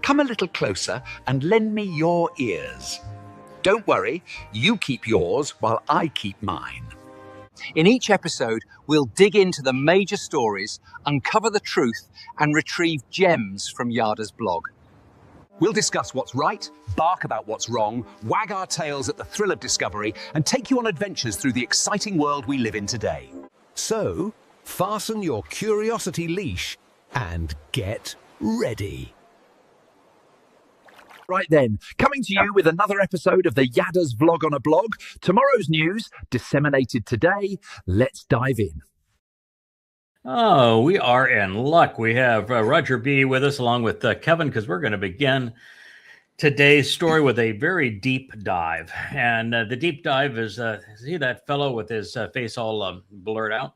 come a little closer and lend me your ears. Don't worry, you keep yours while I keep mine. In each episode, we'll dig into the major stories, uncover the truth, and retrieve gems from Yada's blog. We'll discuss what's right, bark about what's wrong, wag our tails at the thrill of discovery, and take you on adventures through the exciting world we live in today. So, fasten your curiosity leash and get ready. Right then, coming to you with another episode of the Yada's Vlog on a Blog. Tomorrow's news, disseminated today. Let's dive in. Oh, we are in luck. We have Roger B. with us along with Kevin, because we're going to begin today's story with a very deep dive. And the deep dive is, see that fellow with his face all blurred out?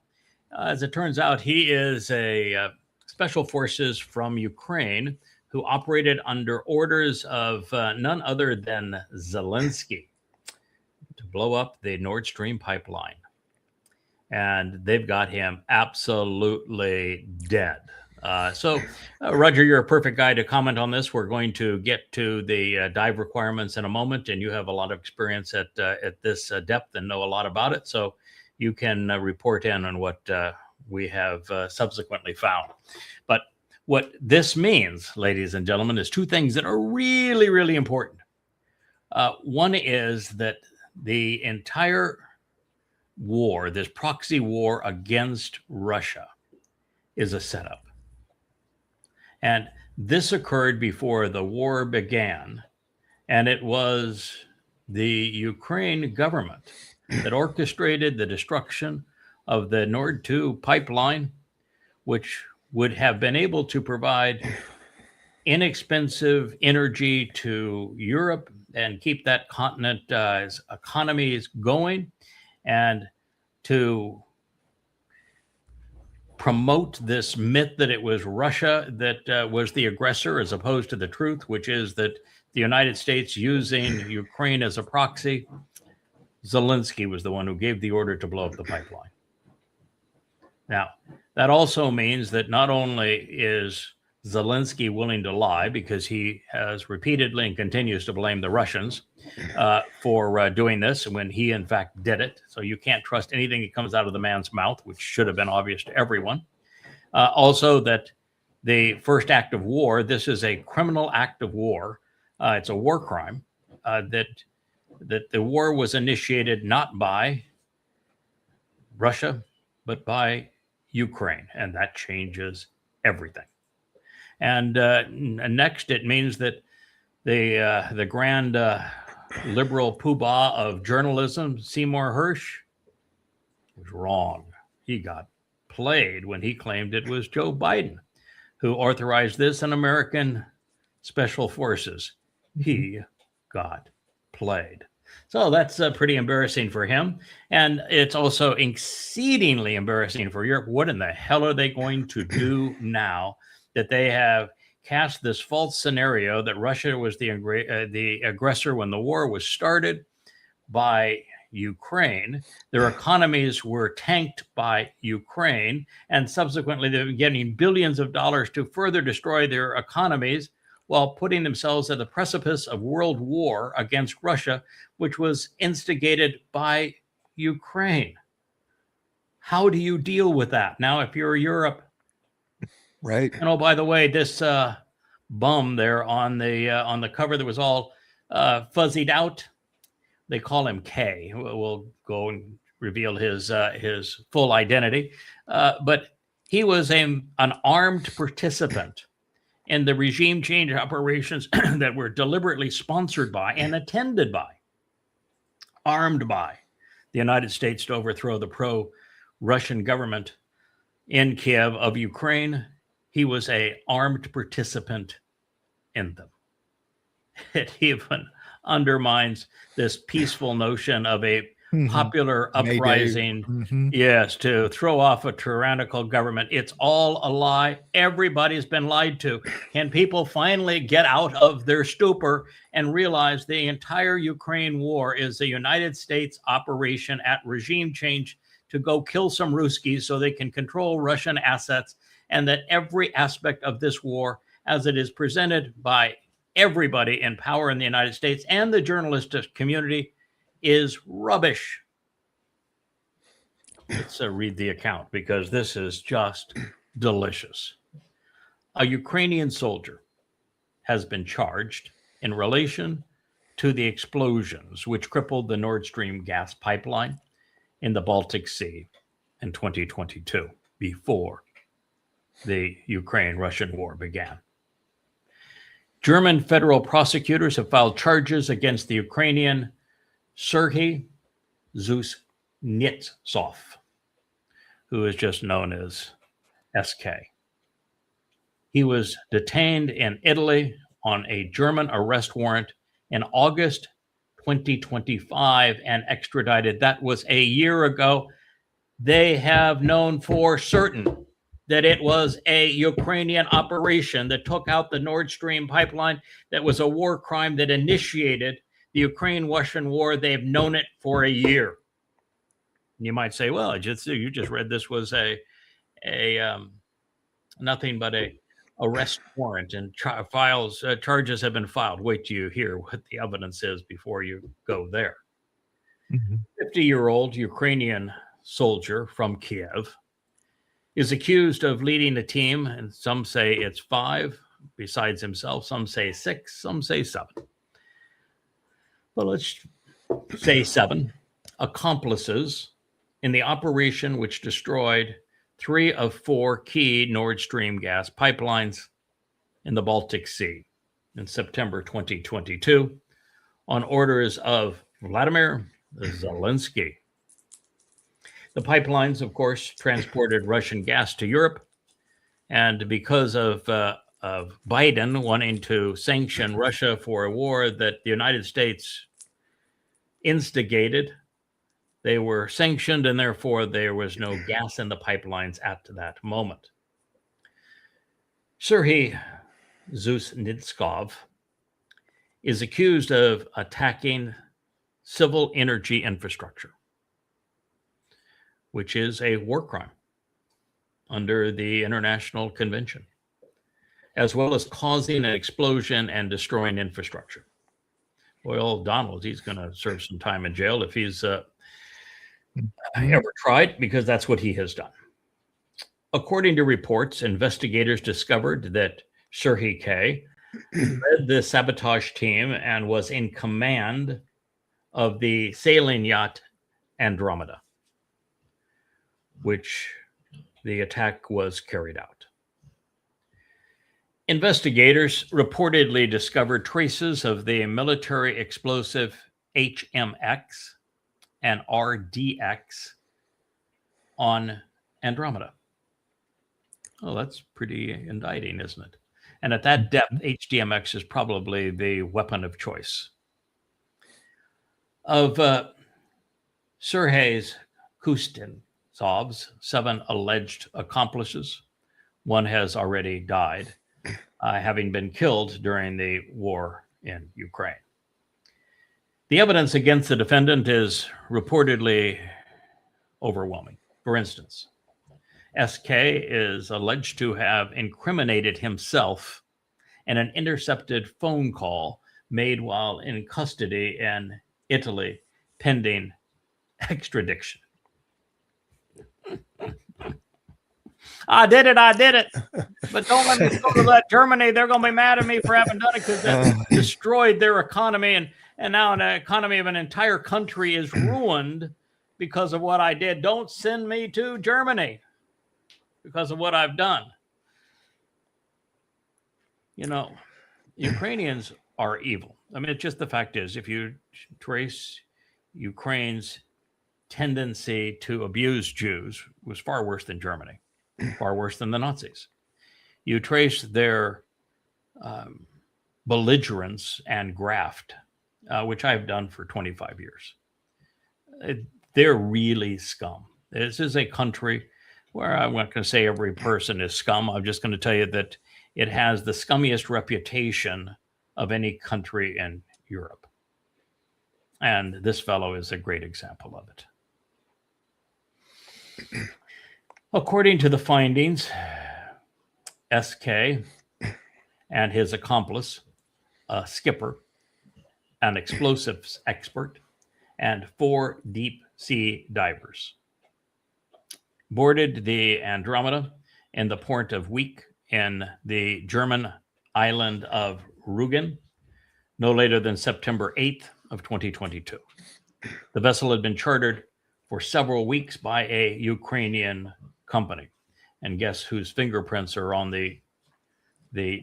As it turns out, he is a special forces from Ukraine who operated under orders of none other than Zelensky to blow up the Nord Stream pipeline. And they've got him absolutely dead. Roger, you're a perfect guy to comment on this. We're going to get to the dive requirements in a moment, and you have a lot of experience at this depth and know a lot about it. So you can report in on what we have subsequently found. But what this means, ladies and gentlemen, is two things that are really, really important. One is that the entire war, this proxy war against Russia, is a setup. And this occurred before the war began, and it was the Ukraine government that orchestrated the destruction of the Nord 2 pipeline, which would have been able to provide inexpensive energy to Europe and keep that continent's economies going, and to promote this myth that it was Russia that was the aggressor, as opposed to the truth, which is that the United States using Ukraine as a proxy. Zelensky was the one who gave the order to blow up the pipeline. Now, that also means that not only is Zelensky willing to lie, because he has repeatedly and continues to blame the Russians for doing this when he in fact did it. So you can't trust anything that comes out of the man's mouth, which should have been obvious to everyone. Also that the first act of war, this is a criminal act of war. It's a war crime, that the war was initiated not by Russia, but by Ukraine, and that changes everything. And next, it means that the grand liberal poobah of journalism, Seymour Hersh, was wrong. He got played when he claimed it was Joe Biden who authorized this in American special forces. He got played. So that's pretty embarrassing for him. And it's also exceedingly embarrassing for Europe. What in the hell are they going to do now that they have cast this false scenario that Russia was the aggressor when the war was started by Ukraine? Their economies were tanked by Ukraine, and subsequently they've been getting billions of dollars to further destroy their economies while putting themselves at the precipice of world war against Russia, which was instigated by Ukraine. How do you deal with that? Now, if you're Europe, right? And oh, by the way, this bum there on the cover that was all fuzzied out, they call him K. We'll go and reveal his full identity, but he was an armed participant in the regime change operations that were deliberately sponsored by and attended by, armed by the United States to overthrow the pro-Russian government in Kiev of Ukraine. He was an armed participant in them. It even undermines this peaceful notion of a popular uprising, yes, to throw off a tyrannical government. It's all a lie. Everybody's been lied to. Can people finally get out of their stupor and realize the entire Ukraine war is a United States operation at regime change to go kill some Ruskies so they can control Russian assets, and that every aspect of this war as it is presented by everybody in power in the United States and the journalistic community is rubbish. Let's read the account because this is just delicious. A Ukrainian soldier has been charged in relation to the explosions which crippled the Nord Stream gas pipeline in the Baltic Sea in 2022, before the Ukraine-Russian war began. German federal prosecutors have filed charges against the Ukrainian Serhiy Zhusnitsov, who is just known as SK. He was detained in Italy on a German arrest warrant in August 2025 and extradited. That was a year ago. They have known for certain that it was a Ukrainian operation that took out the Nord Stream pipeline, that was a war crime that initiated the Ukraine-Russian war. They've known it for a year. You might say, well, you just read this was nothing but a arrest warrant and charges have been filed. Wait till you hear what the evidence is before you go there. 50-year-old Ukrainian soldier from Kiev is accused of leading a team, and some say it's 5 besides himself, some say 6, some say 7. But let's say 7 accomplices in the operation which destroyed 3 of 4 key Nord Stream gas pipelines in the Baltic Sea in September 2022 on orders of Vladimir Zelensky. The pipelines, of course, transported Russian gas to Europe, and because of Biden wanting to sanction Russia for a war that the United States instigated, they were sanctioned, and therefore there was no gas in the pipelines at that moment. Serhiy Zhusnitsov is accused of attacking civil energy infrastructure, which is a war crime under the International Convention, as well as causing an explosion and destroying infrastructure. Boy, old Donald, he's going to serve some time in jail if he's ever tried, because that's what he has done. According to reports, investigators discovered that Serhiy K. led the sabotage team and was in command of the sailing yacht Andromeda, which the attack was carried out. Investigators reportedly discovered traces of the military explosive HMX and RDX on Andromeda. Oh, that's pretty indicting, isn't it? And at that depth, HDMX is probably the weapon of choice. Of Serhiy Kuznetsov's 7 alleged accomplices, one has already died, having been killed during the war in Ukraine. The evidence against the defendant is reportedly overwhelming. For instance, SK is alleged to have incriminated himself in an intercepted phone call made while in custody in Italy, pending extradition. I did it. But don't let me go to that Germany. They're going to be mad at me for having done it because that destroyed their economy. And now the economy of an entire country is ruined because of what I did. Don't send me to Germany because of what I've done. You know, Ukrainians are evil. I mean, it's just the fact is, if you trace Ukraine's tendency to abuse Jews, it was far worse than Germany, far worse than the Nazis. You trace their belligerence and graft, which I've done for 25 years. They're really scum. This is a country where I'm not going to say every person is scum. I'm just going to tell you that it has the scummiest reputation of any country in Europe. And this fellow is a great example of it. According to the findings, SK and his accomplice, a skipper, an explosives expert, and 4 deep sea divers. Boarded the Andromeda in the port of Wiek in the German island of Rügen no later than September 8th of 2022. The vessel had been chartered for several weeks by a Ukrainian company. And guess whose fingerprints are on the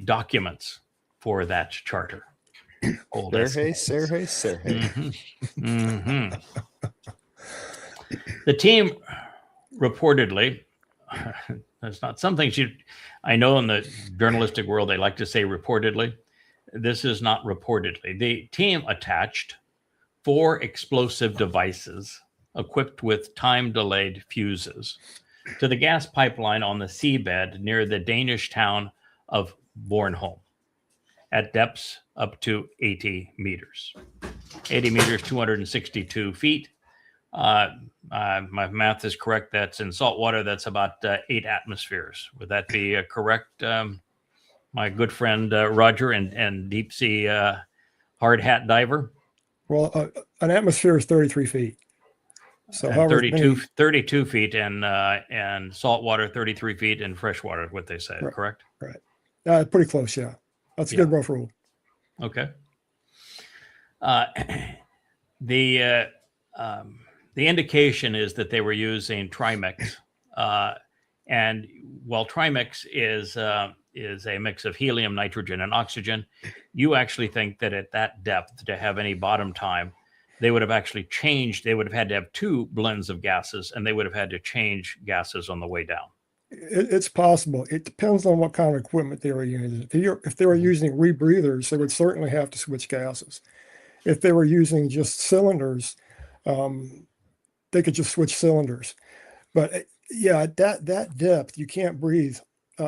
documents for that charter? Old Sergei. The team reportedly, that's not something I know in the journalistic world, they like to say reportedly. This is not reportedly. The team attached 4 explosive devices equipped with time-delayed fuses to the gas pipeline on the seabed near the Danish town of Bornholm at depths up to 80 meters. 80 meters, 262 feet. My math is correct. That's in salt water. That's about 8 atmospheres. Would that be correct, my good friend Roger and deep sea hard hat diver? Well, an atmosphere is 33 feet. So 32 feet and salt water, 33 feet in fresh water, what they say, right, correct? Right. Pretty close, yeah. That's a good rough rule. Okay. The indication is that they were using Trimix, and while Trimix is a mix of helium, nitrogen, and oxygen, you actually think that at that depth, to have any bottom time, they would have actually changed. They would have had to have 2 blends of gases, and they would have had to change gases on the way down. It's possible. It depends on what kind of equipment they were using. If they were using rebreathers, they would certainly have to switch gases. If they were using just cylinders, they could just switch cylinders. But yeah, at that depth, you can't breathe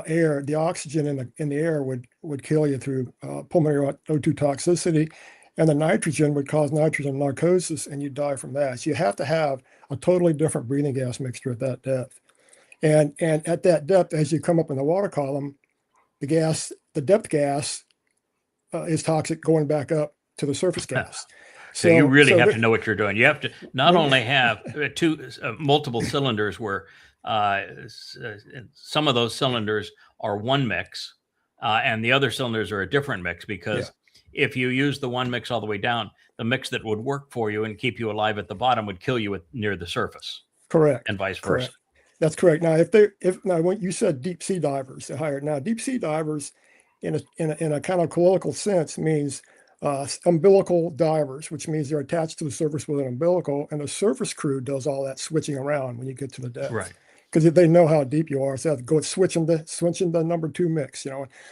air. The oxygen in the air would kill you through pulmonary O2 toxicity, and the nitrogen would cause nitrogen narcosis, and you die from that. So you have to have a totally different breathing gas mixture at that depth. And at that depth, as you come up in the water column, the depth gas is toxic going back up to the surface gas. So you really have to know what you're doing. You have to not only have multiple cylinders where some of those cylinders are one mix and the other cylinders are a different mix, because if you use the one mix all the way down, the mix that would work for you and keep you alive at the bottom would kill you near the surface. Correct. And vice versa. Correct. That's correct. Now, when you said deep sea divers, they hired. Now, deep sea divers, in a kind of colloquial sense, means umbilical divers, which means they're attached to the surface with an umbilical, and the surface crew does all that switching around when you get to the depth. Right. Because they know how deep you are, so they have to go switching the number 2 mix,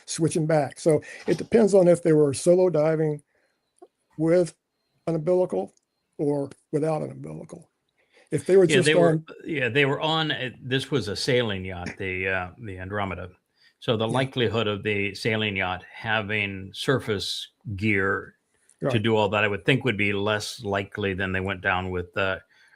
switching back. So it depends on if they were solo diving with an umbilical or without an umbilical. If they were they were on. This was a sailing yacht, the Andromeda. So the likelihood of the sailing yacht having surface gear to do all that, I would think, would be less likely than they went down with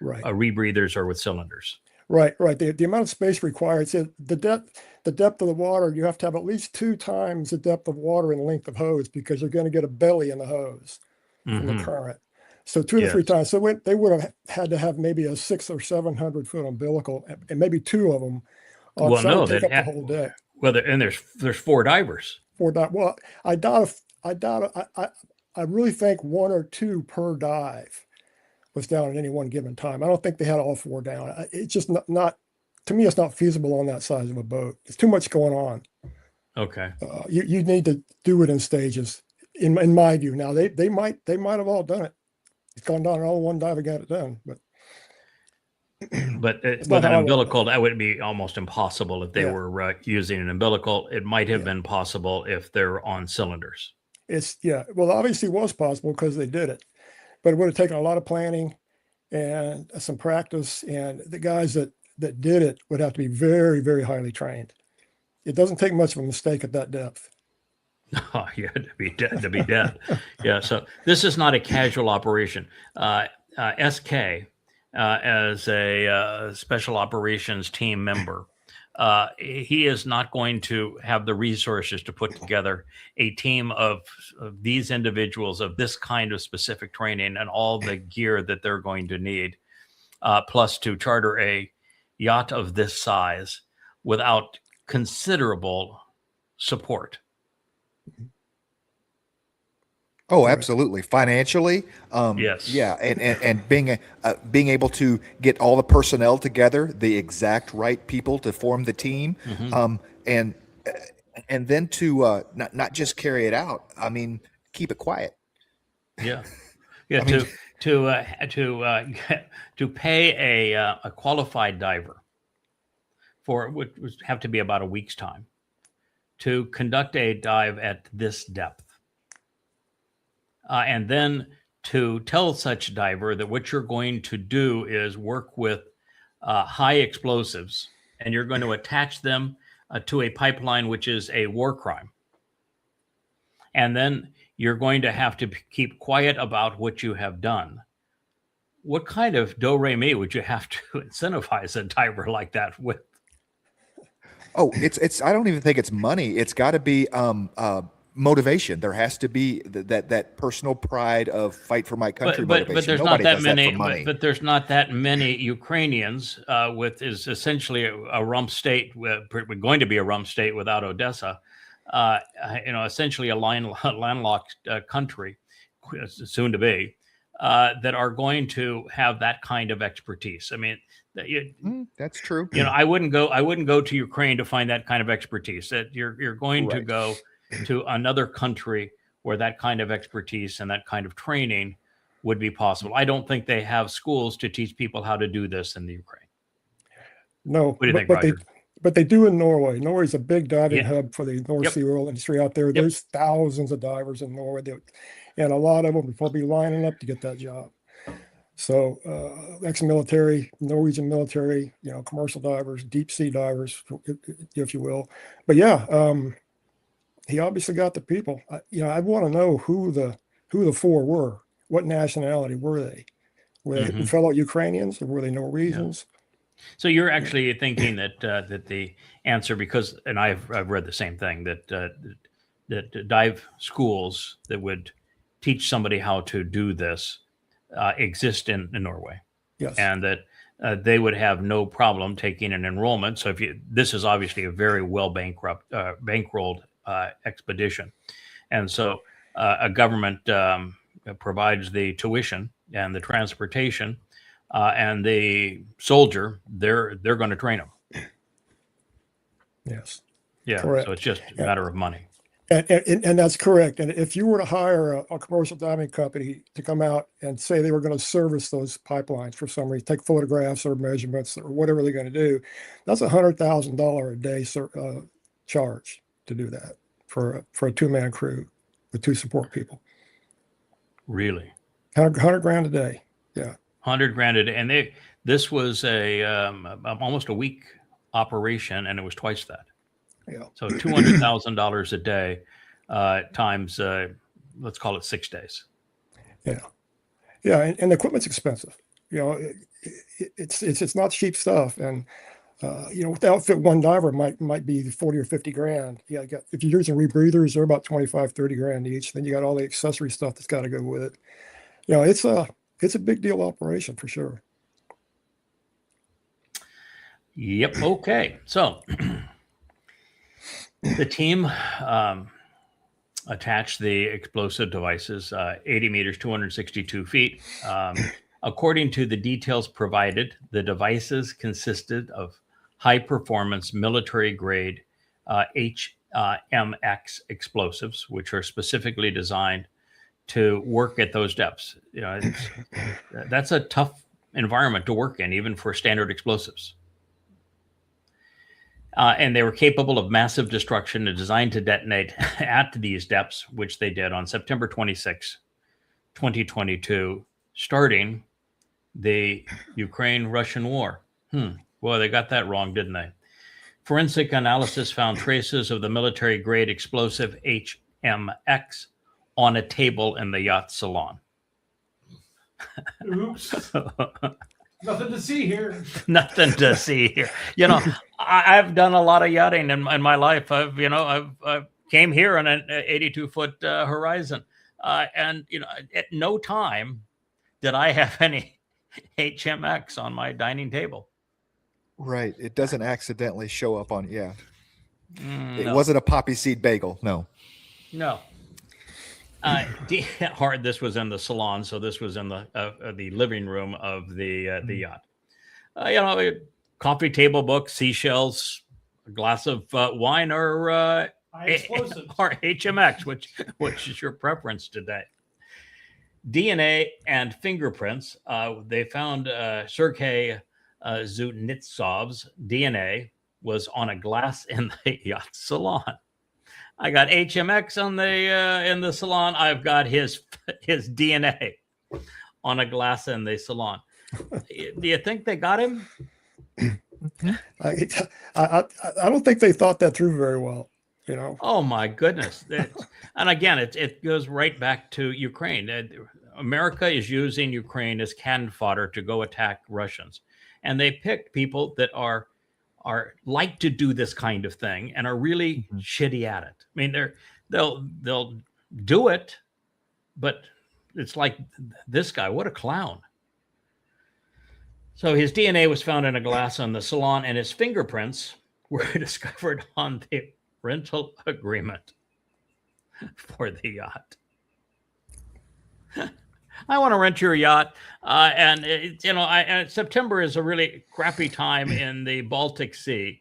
rebreathers or with cylinders. Right. The amount of space required, the depth of the water, you have to have at least 2 times the depth of water and length of hose, because you're going to get a belly in the hose from the current. So 2 to 3 times. So they would have had to have maybe a 600 or 700 foot umbilical, and maybe 2 of them. Take up the whole deck. Well, and there's 4 divers. Well, I doubt. I really think 1 or 2 per dive was down at any one given time. I don't think they had all 4 down. It's just not to me. It's not feasible on that size of a boat. It's too much going on. Okay. You need to do it in stages. In my view, now they might have all done it. It's gone down all in one dive and got it done, but with an umbilical, that would be almost impossible if they were using an umbilical. It might have been possible if they're on cylinders. Well, obviously it was possible because they did it, but it would have taken a lot of planning and some practice, and the guys that did it would have to be very, very highly trained. It doesn't take much of a mistake at that depth. Oh, yeah, to be dead. Yeah. So this is not a casual operation. SK, as a special operations team member, he is not going to have the resources to put together a team of these individuals of this kind of specific training and all the gear that they're going to need, plus to charter a yacht of this size without considerable support. Oh, absolutely. Financially, Yes. yeah, and being able to get all the personnel together, the exact right people to form the team, and then to not just carry it out. I mean, keep it quiet. Yeah, yeah. I mean- To pay a qualified diver for it would have to be about a week's time to conduct a dive at this depth. And then to tell such diver that what you're going to do is work with high explosives and you're going to attach them to a pipeline, which is a war crime. And then you're going to have to keep quiet about what you have done. What kind of do-re-mi would you have to incentivize a diver like that with? Oh, it's. I don't even think it's money. It's got to be motivation. There has to be that personal pride of fight for my country motivation. But there's Nobody not that does that many. for money. But there's not that many Ukrainians with is essentially a rump state. We're going to be a rump state without Odessa. Essentially a landlocked country, soon to be, that are going to have that kind of expertise. I mean, That's true. I wouldn't go to Ukraine to find that kind of expertise. That you're going to Right. go to another country where that kind of expertise and that kind of training would be possible. I don't think they have schools to teach people how to do this in the Ukraine. No, What do you think, but Roger? they do in Norway. Norway's a big diving Yeah. hub for the North Yep. Sea oil industry out there. There's thousands of divers in Norway, and a lot of them will probably be lining up to get that job. So, ex-military, Norwegian military, commercial divers, deep sea divers, if you will. But yeah, he obviously got the people. I want to know who the four were. What nationality were they? Were they Mhm. fellow Ukrainians or were they Norwegians? So you're actually thinking that the answer, because, and I've read the same thing, that dive schools that would teach somebody how to do this exist in Norway, Yes. and that they would have no problem taking an enrollment. So this is obviously a very well bankrolled expedition, and so a government provides the tuition and the transportation. And the soldier, they're going to train them. Yes. Yeah, Correct. so it's just a matter of money. And that's correct. And if you were to hire a commercial diving company to come out and say they were going to service those pipelines for some reason, take photographs or measurements or whatever they're going to do, that's $100,000 a day charge to do that for a two-man crew with two support people. Really, 100 grand a day. Yeah. 100 grand a day, and this was a almost a week operation, and it was twice that. Yeah. So $200,000 a day times let's call it 6 days. Yeah. Yeah. And the equipment's expensive. It's not cheap stuff. And, to outfit one diver might be 40 or 50 grand. Yeah. If you're using rebreathers, they're about 25, 30 grand each. Then you got all the accessory stuff that's got to go with it. It's a big deal operation for sure. Yep. Okay. So the team attached the explosive devices, 80 meters, 262 feet. According to the details provided, the devices consisted of high-performance military-grade HMX explosives, which are specifically designed to work at those depths. That's a tough environment to work in, even for standard explosives. And they were capable of massive destruction and designed to detonate at these depths, which they did on September 26, 2022, starting the Ukraine-Russian war. Well, they got that wrong, didn't they? Forensic analysis found traces of the military-grade explosive HMX on a table in the yacht salon. Oops. Nothing to see here. Nothing to see here. You know, I've done a lot of yachting in my life. I've came here on an 82-foot horizon, and at no time did I have any HMX on my dining table. Right. It doesn't accidentally show up on. Yeah. It No. wasn't a poppy seed bagel. No. No. This was in the salon, so this was in the living room of the yacht. Coffee table book, seashells, a glass of wine, or High explosives. or HMX, which is your preference today. DNA and fingerprints. They found Sergei Zhutnitsov's DNA was on a glass in the yacht salon. I got HMX on in the salon. I've got his DNA on a glass in the salon. Do you think they got him? I don't think they thought that through very well. Oh my goodness! And again, it goes right back to Ukraine. America is using Ukraine as cannon fodder to go attack Russians, and they picked people that are like to do this kind of thing and are really shitty at it. I mean, they'll do it, but it's like this guy. What a clown! So his DNA was found in a glass on the salon, and his fingerprints were discovered on the rental agreement for the yacht. I want to rent your yacht, September is a really crappy time in the Baltic Sea,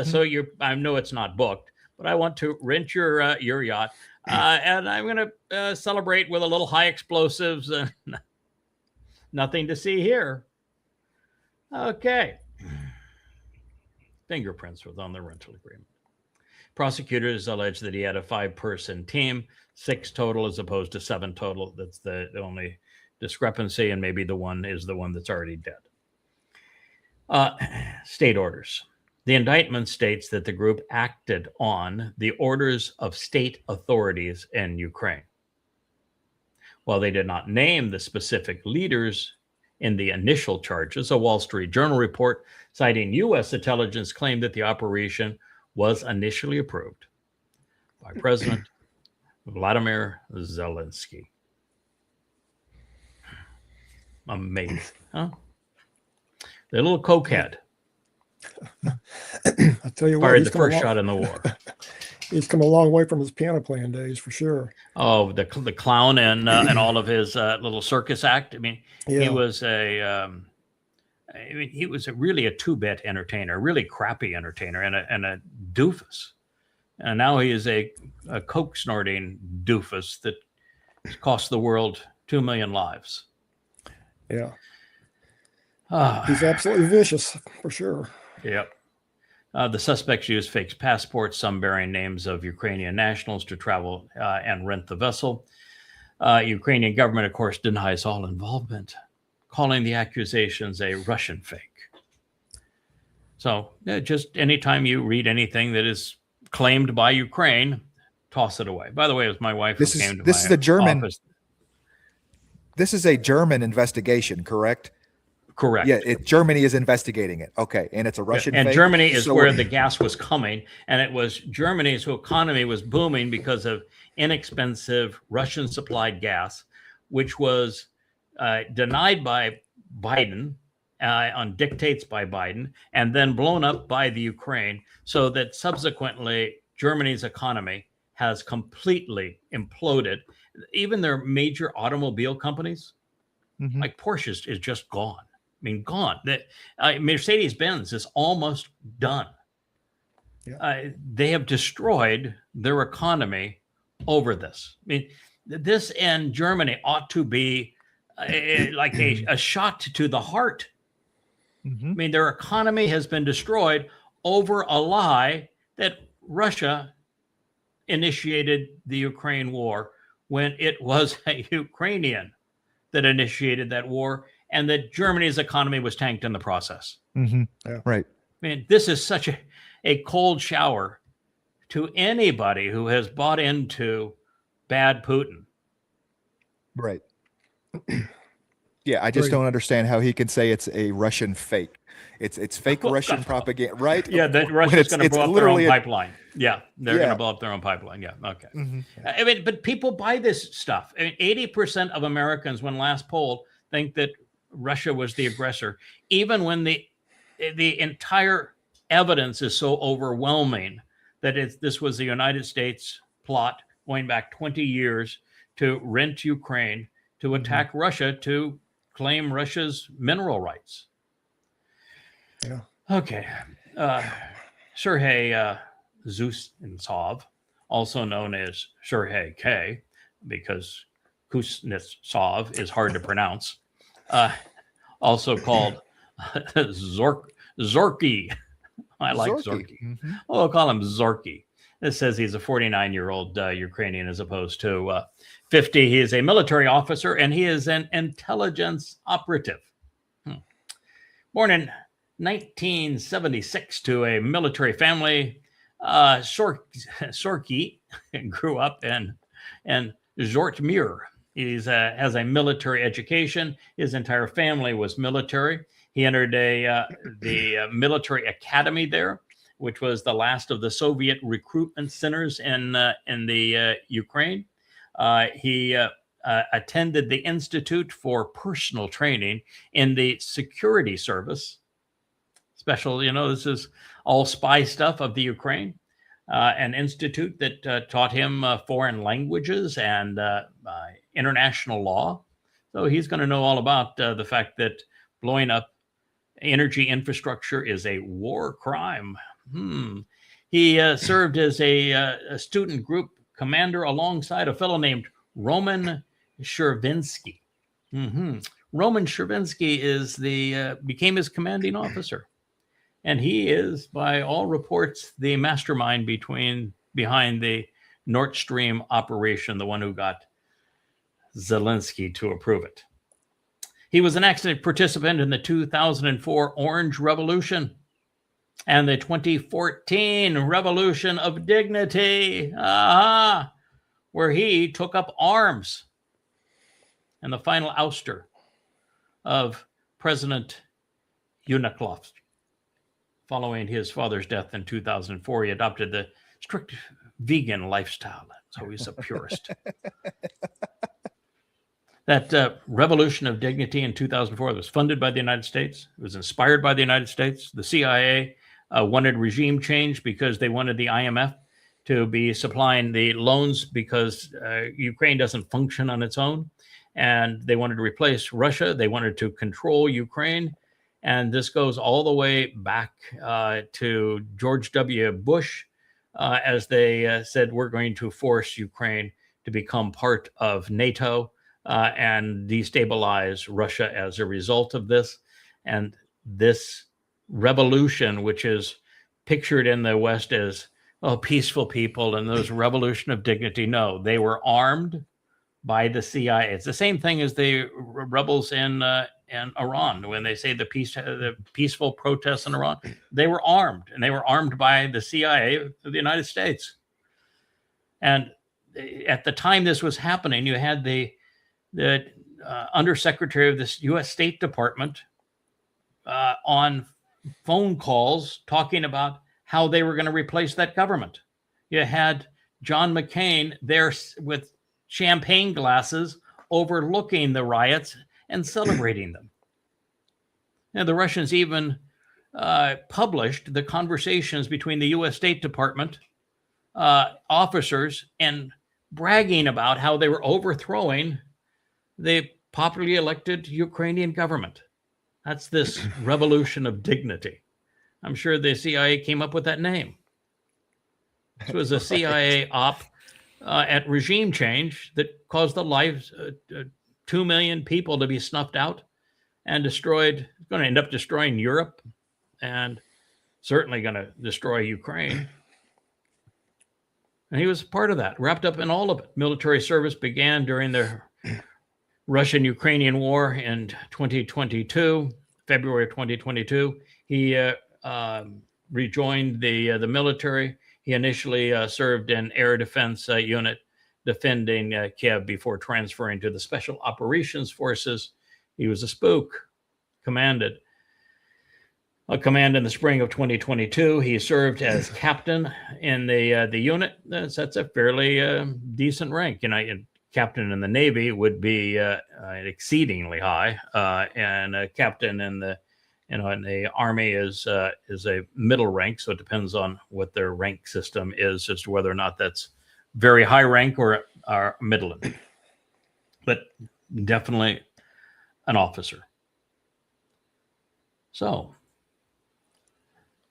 so I know it's not booked, but I want to rent your yacht, and I'm going to celebrate with a little high explosives and nothing to see here. Okay. Fingerprints was on the rental agreement. Prosecutors allege that he had a 5-person team, 6 total as opposed to 7 total. That's the only discrepancy, and maybe the one is the one that's already dead. State orders. The indictment states that the group acted on the orders of state authorities in Ukraine. While they did not name the specific leaders in the initial charges, a Wall Street Journal report citing U.S. intelligence claimed that the operation was initially approved by President Vladimir Zelensky. Amazing, huh? The little cokehead I tell you what, fired the first shot in the war. He's come a long way from his piano playing days, for sure. Oh, the clown and all of his little circus act. I mean, he was really a 2-bit entertainer, really crappy entertainer, and a doofus. And now he is a coke snorting doofus that cost the world 2 million lives. Yeah. He's absolutely vicious, for sure. Yep. The suspects used fake passports, some bearing names of Ukrainian nationals, to travel and rent the vessel. Ukrainian government, of course, denies all involvement, calling the accusations a Russian fake. So just anytime you read anything that is claimed by Ukraine, toss it away. By the way, it was my wife who came to my office. This is a German investigation, correct? Correct. Yeah, Germany is investigating it. Okay, and it's a Russian and fake? Germany is where the gas was coming, and it was Germany's economy was booming because of inexpensive Russian-supplied gas, which was denied by Biden on dictates by Biden, and then blown up by the Ukraine, so that subsequently Germany's economy has completely imploded. Even their major automobile companies, like Porsche, is just gone. I mean, gone. Mercedes-Benz is almost done. Yeah. They have destroyed their economy over this. I mean, this in Germany ought to be like a shot to the heart. I mean, their economy has been destroyed over a lie that Russia initiated the Ukraine war when it was a Ukrainian that initiated that war, and that Germany's economy was tanked in the process. Yeah. Right. I mean, this is such a cold shower to anybody who has bought into bad Putin. Right. Yeah, I just Great. don't understand how he can say it's a Russian fake. It's fake Well, Russian God. propaganda, right? Yeah, that When Russia's going to it's blow up their own literally pipeline. Yeah, they're going yeah. to blow up their own pipeline. Yeah, okay. Mhm. I mean, but people buy this stuff. I mean, 80% of Americans, when last polled, think that Russia was the aggressor, even when the entire evidence is so overwhelming that this was the United States plot going back 20 years to rent Ukraine, to attack Russia, to claim Russia's mineral rights. Yeah. Okay. Sergei Kuznetsov, also known as Sergei K, because Kuznetsov is hard to pronounce, also called Zorky. I like Zorky. Mhm. Well, I'll call him Zorky. This says he's a 49-year-old Ukrainian as opposed to 50. He is a military officer and he is an intelligence operative. Born in 1976 to a military family, Sorky grew up in Zhytomyr. He has a military education. His entire family was military. He entered the military academy there, which was the last of the Soviet recruitment centers in the Ukraine. He attended the Institute for Personal Training in the Security Service. Special, this is all spy stuff of the Ukraine. An institute that taught him foreign languages and international law. So he's going to know all about the fact that blowing up energy infrastructure is a war crime. He served as a student group commander alongside a fellow named Roman Chervinsky. Roman Chervinsky became his commanding officer. And he is, by all reports, the mastermind behind the Nord Stream operation, the one who got Zelensky to approve it. He was an active participant in the 2004 Orange Revolution and the 2014 Revolution of Dignity, where he took up arms. And the final ouster of President Yanukovych. Following his father's death in 2004, he adopted the strict vegan lifestyle. So he's a purist. That Revolution of Dignity in 2004 was funded by the United States. It was inspired by the United States. The CIA wanted regime change because they wanted the IMF to be supplying the loans because Ukraine doesn't function on its own. And they wanted to replace Russia. They wanted to control Ukraine. And this goes all the way back to George W. Bush, as they said, we're going to force Ukraine to become part of NATO and destabilize Russia as a result of this. And this revolution, which is pictured in the West as peaceful people and those revolution of dignity, no, they were armed by the CIA. It's the same thing as the rebels in Iran. When they say the peaceful protests in Iran, they were armed, and they were armed by the CIA of the United States. And at the time this was happening, you had the undersecretary of the U.S. State Department on phone calls talking about how they were going to replace that government. You had John McCain there with champagne glasses overlooking the riots and celebrating them. Now, the Russians even published the conversations between the U.S. State Department officers and bragging about how they were overthrowing the popularly elected Ukrainian government. That's this revolution of dignity. I'm sure the CIA came up with that name. This was a CIA op at regime change that caused the lives 2 million people to be snuffed out and destroyed. It's going to end up destroying Europe and certainly going to destroy Ukraine. And he was part of that, wrapped up in all of it. Military service began during the Russian-Ukrainian War in 2022, February of 2022. He rejoined the military. He initially served in air defense unit defending Kiev before transferring to the Special Operations Forces He was a spook. Commanded a command in the spring of 2022. He served as captain in the unit. That's a fairly decent rank. Captain in the Navy would be exceedingly high, and a captain in the in the Army is a middle rank. So it depends on what their rank system is as to whether or not that's very high rank or middle. But definitely an officer. So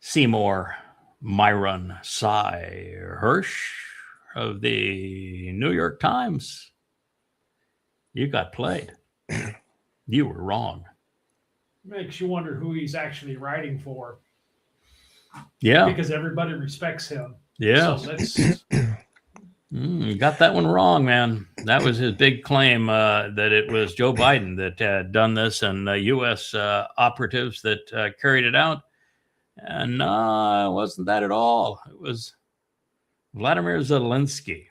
Seymour Myron Cy Hirsch of the New York Times, you got played. You were wrong. Makes you wonder who he's actually writing for. Yeah. Because everybody respects him. Yeah. So let's You got that one wrong, man. That was his big claim, that it was Joe Biden that had done this and U.S. Operatives that carried it out. And no, it wasn't that at all. It was Vladimir Zelensky.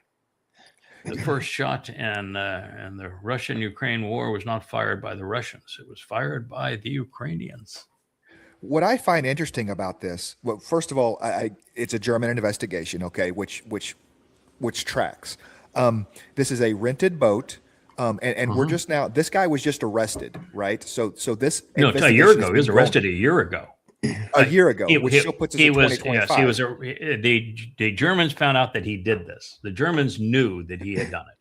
The first shot in the Russian-Ukraine war was not fired by the Russians. It was fired by the Ukrainians. What I find interesting about this, well, first of all, it's a German investigation, okay, which tracks. This is a rented boat, and we're just now. This guy was just arrested, right? So this No, a year ago. He was arrested a year ago. A year ago, which still puts us in 2025. Yes, he was. The Germans found out that he did this. The Germans knew that he had done it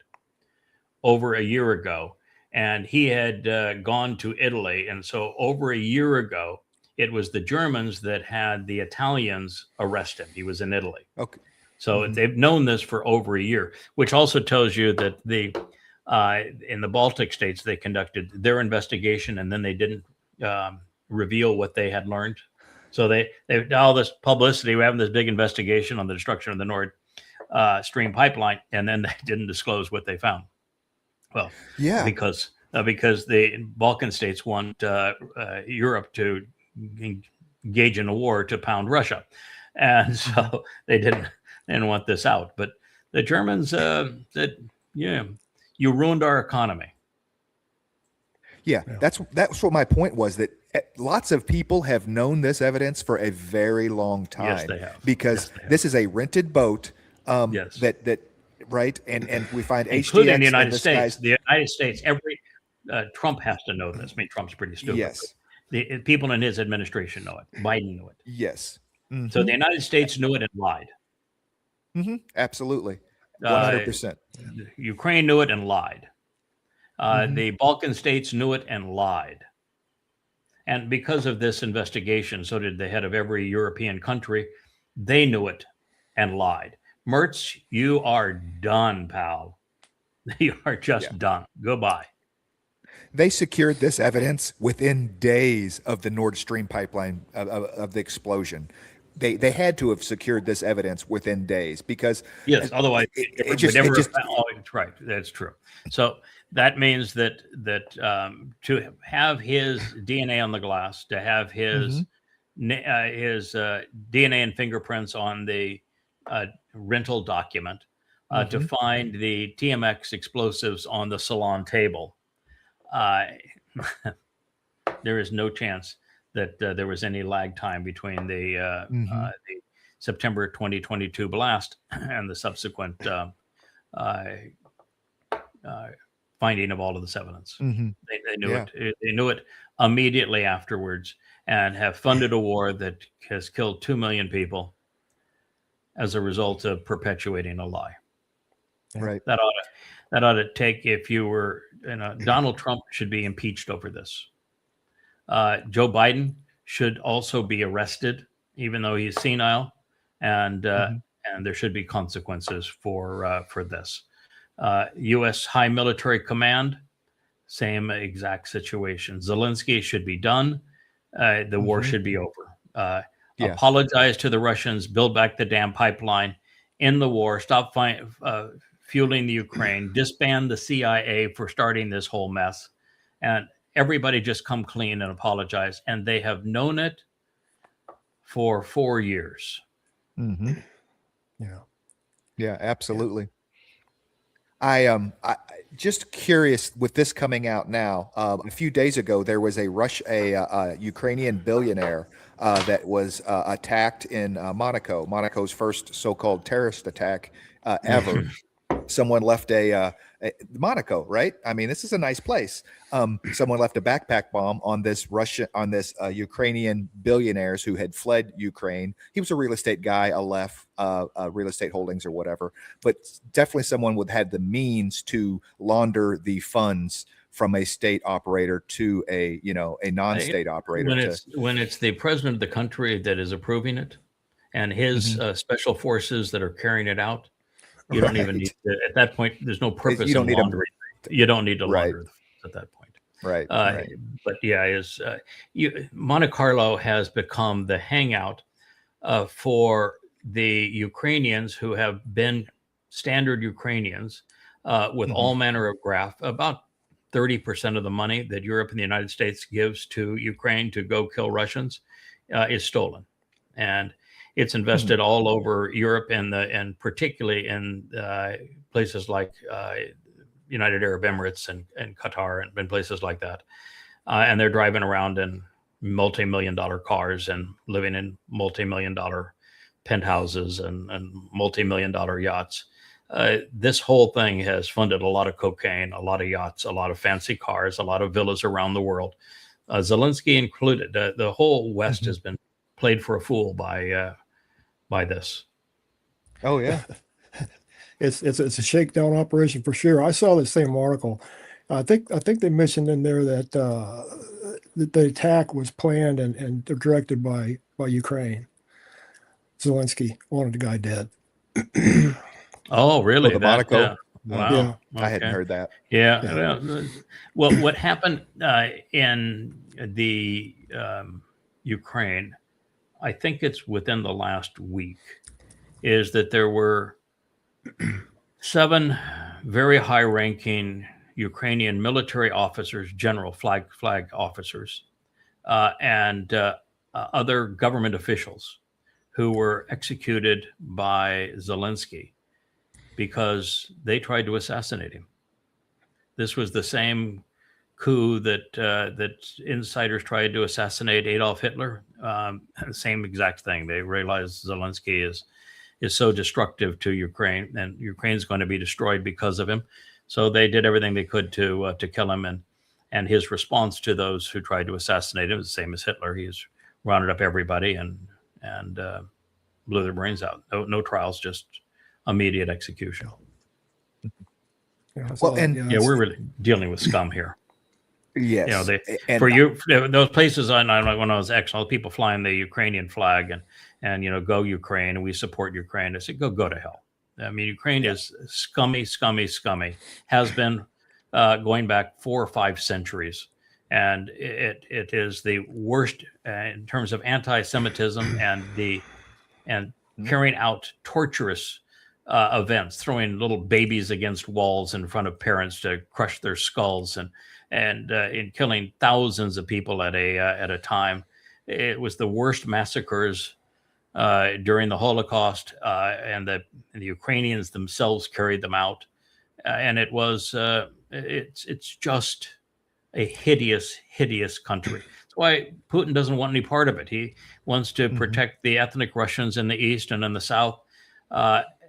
over a year ago, and he had gone to Italy. And so over a year ago, it was the Germans that had the Italians arrest him. He was in Italy. Okay. So they've known this for over a year, which also tells you that in the Baltic states, they conducted their investigation and then they didn't reveal what they had learned. So they all this publicity. We're having this big investigation on the destruction of the Nord Stream pipeline, and then they didn't disclose what they found. Well, yeah, because the Balkan states want Europe to engage in a war to pound Russia, and so they didn't want this out. But the Germans said, "Yeah, you ruined our economy." Yeah, that's what my point was, that lots of people have known this evidence for a very long time. Yes, they have. Because this is a rented boat. Yes. That right, and we find including HTX the United States. Guy's... The United States, Trump has to know this. I mean, Trump's pretty stupid. Yes. The people in his administration know it. Biden knew it. Yes. Mm-hmm. So the United States knew it and lied. Mm-hmm. Absolutely. 100%. Ukraine knew it and lied. The Balkan states knew it and lied. And because of this investigation, so did the head of every European country. They knew it and lied. Mertz, you are done, pal. You are just done. Goodbye. They secured this evidence within days of the Nord Stream pipeline, of the explosion. They had to have secured this evidence within days, because otherwise right. That's true. So that means that to have his DNA on the glass, to have his DNA and fingerprints on the rental document, to find the TMX explosives on the salon table, there is no chance that there was any lag time between the September 2022 blast and the subsequent finding of all of this evidence. They knew it. They knew it immediately afterwards, and have funded a war that has killed 2 million people as a result of perpetuating a lie. Right. That ought to take, if you were, Donald Trump should be impeached over this. Joe Biden should also be arrested, even though he's senile, and there should be consequences for this. U.S. High Military Command, same exact situation. Zelensky should be done. The war should be over. Apologize to the Russians. Build back the damn pipeline. End the war. Stop fueling the Ukraine. Disband the CIA for starting this whole mess, and everybody just come clean and apologize. And they have known it for 4 years. Yeah, absolutely. I just curious with this coming out now. A few days ago, there was a Ukrainian billionaire that was attacked in Monaco's first so-called terrorist attack ever. Someone left a Monaco, right? I mean, this is a nice place. Someone left a backpack bomb on this Ukrainian billionaires who had fled Ukraine. He was a real estate guy, Aleph, real estate holdings or whatever, but definitely someone would had the means to launder the funds from a state operator to a non-state operator. When it's the president of the country that is approving it, and his special forces that are carrying it out. You don't even need to, at that point, there's no purpose in laundering. You don't need to launder at that point. Right. But yeah, Monte Carlo has become the hangout for the Ukrainians who have been standard Ukrainians with all manner of graft. About 30% of the money that Europe and the United States gives to Ukraine to go kill Russians is stolen. And it's invested all over Europe and particularly in places like United Arab Emirates and Qatar and places like that. And they're driving around in multi-million-dollar cars and living in multi-million-dollar penthouses and multi-million-dollar yachts. This whole thing has funded a lot of cocaine, a lot of yachts, a lot of fancy cars, a lot of villas around the world. Zelensky included. The whole West has been played for a fool by this. Oh yeah, it's a shakedown operation for sure. I saw the same article. I think they mentioned in there that the attack was planned and directed by Ukraine. Zelensky wanted the guy dead. Oh, really? The Monaco. Yeah. Wow. Yeah. I hadn't heard that. Yeah. Well, what happened in the Ukraine, I think it's within the last week, is that there were 7 very high-ranking Ukrainian military officers, general flag officers, and other government officials who were executed by Zelensky because they tried to assassinate him. This was the same coup that insiders tried to assassinate Adolf Hitler. Same exact thing. They realized Zelensky is so destructive to Ukraine, and Ukraine's going to be destroyed because of him. So they did everything they could to kill him. And his response to those who tried to assassinate him is the same as Hitler. He's rounded up everybody and blew their brains out. No trials, just immediate execution. Yeah, we're really dealing with scum here. Yes. Those places when I was all people flying the Ukrainian flag and go Ukraine, and we support Ukraine. I said, go to hell. I mean, Ukraine is scummy, has been going back 4 or 5 centuries. And it is the worst in terms of anti-Semitism and carrying out torturous events, throwing little babies against walls in front of parents to crush their skulls and in killing thousands of people at a time. It was the worst massacres during the Holocaust, and the Ukrainians themselves carried them out. And it was it's just a hideous country. That's why Putin doesn't want any part of it. He wants to protect the ethnic Russians in the east and in the south.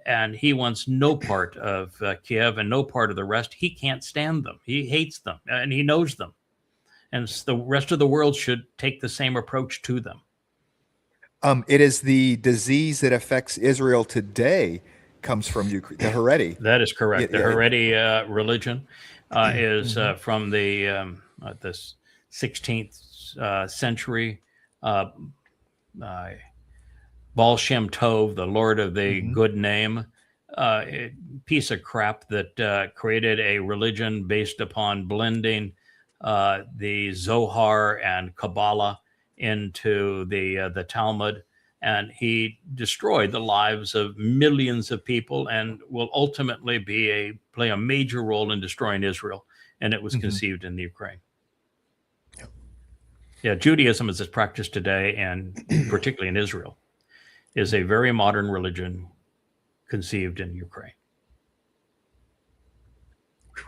And he wants no part of Kiev and no part of the rest. He can't stand them. He hates them, and he knows them. And the rest of the world should take the same approach to them. It is the disease that affects Israel today comes from Ukraine, the Haredi. That is correct. The Haredi religion is from the 16th century. Baal Shem Tov, the Lord of the Good Name, piece of crap that created a religion based upon blending the Zohar and Kabbalah into the Talmud, and he destroyed the lives of millions of people and will ultimately play a major role in destroying Israel. And it was conceived in the Ukraine. Yeah, Judaism as it's practiced today, and particularly in Israel, is a very modern religion conceived in Ukraine.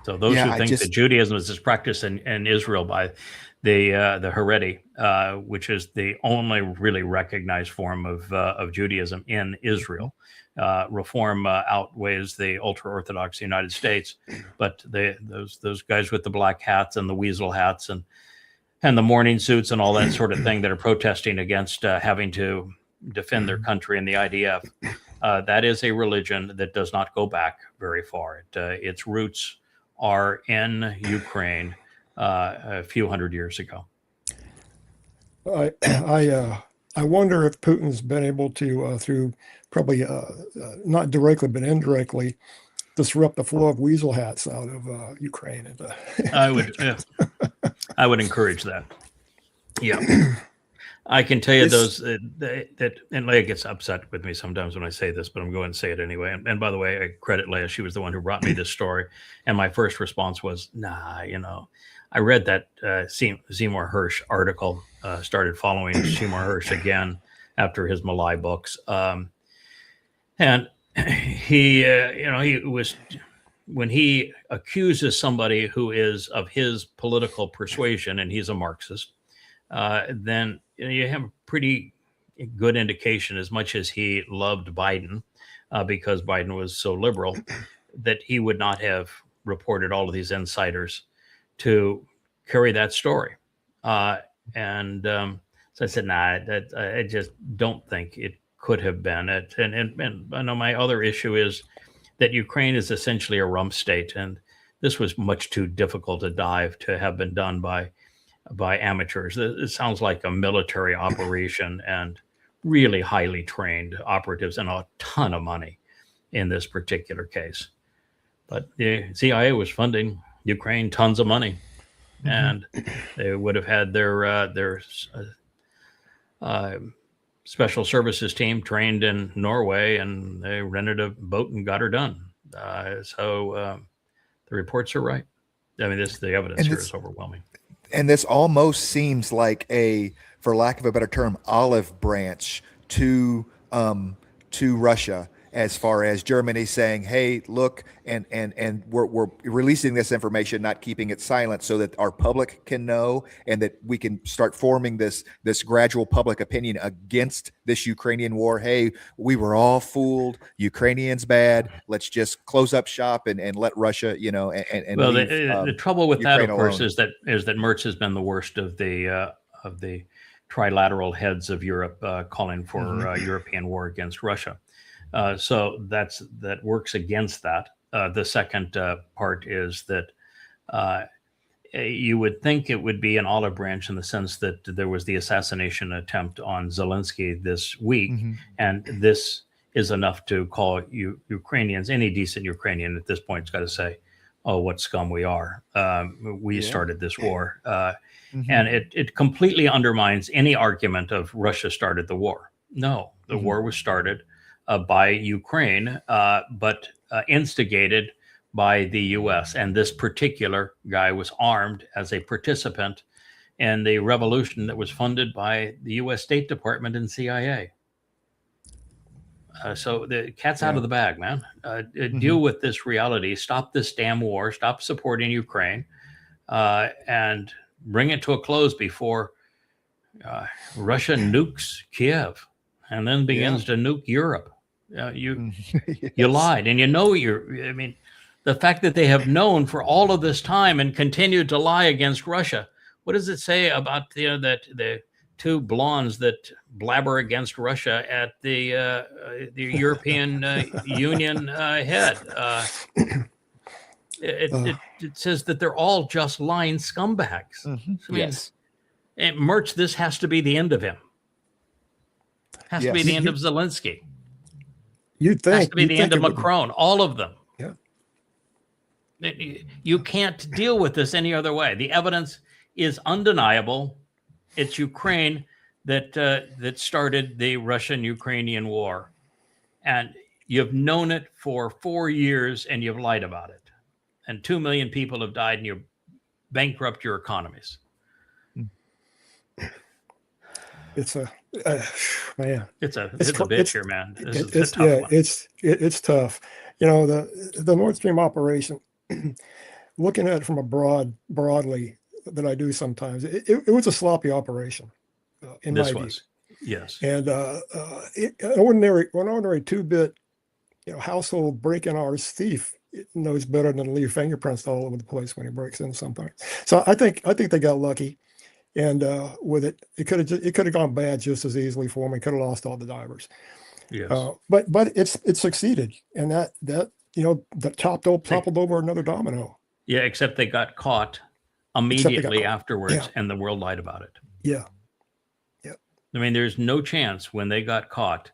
So those Yeah, who I think just- that Judaism is practiced in Israel by the Haredi, which is the only really recognized form of Judaism in Israel. Reform outweighs the ultra-Orthodox United States, but those guys with the black hats and the weasel hats and the morning suits and all that sort of thing that are protesting against having to defend their country and the IDF, that is a religion that does not go back very far. Its roots are in Ukraine a few hundred years ago. I wonder if Putin's been able to, through probably not directly but indirectly, disrupt the flow of weasel hats out of Ukraine. I would encourage that. Yeah. I can tell you those that and Leah gets upset with me sometimes when I say this, but I'm going to say it anyway. And by the way, I credit Leah. She was the one who brought me this story. And my first response was, nah, I read that Seymour Hersh article, started following Seymour Hersh again after his Malai books. And he was, when he accuses somebody who is of his political persuasion, and he's a Marxist, then you have a pretty good indication, as much as he loved Biden, because Biden was so liberal, that he would not have reported all of these insiders to carry that story. So I said, nah, I just don't think it could have been it. And I know my other issue is that Ukraine is essentially a rump state, and this was much too difficult a dive to have been done by amateurs. It sounds like a military operation and really highly trained operatives and a ton of money in this particular case. But the CIA was funding Ukraine tons of money, and they would have had their special services team trained in Norway, and they rented a boat and got her done. So the reports are right. I mean, the evidence here is overwhelming. And this almost seems like for lack of a better term, olive branch to Russia, as far as Germany saying, hey, look, and we're releasing this information, not keeping it silent, so that our public can know, and that we can start forming this gradual public opinion against this Ukrainian war. Hey, we were all fooled. Ukrainians bad. Let's just close up shop and let Russia, and well, leave, the trouble with Ukraine that, of course, alone. is that Merz has been the worst of the trilateral heads of Europe, calling for European war against Russia. So that works against that. The second part is that you would think it would be an olive branch in the sense that there was the assassination attempt on Zelensky this week, and this is enough to call Ukrainians, any decent Ukrainian at this point, has got to say, oh, what scum we are. We started this war. And it completely undermines any argument of Russia started the war. No, the war was started by Ukraine, but instigated by the U.S. And this particular guy was armed as a participant in the revolution that was funded by the U.S. State Department and CIA. So the cat's out of the bag, man. Deal with this reality. Stop this damn war. Stop supporting Ukraine, and bring it to a close before Russia nukes Kiev and then begins to nuke Europe. You lied, and the fact that they have known for all of this time and continued to lie against Russia. What does it say about that the two blondes that blabber against Russia at the European Union head? It says that they're all just lying scumbags. And Merz, this has to be the end of him. Has to be the end of Zelensky. You'd think. Has to be the end of Macron. All of them. Yeah. You can't deal with this any other way. The evidence is undeniable. It's Ukraine that started the Russian-Ukrainian war, and you've known it for 4 years, and you've lied about it. And 2 million people have died, and you bankrupt your economies. It's a man. It's a bitch here, man. This is a tough one. It's tough. The Nord Stream operation. looking at it from a broadly that I do sometimes, it was a sloppy operation. In This my was, view. yes. And an ordinary 2-bit household break-in hours thief knows better than to leave fingerprints all over the place when he breaks into something. So I think they got lucky, and with it could have gone bad just as easily for them. He could have lost all the divers. Yes. But it succeeded, and that that toppled over another domino. Yeah, except they got caught immediately afterwards, and the world lied about it. Yeah. I mean, there's no chance when they got caught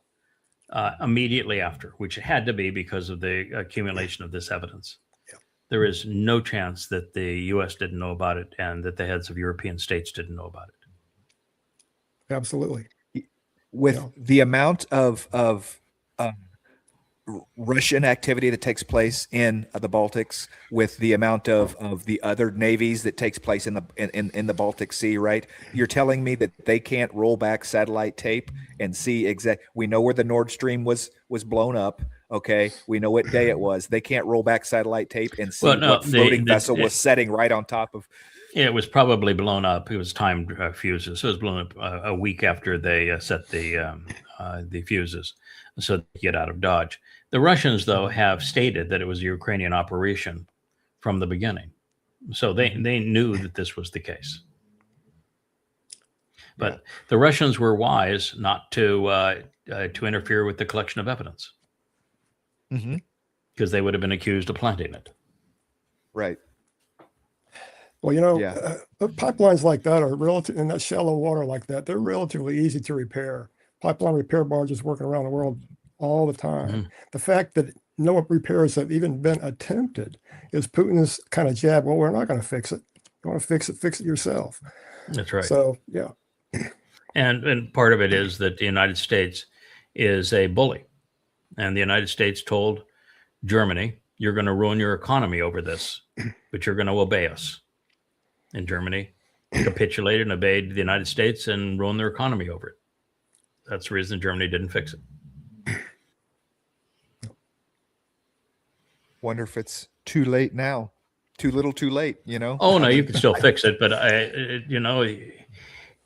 immediately after, which had to be because of the accumulation of this evidence. Yeah. There is no chance that the U.S. didn't know about it and that the heads of European states didn't know about it. Absolutely. With the amount of Russian activity that takes place in the Baltics, with the amount of the other navies that takes place in the Baltic Sea, right? You're telling me that they can't roll back satellite tape and see we know where the Nord Stream was blown up. Okay, we know what day it was. They can't roll back satellite tape and see what floating vessel was setting right on top of. It was probably blown up. It was timed fuses. So it was blown up a week after they set the fuses, so they get out of Dodge. The Russians, though, have stated that it was a Ukrainian operation from the beginning. So they knew that this was the case. But the Russians were wise not to interfere with the collection of evidence. Because they would have been accused of planting it. Right. Well, pipelines like that are relative in that shallow water like that. They're relatively easy to repair. Pipeline repair barges working around the world all the time. The fact that no repairs have even been attempted is Putin's kind of jab. Well, we're not going to fix it. You want to fix it yourself. That's right. So, yeah. And part of it is that the United States is a bully. And the United States told Germany, you're going to ruin your economy over this, but you're going to obey us. And Germany capitulated and obeyed the United States and ruined their economy over it. That's the reason Germany didn't fix it. Wonder if it's too late now. Too little, too late, Oh, no, you can still fix it. But,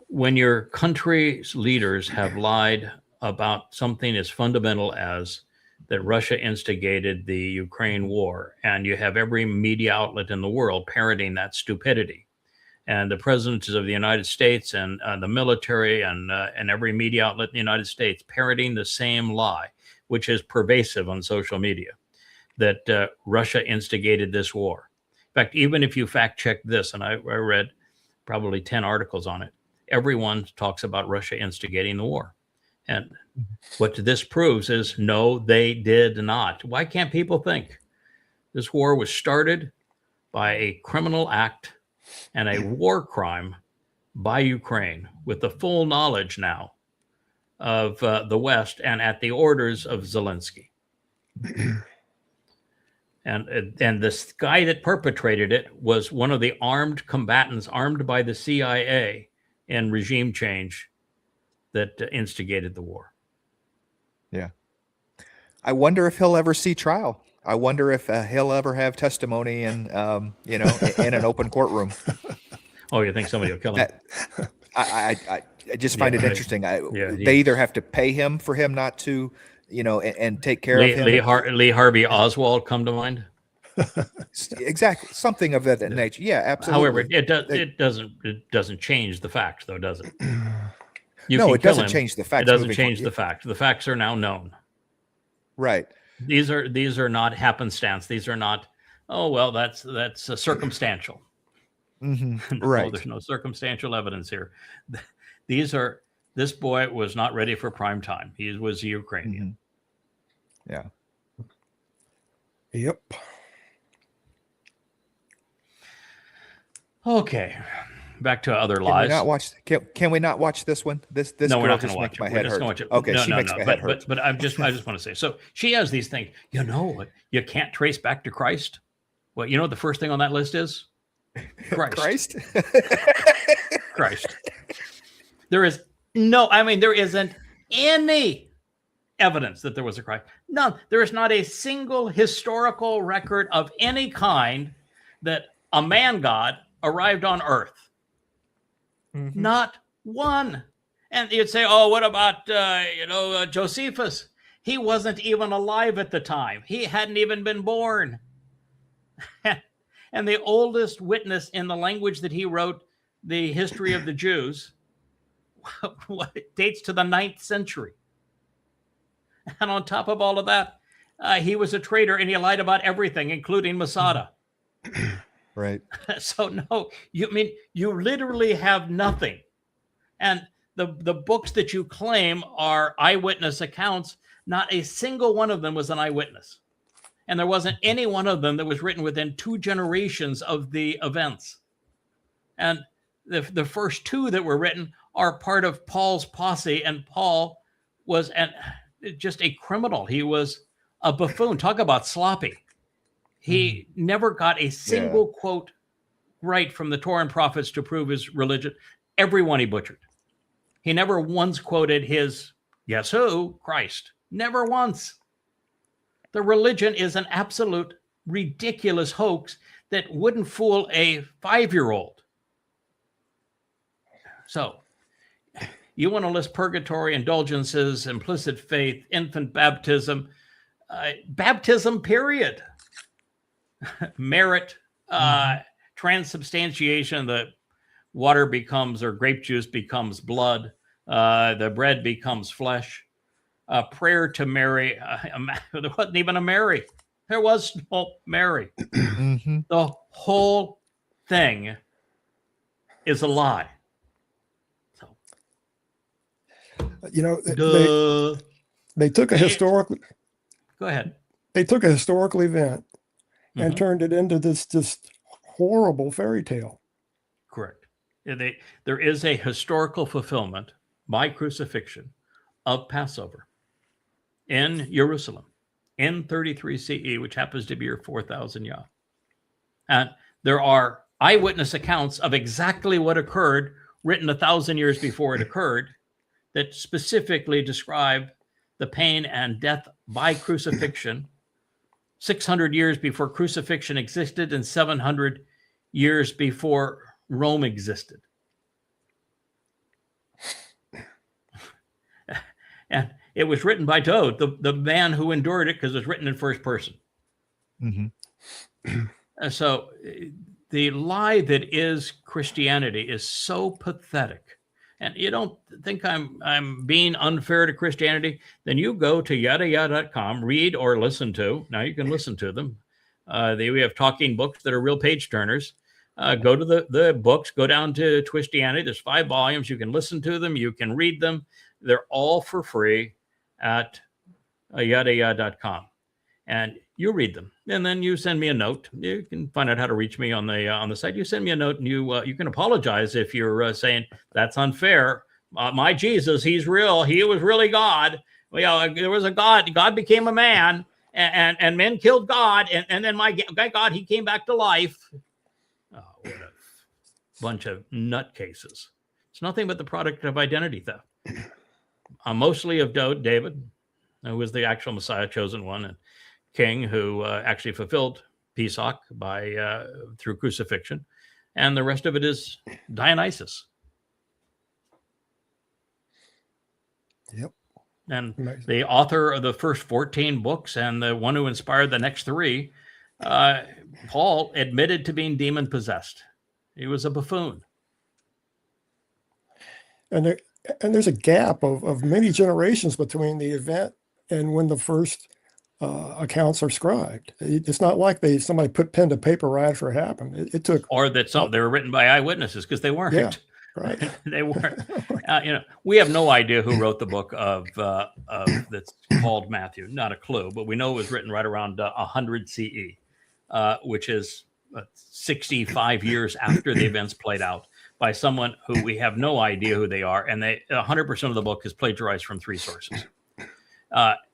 when your country's leaders have lied about something as fundamental as that Russia instigated the Ukraine war, and you have every media outlet in the world parroting that stupidity, and the presidents of the United States and the military and every media outlet in the United States parroting the same lie, which is pervasive on social media, that Russia instigated this war. In fact, even if you fact check this, and I read probably 10 articles on it, everyone talks about Russia instigating the war. And what this proves is, no, they did not. Why can't people think? This war was started by a criminal act and a war crime by Ukraine, with the full knowledge now of the West and at the orders of Zelensky. And this guy that perpetrated it was one of the armed combatants armed by the CIA in regime change that instigated the war. Yeah. I wonder if he'll ever see trial. I wonder if he'll ever have testimony in an open courtroom. Oh, you think somebody will kill him? I just find it interesting. They either have to pay him for him not to, and take care of him. Lee Harvey Oswald come to mind? Exactly. Something of that nature. Yeah, absolutely. However, it doesn't change the fact, though, does it? It doesn't change the fact. It doesn't change the fact. The facts are now known. Right. These are not happenstance. These are not, oh, well, that's circumstantial. Right. No, there's no circumstantial evidence here. This boy was not ready for prime time. He was a Ukrainian. Yeah. Yep. Okay. Back to other lies. Can we not watch this one? This no, we're girl not going to watch it. My head hurt. Okay, she makes my head hurt. But I just want to say, so she has these things. You can't trace back to Christ. Well, the first thing on that list is Christ. Christ. There isn't any evidence that there was a Christ. None. There is not a single historical record of any kind that a man god arrived on Earth. Not one. And you'd say, oh, what about, Josephus? He wasn't even alive at the time. He hadn't even been born. And the oldest witness in the language that he wrote the history of the Jews dates to the 9th century. And on top of all of that, he was a traitor and he lied about everything, including Masada. Right. So no, you literally have nothing. And the books that you claim are eyewitness accounts, not a single one of them was an eyewitness. And there wasn't any one of them that was written within 2 generations of the events. And the first 2 that were written are part of Paul's posse, and Paul was just a criminal. He was a buffoon. Talk about sloppy. He never got a single quote right from the Torah and prophets to prove his religion. Everyone he butchered. He never once quoted his, guess who? Christ. Never once. The religion is an absolute ridiculous hoax that wouldn't fool a 5-year-old. So you want to list purgatory, indulgences, implicit faith, infant baptism, baptism, period. Merit, transubstantiation, the water becomes, or grape juice becomes blood. The bread becomes flesh. Prayer to Mary. There wasn't even a Mary. There was no Mary. The whole thing is a lie. So, they took a historical. Go ahead. They took a historical event and turned it into this just horrible fairy tale. Correct. There is a historical fulfillment by crucifixion of Passover in Jerusalem in 33 CE, which happens to be your 4,000 Yah. And there are eyewitness accounts of exactly what occurred, written 1,000 years before it occurred, that specifically describe the pain and death by crucifixion 600 years before crucifixion existed and 700 years before Rome existed. And it was written by Dode, the man who endured it, because it was written in first person. So the lie that is Christianity is so pathetic. And you don't think I'm being unfair to Christianity? Then you go to yadayah.com, read or listen to. Now you can listen to them. We have talking books that are real page turners. Go to the books, go down to Twistianity. There's 5 volumes. You can listen to them. You can read them. They're all for free at yadayah.com. And you read them. And then you send me a note. You can find out how to reach me on the site. You send me a note, and you can apologize if you're saying that's unfair. My Jesus, he's real. He was really God. Well, there was a God. God became a man, and men killed God. And then my God, he came back to life. Oh, what a bunch of nutcases. It's nothing but the product of identity theft. Mostly of David, who was the actual Messiah, chosen one, and king who actually fulfilled Pesach through crucifixion, and the rest of it is Dionysus. Yep. And Amazing. the author of the first 14 books and the one who inspired the next 3, Paul, admitted to being demon possessed. He was a buffoon. And there's a gap of many generations between the event and when the first accounts are scribed. It's not like somebody put pen to paper right after it happened. It took, or that they were written by eyewitnesses, because they weren't. Yeah, right. They weren't. We have no idea who wrote the book of that's called Matthew. Not a clue, but we know it was written right around 100 CE, which is 65 years after the events played out, by someone who we have no idea who they are, and 100% of the book is plagiarized from 3 sources.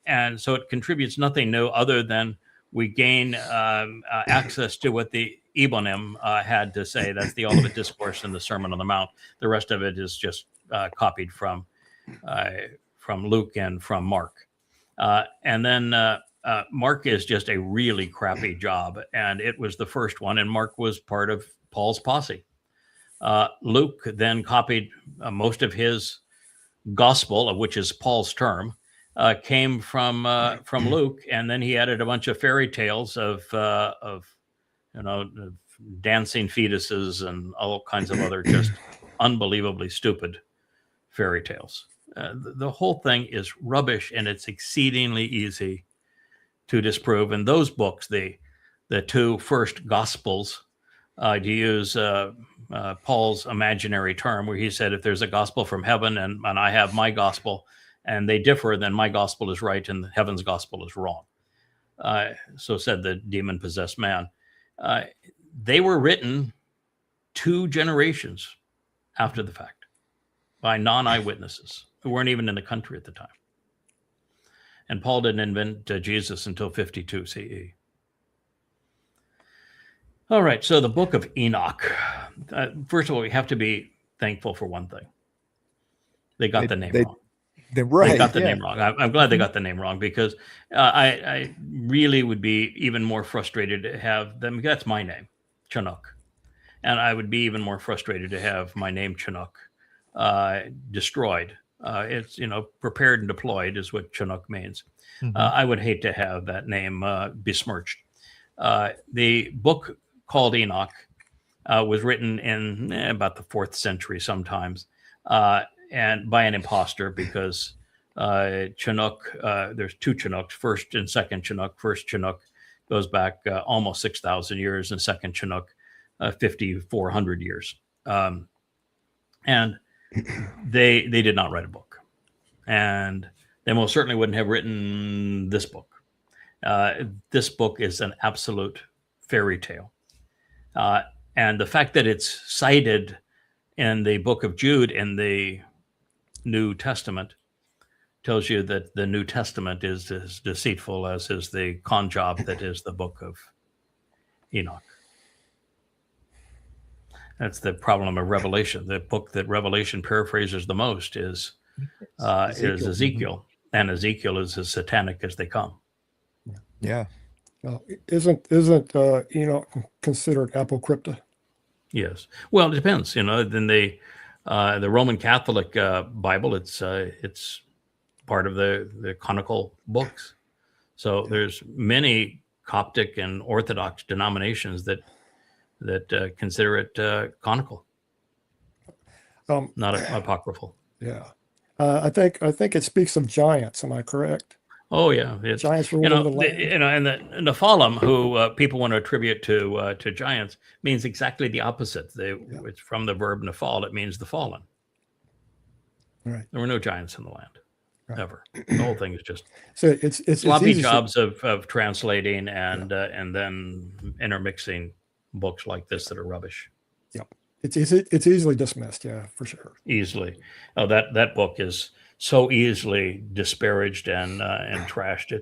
And so it contributes nothing new other than we gain access to what the Ebonim had to say. That's the Olivet Discourse and the Sermon on the Mount. The rest of it is just copied from Luke and from Mark. And then Mark is just a really crappy job, and it was the first one, and Mark was part of Paul's posse. Luke then copied most of his gospel, of which is Paul's term, came from Luke, and then he added a bunch of fairy tales of dancing fetuses and all kinds of other just unbelievably stupid fairy tales. The whole thing is rubbish, and it's exceedingly easy to disprove. And those books, the two first gospels, to use Paul's imaginary term, where he said, if there's a gospel from heaven and I have my gospel and they differ, then my gospel is right and heaven's gospel is wrong. So said the demon-possessed man. They were written 2 generations after the fact by non-eyewitnesses who weren't even in the country at the time. And Paul didn't invent Jesus until 52 CE. All right, so the book of Enoch. First of all, we have to be thankful for one thing. They got the name wrong. They got the name wrong. I'm glad they got the name wrong, because I really would be even more frustrated to have them. That's my name, Chinook. And I would be even more frustrated to have my name, Chinook, destroyed. It's, prepared and deployed is what Chinook means. I would hate to have that name besmirched. The book called Enoch was written in about the 4th century sometimes, and by an imposter, because Chinook, there's 2 Chinooks, first and second Chinook. First Chinook goes back almost 6,000 years, and second Chinook 5,400 years. And they did not write a book, and they most certainly wouldn't have written this book. This book is an absolute fairy tale. And the fact that it's cited in the book of Jude in the New Testament tells you that the New Testament is as deceitful as is the con job that is the book of Enoch. That's the problem of Revelation. The book that Revelation paraphrases the most is Ezekiel. And Ezekiel is as satanic as they come. Yeah. Well, isn't Enoch considered apocrypta? Yes. Well, it depends. In the Roman Catholic Bible, it's part of the conical books. So there's many Coptic and Orthodox denominations that consider it conical, not apocryphal. Yeah. I think it speaks of giants. Am I correct? Oh yeah, giants ruled over the land. And the Nephilim, who people want to attribute to giants, means exactly the opposite. It's from the verb nephal. It means the fallen. Right. There were no giants in the land ever. The whole thing is just it's sloppy easy jobs of translating and then intermixing books like this that are rubbish. Yep. It's easily dismissed. Yeah, for sure. Easily. Oh, that book is so easily disparaged and trashed.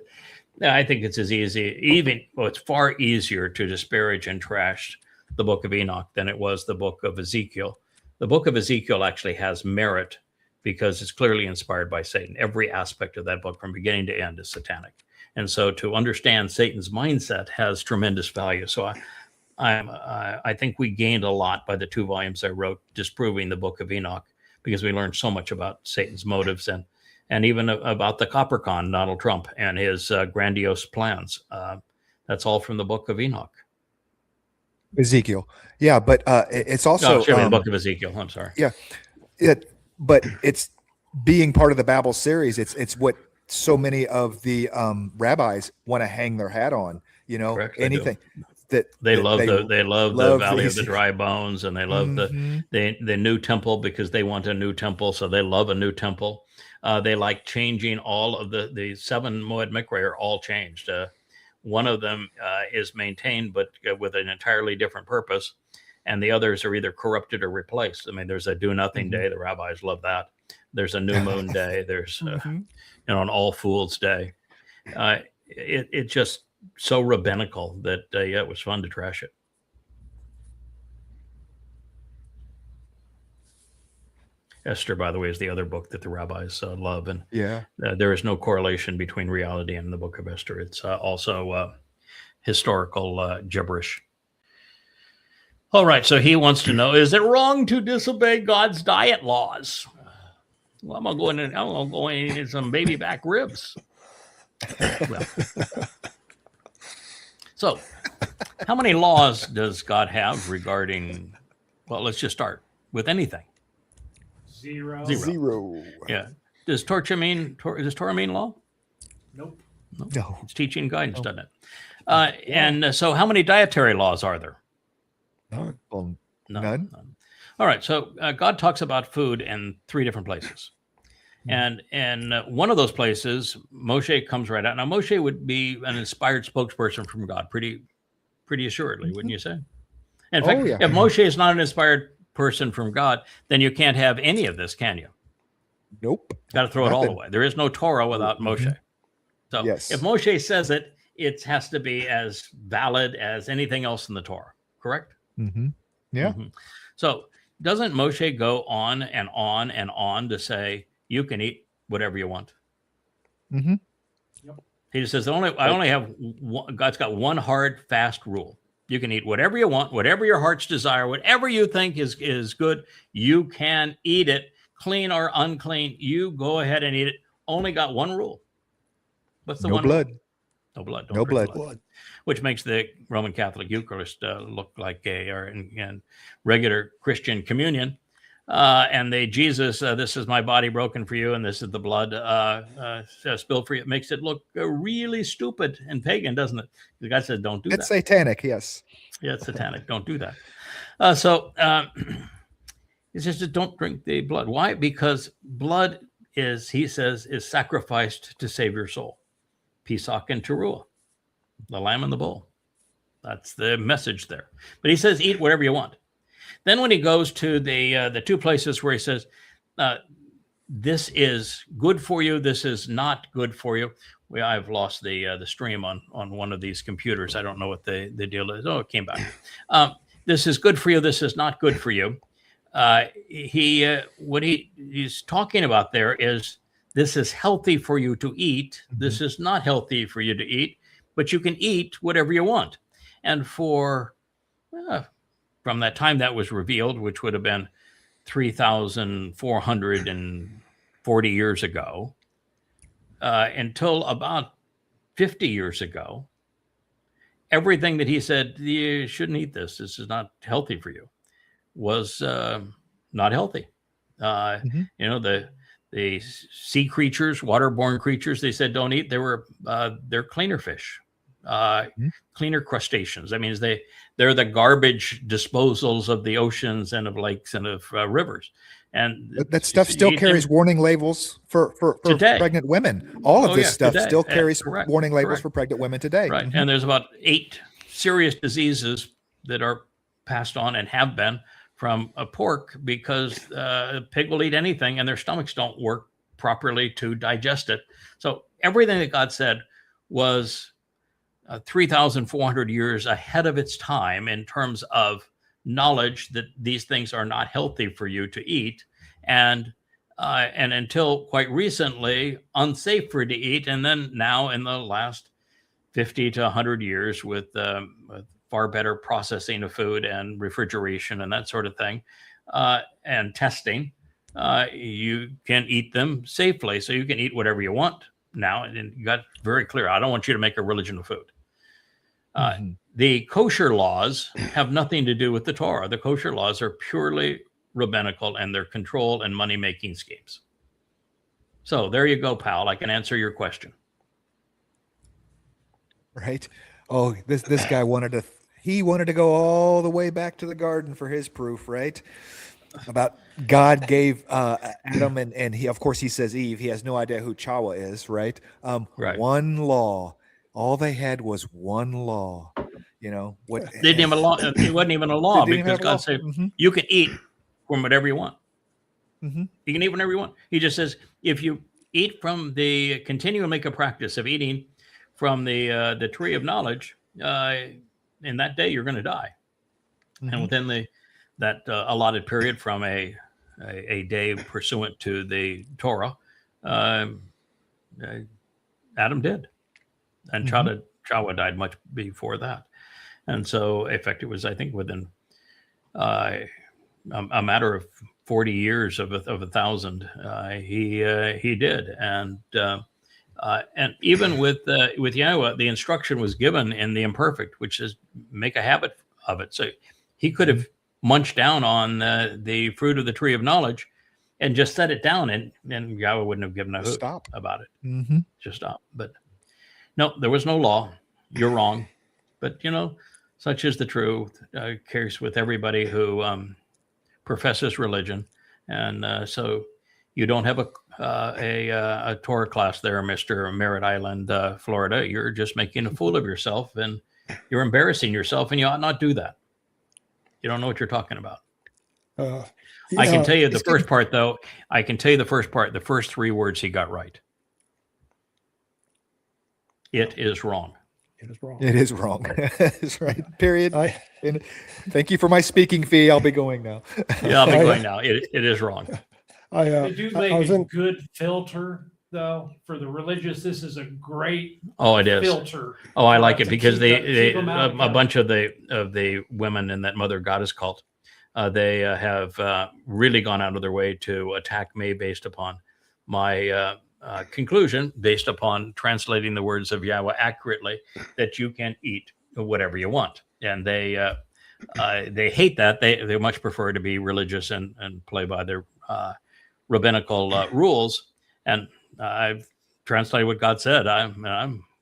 I think it's as easy, it's far easier to disparage and trash the book of Enoch than it was the book of Ezekiel. The book of Ezekiel actually has merit because it's clearly inspired by Satan. Every aspect of that book from beginning to end is satanic. And so to understand Satan's mindset has tremendous value. So I think we gained a lot by the 2 volumes I wrote disproving the book of Enoch, because we learned so much about Satan's motives and even about the Coppercon, Donald Trump, and his grandiose plans. That's all from the book of Enoch. Ezekiel. Yeah, but it's also the book of Ezekiel. I'm sorry. Yeah. But it's being part of the Babel series. It's what so many of the rabbis want to hang their hat on, Correct, anything. They love the Valley of the Dry Bones, and they love the new temple because they want a new temple, so they love a new temple. They like changing all of the 7 Moed Mikra are all changed. One of them is maintained, but with an entirely different purpose, and the others are either corrupted or replaced. I mean, there's a do nothing day. The rabbis love that. There's a new moon day. There's an All Fools Day. It just so rabbinical that it was fun to trash it. Esther, by the way, is the other book that the rabbis love, and Yeah. there is no correlation between reality and the Book of Esther. It's also historical gibberish. All right, so he wants to know: is it wrong to disobey God's diet laws? Well, I'm gonna go in and eat some baby back ribs. Well, so how many laws does God have regarding? Well, let's just start with anything. Zero. Zero. Yeah. Does Torah mean law? Nope. No. It's teaching and guidance, doesn't it? And so how many dietary laws are there? None. Well, None. All right. So God talks about food in 3 different places. And one of those places, Moshe comes right out. Now, Moshe would be an inspired spokesperson from God, pretty assuredly, wouldn't you say? In fact, yeah. if Moshe is not an inspired person from God, then you can't have any of this, can you? Nope. Got to throw it all Nothing. away. There is no Torah without Moshe. So Yes. if Moshe says it, it has to be as valid as anything else in the Torah, correct? Mm-hmm. Yeah. Mhm. So doesn't Moshe go on and on and on to say, you can eat whatever you want? Mm-hmm. He just says, I only have one, God's got one hard, fast rule. You can eat whatever you want, whatever your heart's desire, whatever you think is good. You can eat it, clean or unclean. You go ahead and eat it. Only got one rule. What's the No one blood. rule? No blood. No drink blood. Which makes the Roman Catholic Eucharist look like and regular Christian communion. And Jesus, this is my body broken for you, and this is the blood spilled for you. It makes it look really stupid and pagan, doesn't it? The guy says, don't do It's that. satanic. Yes. Yeah, it's satanic. Don't do that. He says, don't drink the blood. Why? Because blood he says, is sacrificed to save your soul. Pesach and Teruah, the lamb and the bull. That's the message there. But he says, eat whatever you want. Then when he goes to the 2 places where he says, this is good for you, this is not good for you. I've lost the stream on one of these computers. I don't know what the deal is. Oh, it came back. This is good for you, this is not good for you. What he's talking about there is, this is healthy for you to eat. This is not healthy for you to eat, but you can eat whatever you want. And from that time that was revealed, which would have been 3,440 years ago, until about 50 years ago, everything that he said, you shouldn't eat this, this is not healthy for you, was not healthy. The sea creatures, waterborne creatures, they said don't eat. They're cleaner fish, cleaner crustaceans. That means they're the garbage disposals of the oceans and of lakes and of rivers. And that stuff still carries warning labels for pregnant women. All of this stuff still carries warning labels for pregnant women today. Right. And there's about 8 serious diseases that are passed on and have been from a pork, because a pig will eat anything and their stomachs don't work properly to digest it. So everything that God said was 3,400 years ahead of its time in terms of knowledge that these things are not healthy for you to eat, and until quite recently unsafe for you to eat. And then now in the last 50 to 100 years with far better processing of food and refrigeration and that sort of thing, and testing, you can eat them safely. So you can eat whatever you want now. And you got very clear, I don't want you to make a religion of food. The kosher laws have nothing to do with the Torah. The kosher laws are purely rabbinical, and they're control and money-making schemes. So there you go, pal. I can answer your question. Right. Oh, this guy wanted to go all the way back to the garden for his proof, right? About God gave Adam and he, of course, he says Eve. He has no idea who Chawa is, right? Right. One law. All they had was one law. What they didn't have a law. It wasn't even a law, because God said you can eat from whatever you want. You can eat whatever you want. He just says, if you eat from continue to make a practice of eating from the tree of knowledge, in that day you're going to die. And within that allotted period from a a day pursuant to the Torah, Adam did, and Chawah died much before that, and so in fact it was, I think, within a matter of 40 years of 1,000, he did, and even with Yahweh, the instruction was given in the imperfect, which is make a habit of it. So he could have munched down on the fruit of the tree of knowledge and just set it down, and Yahweh wouldn't have given a hoot about it. Just stop. But no, there was no law. You're wrong. But such is the truth. Case with everybody who professes religion, and so you don't have a Torah class there, Mr. Merritt Island, Florida. You're just making a fool of yourself, and you're embarrassing yourself, and you ought not do that. You don't know what you're talking about. I can tell you the first part, though. I can tell you the first part. The first 3 words he got right. It is wrong. It is wrong. It is wrong. That's right. Period. And thank you for my speaking fee. I'll be going now. Yeah, I'll be going now. It is wrong. They do make a good filter, though, for the religious. This is a great it is filter. Oh, I like it because keep them out a bunch of the women in that Mother Goddess cult, they have really gone out of their way to attack me based upon my conclusion, based upon translating the words of Yahweh accurately, that you can eat whatever you want, and they hate that. They much prefer to be religious and play by their rabbinical rules. And I've translated what God said. I'm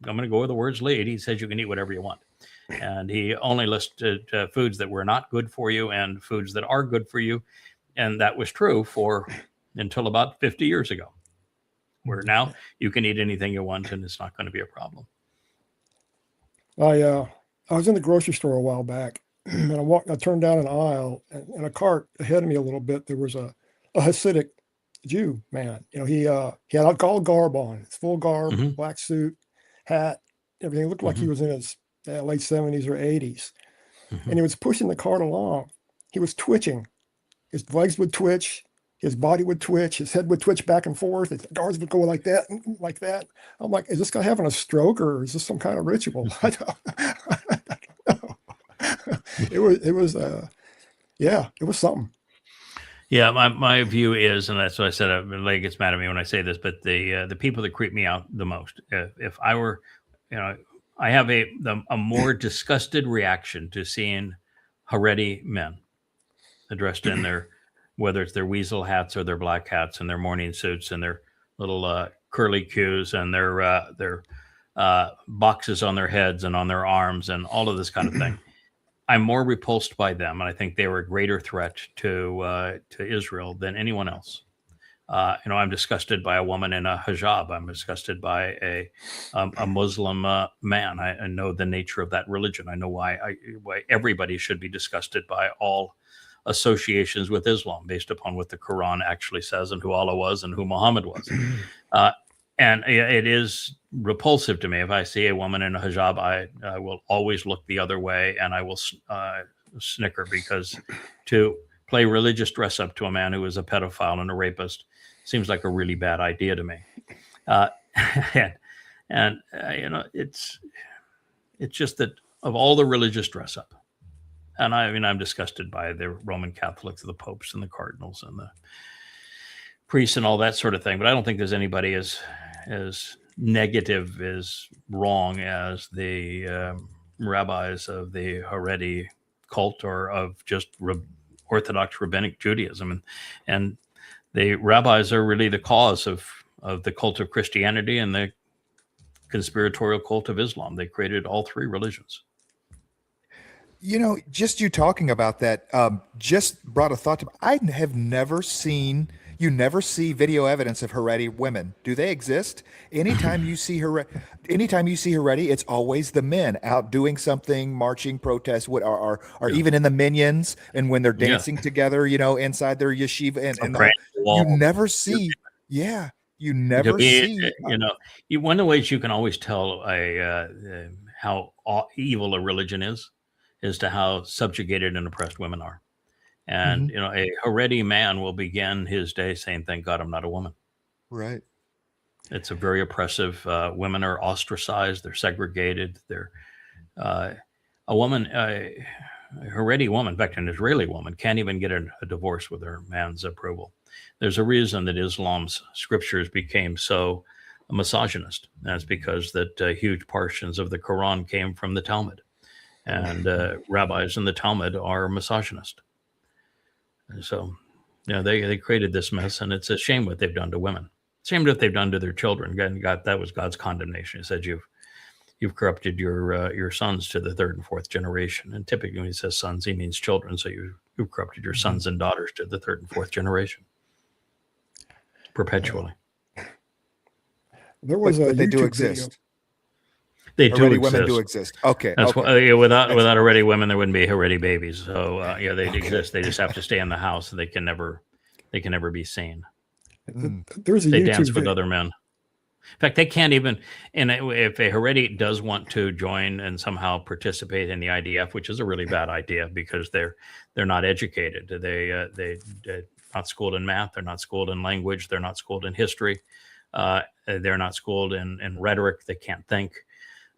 going to go where the words lead. He says you can eat whatever you want, and he only listed foods that were not good for you and foods that are good for you, and that was true until about 50 years ago, where now you can eat anything you want and it's not going to be a problem. I was in the grocery store a while back, and I turned down an aisle, and in a cart ahead of me a little bit, there was a Hasidic Jew man. He had all garb on. It's full garb, black suit, hat, everything. It looked like he was in his late 70s or 80s. And he was pushing the cart along. He was twitching. His legs would twitch. His body would twitch. His head would twitch back and forth. His guards would go like that, like that. I'm like, is this guy having a stroke, or is this some kind of ritual? I don't know. It was something. Yeah, my view is, and that's what I said. Larry gets mad at me when I say this, but the people that creep me out the most, if I were, I have a more disgusted reaction to seeing Haredi men dressed in their, whether it's their weasel hats or their black hats and their morning suits and their little curly cues and their boxes on their heads and on their arms and all of this kind of thing. I'm more repulsed by them, and I think they were a greater threat to Israel than anyone else. I'm disgusted by a woman in a hijab. I'm disgusted by a Muslim man. I know the nature of that religion. I know why everybody should be disgusted by all associations with Islam based upon what the Quran actually says and who Allah was and who Muhammad was. And it is repulsive to me. If I see a woman in a hijab, I will always look the other way, and I will snicker, because to play religious dress up to a man who is a pedophile and a rapist seems like a really bad idea to me. It's just that of all the religious dress up, and I'm disgusted by the Roman Catholics, the popes and the cardinals and the priests and all that sort of thing. But I don't think there's anybody as negative, as wrong as the rabbis of the Haredi cult or of just Orthodox rabbinic Judaism. And the rabbis are really the cause of the cult of Christianity and the conspiratorial cult of Islam. They created all 3 religions. Just you talking about that just brought a thought to me. I have never seen, you never see video evidence of Haredi women. Do they exist? Anytime you see Haredi, it's always the men out doing something, marching, protest, or even in the Minions, and when they're dancing together, inside their yeshiva, and you never see. Yeah, you never see. One of the ways you can always tell how evil a religion is to how subjugated and oppressed women are. And, a Haredi man will begin his day saying, thank God I'm not a woman. Right. It's a very oppressive. Women are ostracized. They're segregated. They're a woman, a Haredi woman, in fact, an Israeli woman can't even get a divorce with her man's approval. There's a reason that Islam's scriptures became so misogynist. That's because that huge portions of the Quran came from the Talmud, and rabbis in the Talmud are misogynist. And so, they created this mess, and it's a shame what they've done to women. Shame what they've done to their children. God, that was God's condemnation. He said, you've corrupted your sons to the third and fourth generation. And typically when he says sons, he means children. So you've corrupted your sons and daughters to the third and fourth generation. Perpetually. There was but they do YouTube exist. They do exist. Women do exist. Okay. That's okay. why without Haredi women, there wouldn't be Haredi babies. So they exist. They just have to stay in the house, and they can never be seen. There's a they YouTube dance with video. other men. In fact, they can't even. And if a Haredi does want to join and somehow participate in the IDF, which is a really bad idea because they're not educated. They're not schooled in math. They're not schooled in language. They're not schooled in history. They're not schooled in rhetoric. They can't think.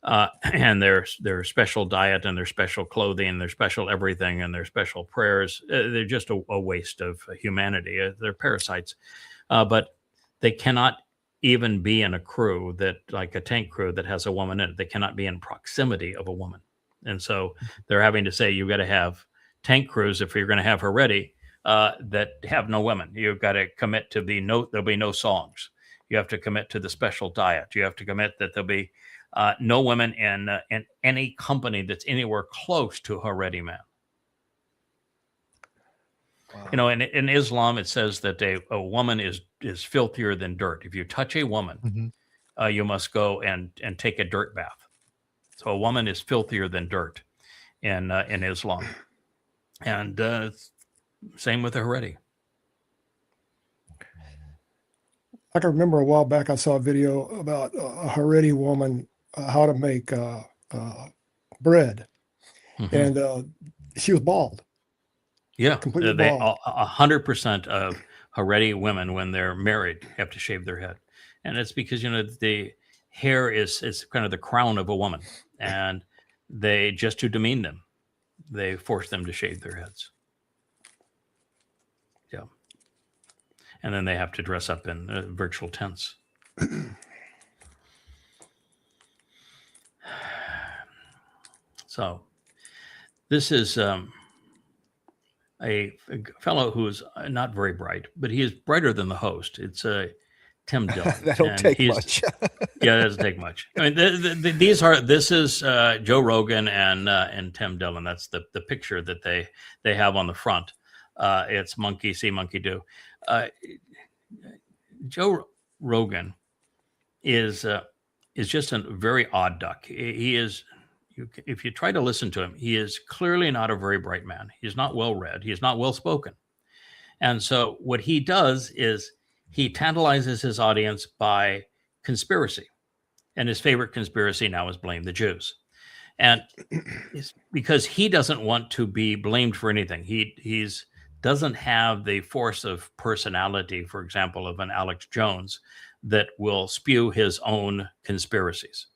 And their special diet and their special clothing, their special everything, and their special prayers, they're just a waste of humanity. They're parasites. But they cannot even be in a crew like a tank crew that has a woman in it. They cannot be in proximity of a woman. And so they're having to say, you've got to have tank crews if you're going to have Haredi that have no women. You've got to commit to there'll be no songs. You have to commit to the special diet. You have to commit that there'll be no women in any company that's anywhere close to a Haredi man. Wow. In Islam, it says that a woman is filthier than dirt. If you touch a woman, you must go and take a dirt bath. So a woman is filthier than dirt in Islam. And same with the Haredi. I can remember a while back I saw a video about a Haredi woman, how to make bread. And she was bald. Yeah, completely bald. 100% of Haredi women, when they're married, have to shave their head. And it's because, the hair is kind of the crown of a woman. And they, just to demean them, they force them to shave their heads. Yeah. And then they have to dress up in virtual tents. So this is a fellow who's not very bright, but he is brighter than the host. It's Tim Dillon. That don't take much. Yeah, it doesn't take much. I mean, this is Joe Rogan and Tim Dillon. That's the picture that they have on the front. It's monkey see, monkey do. Joe Rogan is just a very odd duck. He is. If you try to listen to him, he is clearly not a very bright man. He's not well read. He's not well spoken. And so what he does is he tantalizes his audience by conspiracy. And his favorite conspiracy now is blame the Jews. And it's because he doesn't want to be blamed for anything. He's doesn't have the force of personality, for example, of an Alex Jones that will spew his own conspiracies.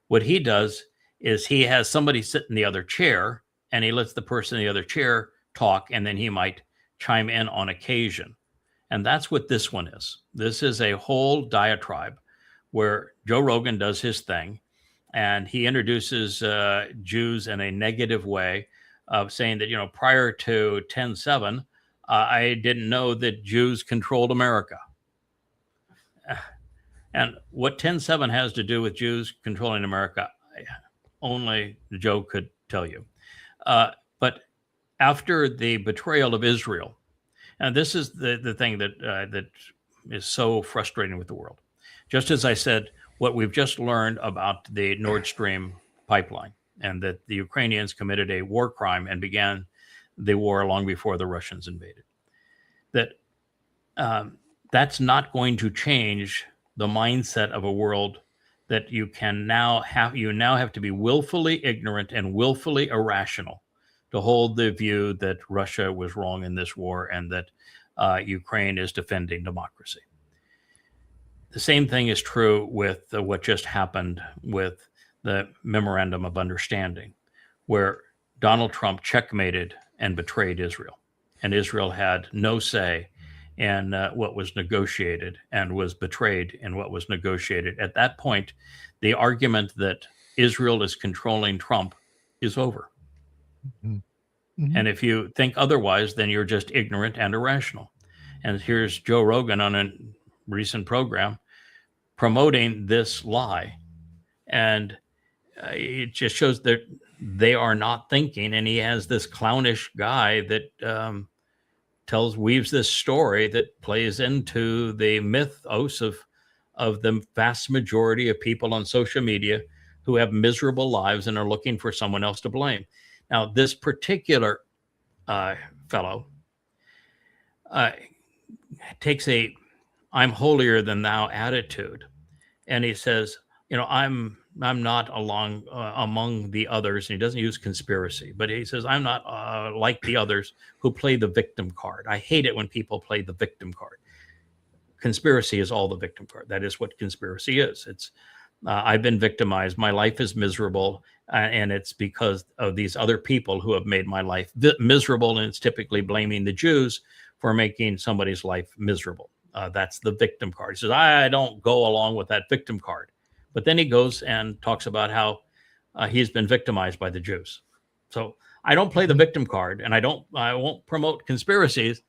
What he does is he has somebody sit in the other chair and he lets the person in the other chair talk, and then he might chime in on occasion. And that's what this one is. This is a whole diatribe where Joe Rogan does his thing, and he introduces Jews in a negative way of saying that, prior to 10/7, I didn't know that Jews controlled America. And what 10/7 has to do with Jews controlling America, only Joe could tell you. But after the betrayal of Israel, and this is the thing that is so frustrating with the world. Just as I said, what we've just learned about the Nord Stream pipeline, and that the Ukrainians committed a war crime and began the war long before the Russians invaded. That's not going to change the mindset of a world that you now have to be willfully ignorant and willfully irrational to hold the view that Russia was wrong in this war and that Ukraine is defending democracy. The same thing is true with what just happened with the Memorandum of Understanding, where Donald Trump checkmated and betrayed Israel. And Israel had no say in what was negotiated and was betrayed in what was negotiated. At that point, the argument that Israel is controlling Trump is over. Mm-hmm. And if you think otherwise, then you're just ignorant and irrational. And here's Joe Rogan on a recent program promoting this lie. And it just shows that they are not thinking. And he has this clownish guy that weaves this story that plays into the mythos of the vast majority of people on social media who have miserable lives and are looking for someone else to blame. Now, this particular fellow takes a "I'm holier than thou" attitude, and he says, I'm not among the others. And he doesn't use conspiracy, but he says, I'm not like the others who play the victim card. I hate it when people play the victim card. Conspiracy is all the victim card. That is what conspiracy is. It's I've been victimized. My life is miserable. And it's because of these other people who have made my life miserable. And it's typically blaming the Jews for making somebody's life miserable. That's the victim card. He says, I don't go along with that victim card. But then he goes and talks about how he's been victimized by the Jews. So I don't play the victim card, and I won't promote conspiracies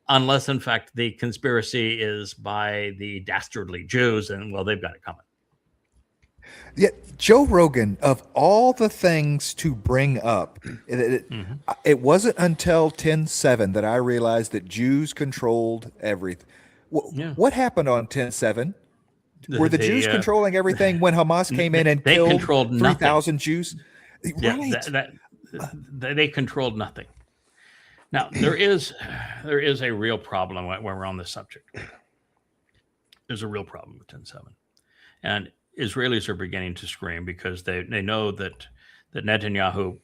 unless, in fact, the conspiracy is by the dastardly Jews, and well, they've got it coming. Yeah, Joe Rogan, of all the things to bring up, it wasn't until 10/7 that I realized that Jews controlled everything. What happened on 10/7? Were the Jews controlling everything when Hamas came in and killed 3,000 Jews? Yeah, they controlled nothing. Now, there is a real problem when we're on this subject. There's a real problem with 10/7. And Israelis are beginning to scream because they know that Netanyahu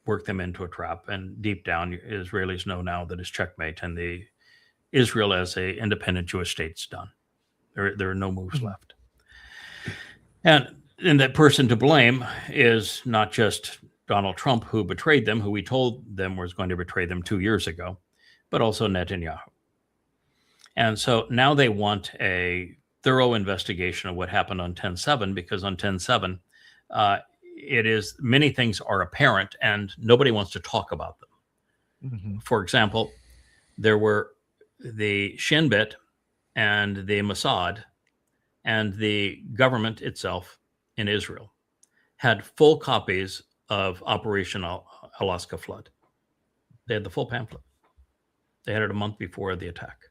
worked them into a trap. And deep down, Israelis know now that it's checkmate and Israel as a independent Jewish state's done. There are no moves left. And that person to blame is not just Donald Trump, who betrayed them, who we told them was going to betray them 2 years ago, but also Netanyahu. And so now they want a thorough investigation of what happened on 10/7, because on 10/7, many things are apparent and nobody wants to talk about them. Mm-hmm. For example, there were the Shin Bet and the Mossad and the government itself in Israel had full copies of Operation Alaska Flood. They had the full pamphlet. They had it a month before the attack.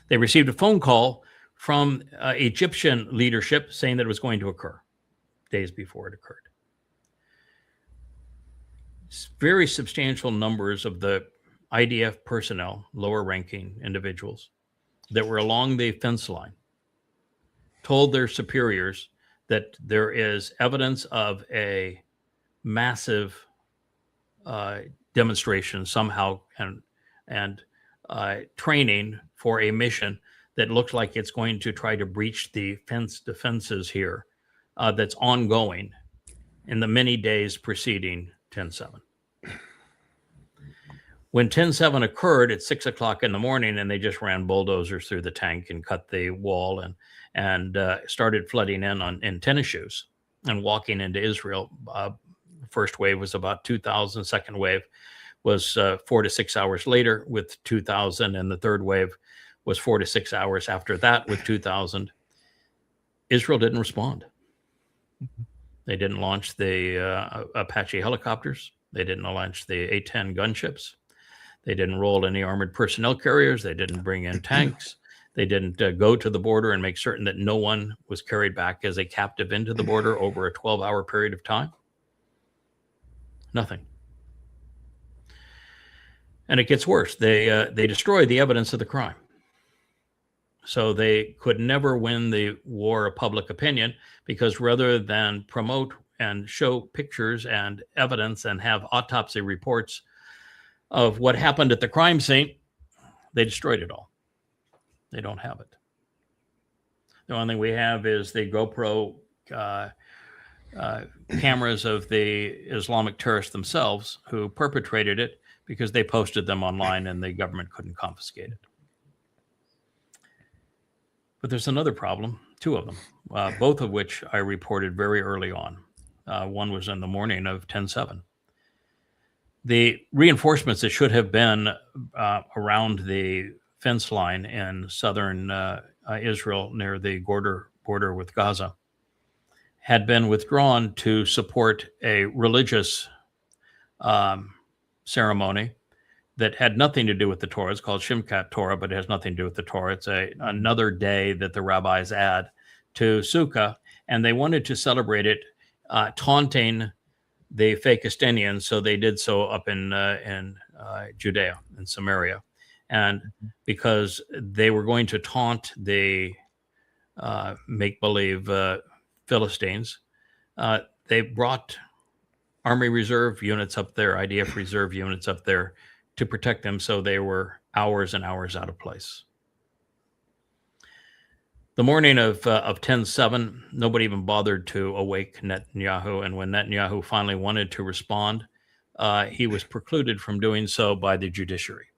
They received a phone call from Egyptian leadership saying that it was going to occur days before it occurred. Very substantial numbers of the IDF personnel, lower ranking individuals that were along the fence line, told their superiors that there is evidence of a massive demonstration somehow and training for a mission that looks like it's going to try to breach the defenses here that's ongoing in the many days preceding 10/7. When 10/7 occurred at 6 o'clock in the morning, and they just ran bulldozers through the tank and cut the wall and started flooding in tennis shoes and walking into Israel. First wave was about 2,000. Second wave was 4 to 6 hours later with 2,000. And the third wave was 4 to 6 hours after that with 2,000. Israel didn't respond. Mm-hmm. They didn't launch the Apache helicopters. They didn't launch the A-10 gunships. They didn't roll any armored personnel carriers. They didn't bring in tanks. They didn't go to the border and make certain that no one was carried back as a captive into the border over a 12-hour period of time. Nothing. And it gets worse. They destroy the evidence of the crime. So they could never win the war of public opinion, because rather than promote and show pictures and evidence and have autopsy reports of what happened at the crime scene, they destroyed it all. They don't have it. The only thing we have is the GoPro cameras of the Islamic terrorists themselves who perpetrated it, because they posted them online and the government couldn't confiscate it. But there's another problem, two of them, both of which I reported very early on. One was in the morning of 10/7. The reinforcements that should have been around the fence line in southern Israel near the border with Gaza had been withdrawn to support a religious ceremony that had nothing to do with the Torah. It's called Shimkat Torah, but it has nothing to do with the Torah. It's another day that the rabbis add to Sukkah, and they wanted to celebrate it, taunting the Fakistinians. So they did so up in Judea and Samaria. And because they were going to taunt the make-believe Philistines, they brought Army Reserve units up there, IDF Reserve units up there to protect them, so they were hours and hours out of place. The morning of 10/7, nobody even bothered to awake Netanyahu, and when Netanyahu finally wanted to respond, he was precluded from doing so by the judiciary.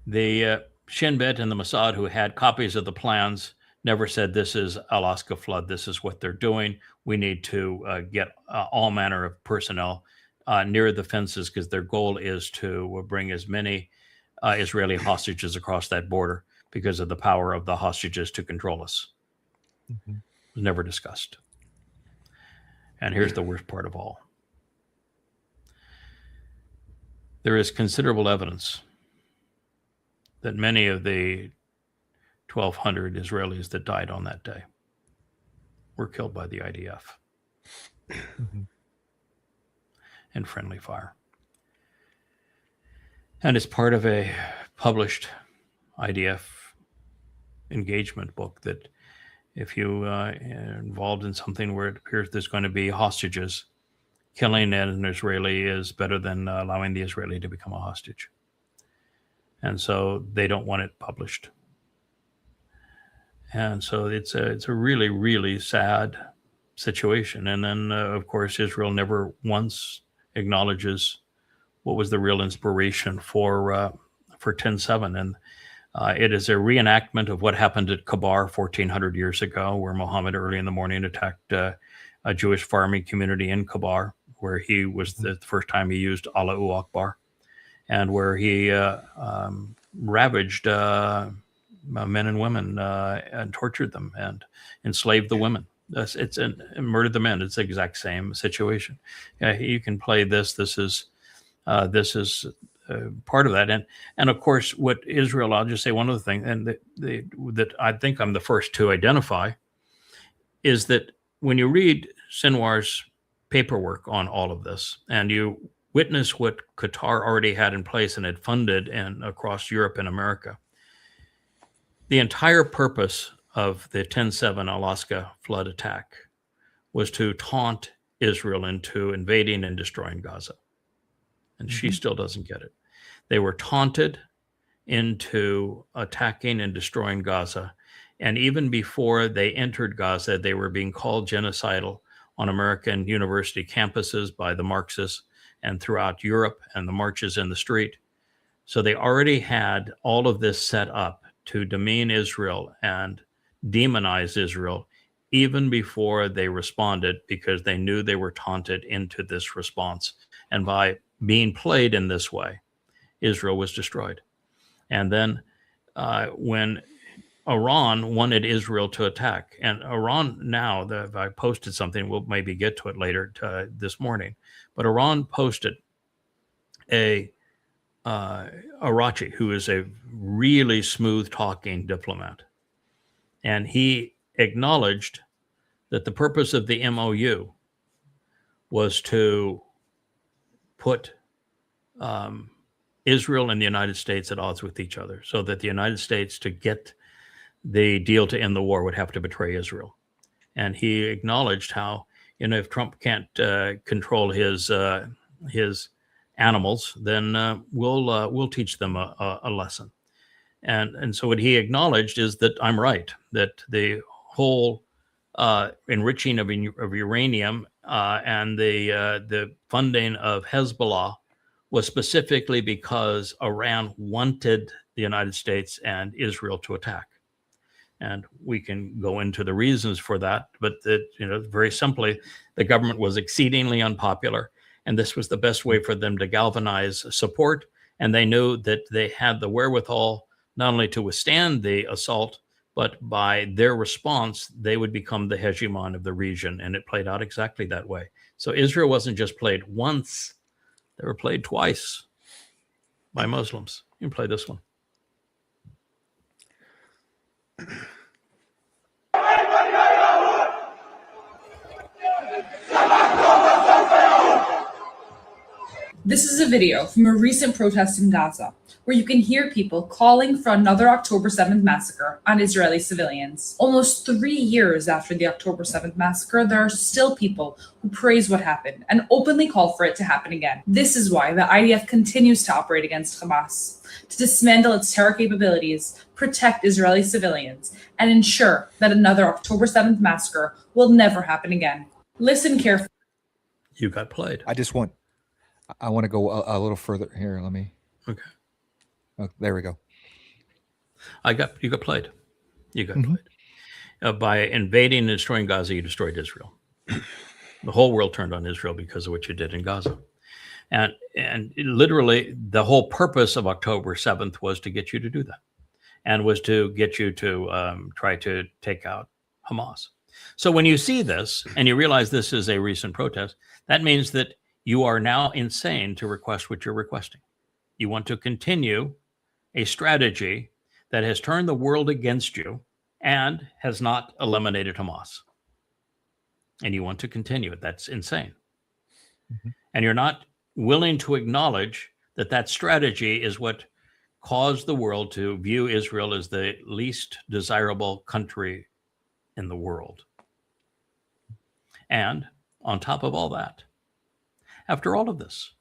The Shin Bet and the Mossad, who had copies of the plans, never said, this is Alaska Flood, this is what they're doing. We need to get all manner of personnel near the fences, because their goal is to bring as many Israeli hostages across that border because of the power of the hostages to control us. Mm-hmm. It was never discussed. And here's the worst part of all. There is considerable evidence that many of the 1,200 Israelis that died on that day were killed by the IDF. Mm-hmm. And friendly fire. And it's part of a published IDF engagement book that if you are involved in something where it appears there's going to be hostages, killing an Israeli is better than allowing the Israeli to become a hostage. And so they don't want it published. And so it's a really, really sad situation. And then, of course, Israel never once acknowledges what was the real inspiration for 10/7. And it is a reenactment of what happened at Kabar 1,400 years ago, where Muhammad early in the morning attacked a Jewish farming community in Kabar, where he was the first time he used Allahu Akbar, and where he ravaged men and women and tortured them and enslaved the women. And murdered the men. It's the exact same situation. You can play this. This is part of that. And of course, what Israel, I'll just say one other thing, and that I think I'm the first to identify, is that when you read Sinwar's paperwork on all of this, and you witness what Qatar already had in place and had funded and across Europe and America, the entire purpose of the 10/7 Alaska flood attack was to taunt Israel into invading and destroying Gaza. And she still doesn't get it. They were taunted into attacking and destroying Gaza. And even before they entered Gaza, they were being called genocidal on American university campuses by the Marxists and throughout Europe, and the marches in the street. So they already had all of this set up to demean Israel and demonize Israel even before they responded, because they knew they were taunted into this response. And by being played in this way, Israel was destroyed. And then when Iran wanted Israel to attack, and Iran now, I posted something, we'll maybe get to it later this morning, but Iran posted Arachi, who is a really smooth-talking diplomat. And he acknowledged that the purpose of the MOU was to put Israel and the United States at odds with each other, so that the United States, to get the deal to end the war, would have to betray Israel. And he acknowledged how, if Trump can't control his animals, then we'll teach them a lesson. And so what he acknowledged is that I'm right, that the whole enriching of uranium and the funding of Hezbollah was specifically because Iran wanted the United States and Israel to attack. And we can go into the reasons for that, but very simply, the government was exceedingly unpopular, and this was the best way for them to galvanize support. And they knew that they had the wherewithal not only to withstand the assault, but by their response, they would become the hegemon of the region. And it played out exactly that way. So Israel wasn't just played once, they were played twice by Muslims. You can play this one. This is a video from a recent protest in Gaza, where you can hear people calling for another October 7th massacre on Israeli civilians. Almost 3 years after the October 7th massacre, there are still people who praise what happened and openly call for it to happen again. This is why the IDF continues to operate against Hamas, to dismantle its terror capabilities, protect Israeli civilians, and ensure that another October 7th massacre will never happen again. Listen carefully. You got played. I want to go a little further here. Let me. Okay. Oh, there we go. You got played. You got played. By invading and destroying Gaza, you destroyed Israel. The whole world turned on Israel because of what you did in Gaza. And literally, the whole purpose of October 7th was to get you to do that, and was to get you to try to take out Hamas. So when you see this and you realize this is a recent protest, that means that you are now insane to request what you're requesting. You want to continue a strategy that has turned the world against you and has not eliminated Hamas. And you want to continue it. That's insane. And you're not willing to acknowledge that that strategy is what caused the world to view Israel as the least desirable country in the world. And on top of all that, after all of this,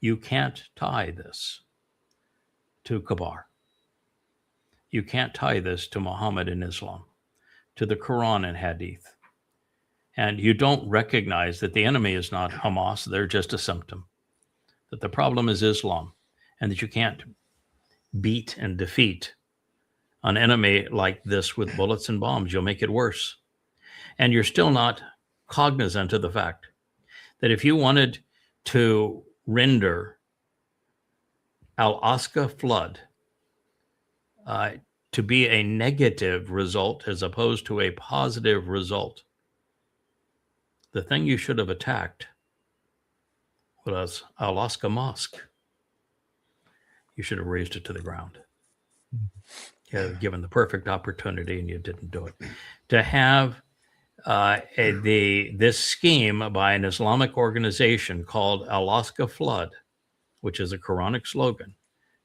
you can't tie this to Kabar. You can't tie this to Muhammad and Islam, to the Quran and Hadith. And you don't recognize that the enemy is not Hamas, they're just a symptom. That the problem is Islam, and that you can't beat and defeat an enemy like this with bullets and bombs. You'll make it worse. And you're still not cognizant of the fact that if you wanted to render Al-Aqsa flood to be a negative result as opposed to a positive result, the thing you should have attacked was Al-Aqsa Mosque. You should have razed it to the ground. You had given the perfect opportunity and you didn't do it. To have this scheme by an Islamic organization called Al-Aqsa Flood, which is a Quranic slogan,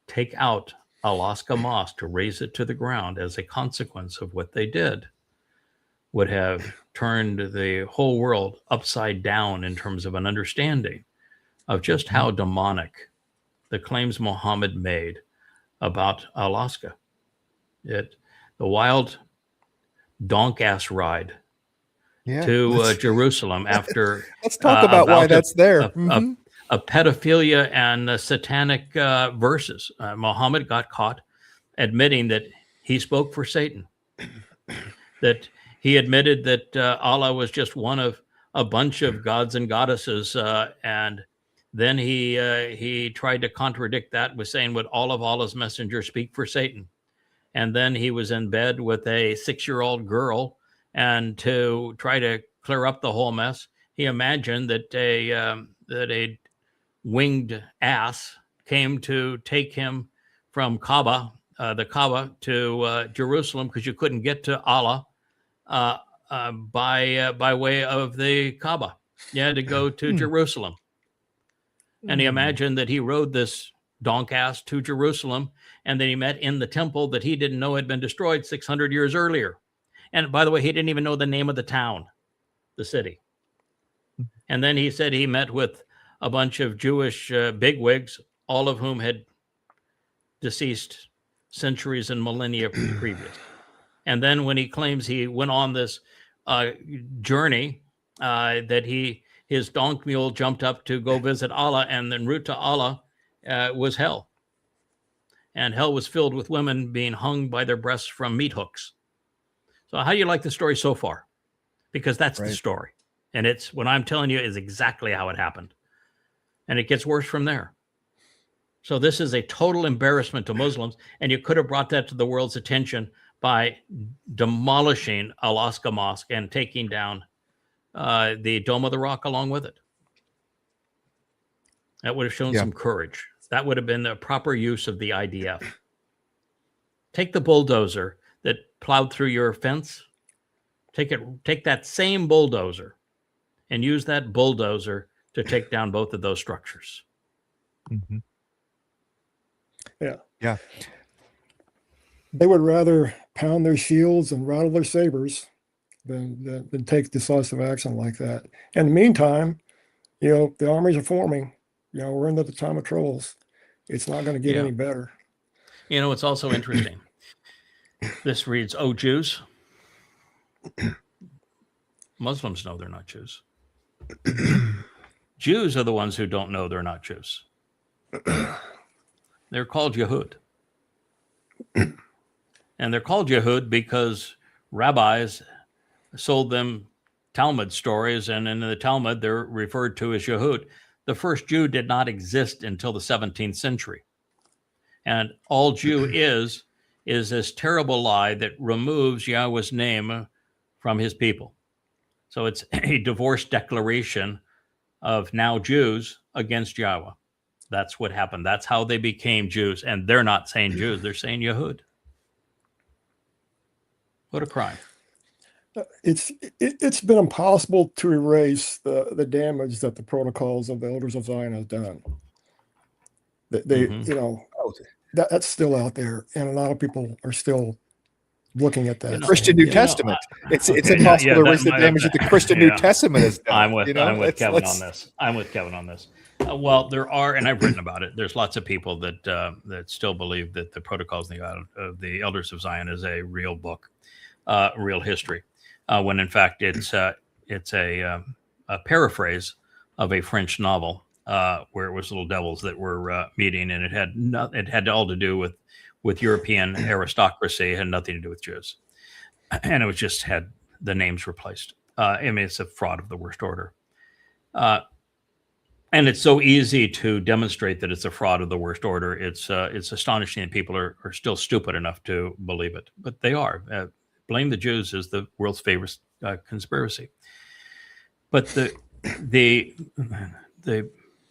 take out Al-Aqsa Mosque to raise it to the ground as a consequence of what they did, would have turned the whole world upside down in terms of an understanding of just how demonic the claims Muhammad made about Al-Aqsa. The wild donk-ass ride to Jerusalem after let's talk about why that's there. A pedophilia and satanic verses. Muhammad got caught admitting that he spoke for Satan, that he admitted that Allah was just one of a bunch of gods and goddesses, and then he tried to contradict that with saying, would all of Allah's messengers speak for Satan? And then he was in bed with a 6-year-old girl, and to try to clear up the whole mess, he imagined that a winged ass came to take him from the Kaaba to Jerusalem, because you couldn't get to Allah by way of the Kaaba. You had to go to Jerusalem. And he imagined that he rode this donk ass to Jerusalem, and then he met in the temple that he didn't know had been destroyed 600 years earlier. And by the way, he didn't even know the name of the town, the city. And then he said he met with a bunch of Jewish bigwigs, all of whom had deceased centuries and millennia previous. And then when he claims he went on this journey, that his donk mule jumped up to go visit Allah, and en route to Allah was hell. And hell was filled with women being hung by their breasts from meat hooks. So how do you like the story so far? Because that's the story. And it's what I'm telling you is exactly how it happened. And it gets worse from there. So this is a total embarrassment to Muslims. And you could have brought that to the world's attention by demolishing Al-Aqsa Mosque and taking down the Dome of the Rock along with it. That would have shown some courage. That would have been the proper use of the IDF. Take the bulldozer that plowed through your fence. Take that same bulldozer and use that bulldozer to take down both of those structures. Mm-hmm. Yeah. They would rather pound their shields and rattle their sabers than take decisive action like that. In the meantime, the armies are forming. We're into the time of troubles. It's not going to get any better. It's also interesting. This reads, "Oh, Jews." Muslims know they're not Jews. Jews are the ones who don't know they're not Jews. They're called Yehud. And they're called Yehud because rabbis sold them Talmud stories, and in the Talmud, they're referred to as Yehud. The first Jew did not exist until the 17th century. And all Jew is this terrible lie that removes Yahweh's name from his people. So it's a divorce declaration of now Jews against Yahweh. That's what happened. That's how they became Jews. And they're not saying Jews, they're saying Yehud. What a crime. It's been impossible to erase the damage that the protocols of the Elders of Zion has done. They that's still out there, and a lot of people are still looking at that. Christian New Testament. It's impossible to erase the damage that the Christian New Testament has done. I'm with Kevin on this. I'm with Kevin on this. Well, there are, and I've written about it. There's lots of people that still believe that the Protocols of the Elders of Zion is a real book, real history. When in fact it's a paraphrase of a French novel where it was little devils that were meeting, and it had all to do with European aristocracy. It had nothing to do with Jews, and it was just had the names replaced. It's a fraud of the worst order, and it's so easy to demonstrate that it's a fraud of the worst order. It's astonishing that people are still stupid enough to believe it, but they are. Blame the Jews is the world's favorite conspiracy. But the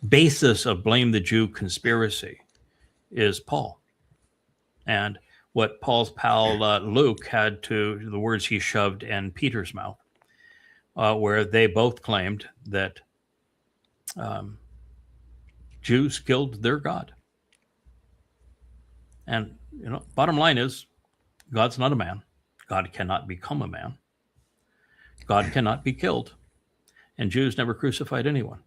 basis of blame the Jew conspiracy is Paul. And what Paul's pal Luke had to the words he shoved in Peter's mouth, where they both claimed that Jews killed their God. And, bottom line is, God's not a man. God cannot become a man. God cannot be killed. And Jews never crucified anyone.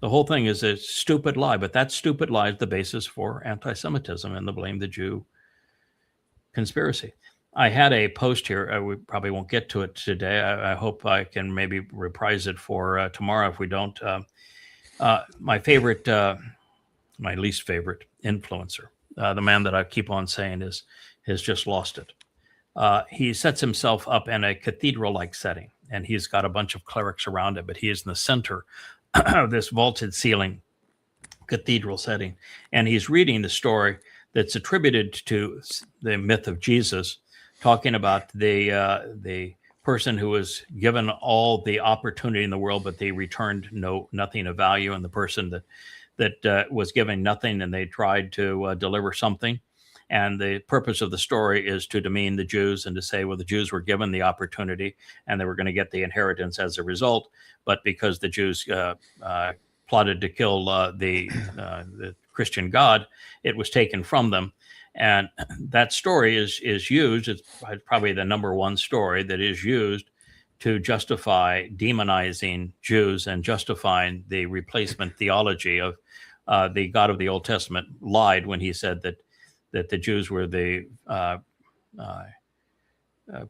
The whole thing is a stupid lie, but that stupid lie is the basis for anti-Semitism and the blame the Jew conspiracy. I had a post here. We probably won't get to it today. I hope I can maybe reprise it for tomorrow if we don't. My favorite, my least favorite influencer, the man that I keep on saying has just lost it. He sets himself up in a cathedral-like setting, and he's got a bunch of clerics around it, but he is in the center of this vaulted ceiling cathedral setting. And he's reading the story that's attributed to the myth of Jesus, talking about the person who was given all the opportunity in the world, but they returned nothing of value, and the person that was given nothing and they tried to deliver something. And the purpose of the story is to demean the Jews and to say, well, the Jews were given the opportunity and they were going to get the inheritance as a result. But because the Jews plotted to kill the Christian God, it was taken from them. And that story is used. It's probably the number one story that is used to justify demonizing Jews and justifying the replacement theology of the God of the Old Testament lied when he said that the Jews were the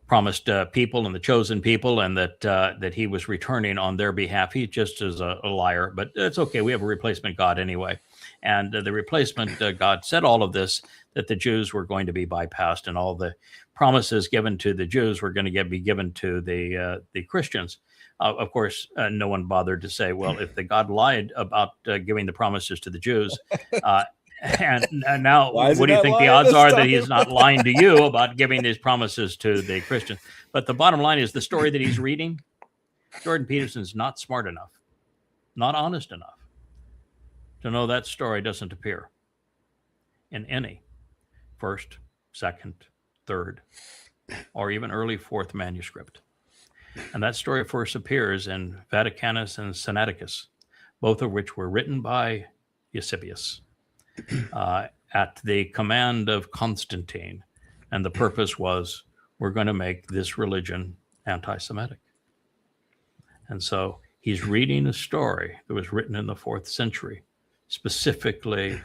promised people and the chosen people, and that he was returning on their behalf. He just is a liar, but it's okay. We have a replacement God anyway. And the replacement God said all of this, that the Jews were going to be bypassed, and all the promises given to the Jews were going to be given to the Christians. Of course, no one bothered to say, well, if the God lied about giving the promises to the Jews, and now what do you think the odds are that he's not lying to you about giving these promises to the Christians? But the bottom line is the story that he's reading, Jordan Peterson's not smart enough, not honest enough to know that story doesn't appear in any first, second, third, or even early fourth manuscript. And that story first appears in Vaticanus and Sinaiticus, both of which were written by Eusebius at the command of Constantine. And the purpose was, we're going to make this religion anti-Semitic. And so he's reading a story that was written in the 4th century, specifically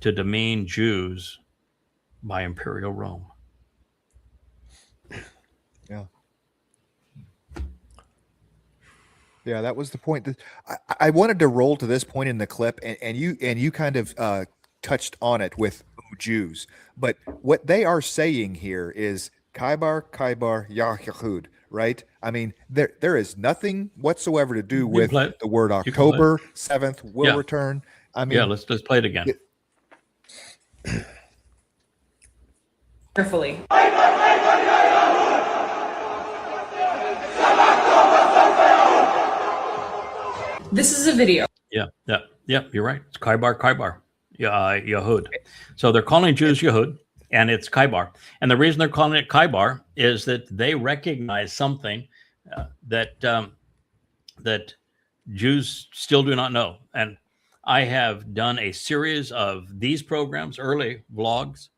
to demean Jews by Imperial Rome. Yeah. Yeah, that was the point. That I wanted to roll to this point in the clip, and you kind of touched on it with Jews. But what they are saying here is Kaibar Yahud, right? I mean, there is nothing whatsoever to do with the word October 7th will return. I mean, let's play it again. Carefully. This is a video. Yeah, you're right. It's Kaibar Yahud. So they're calling Jews Yahud, and it's Kaibar. And the reason they're calling it Kaibar is that they recognize something that Jews still do not know. And I have done a series of these programs, early vlogs,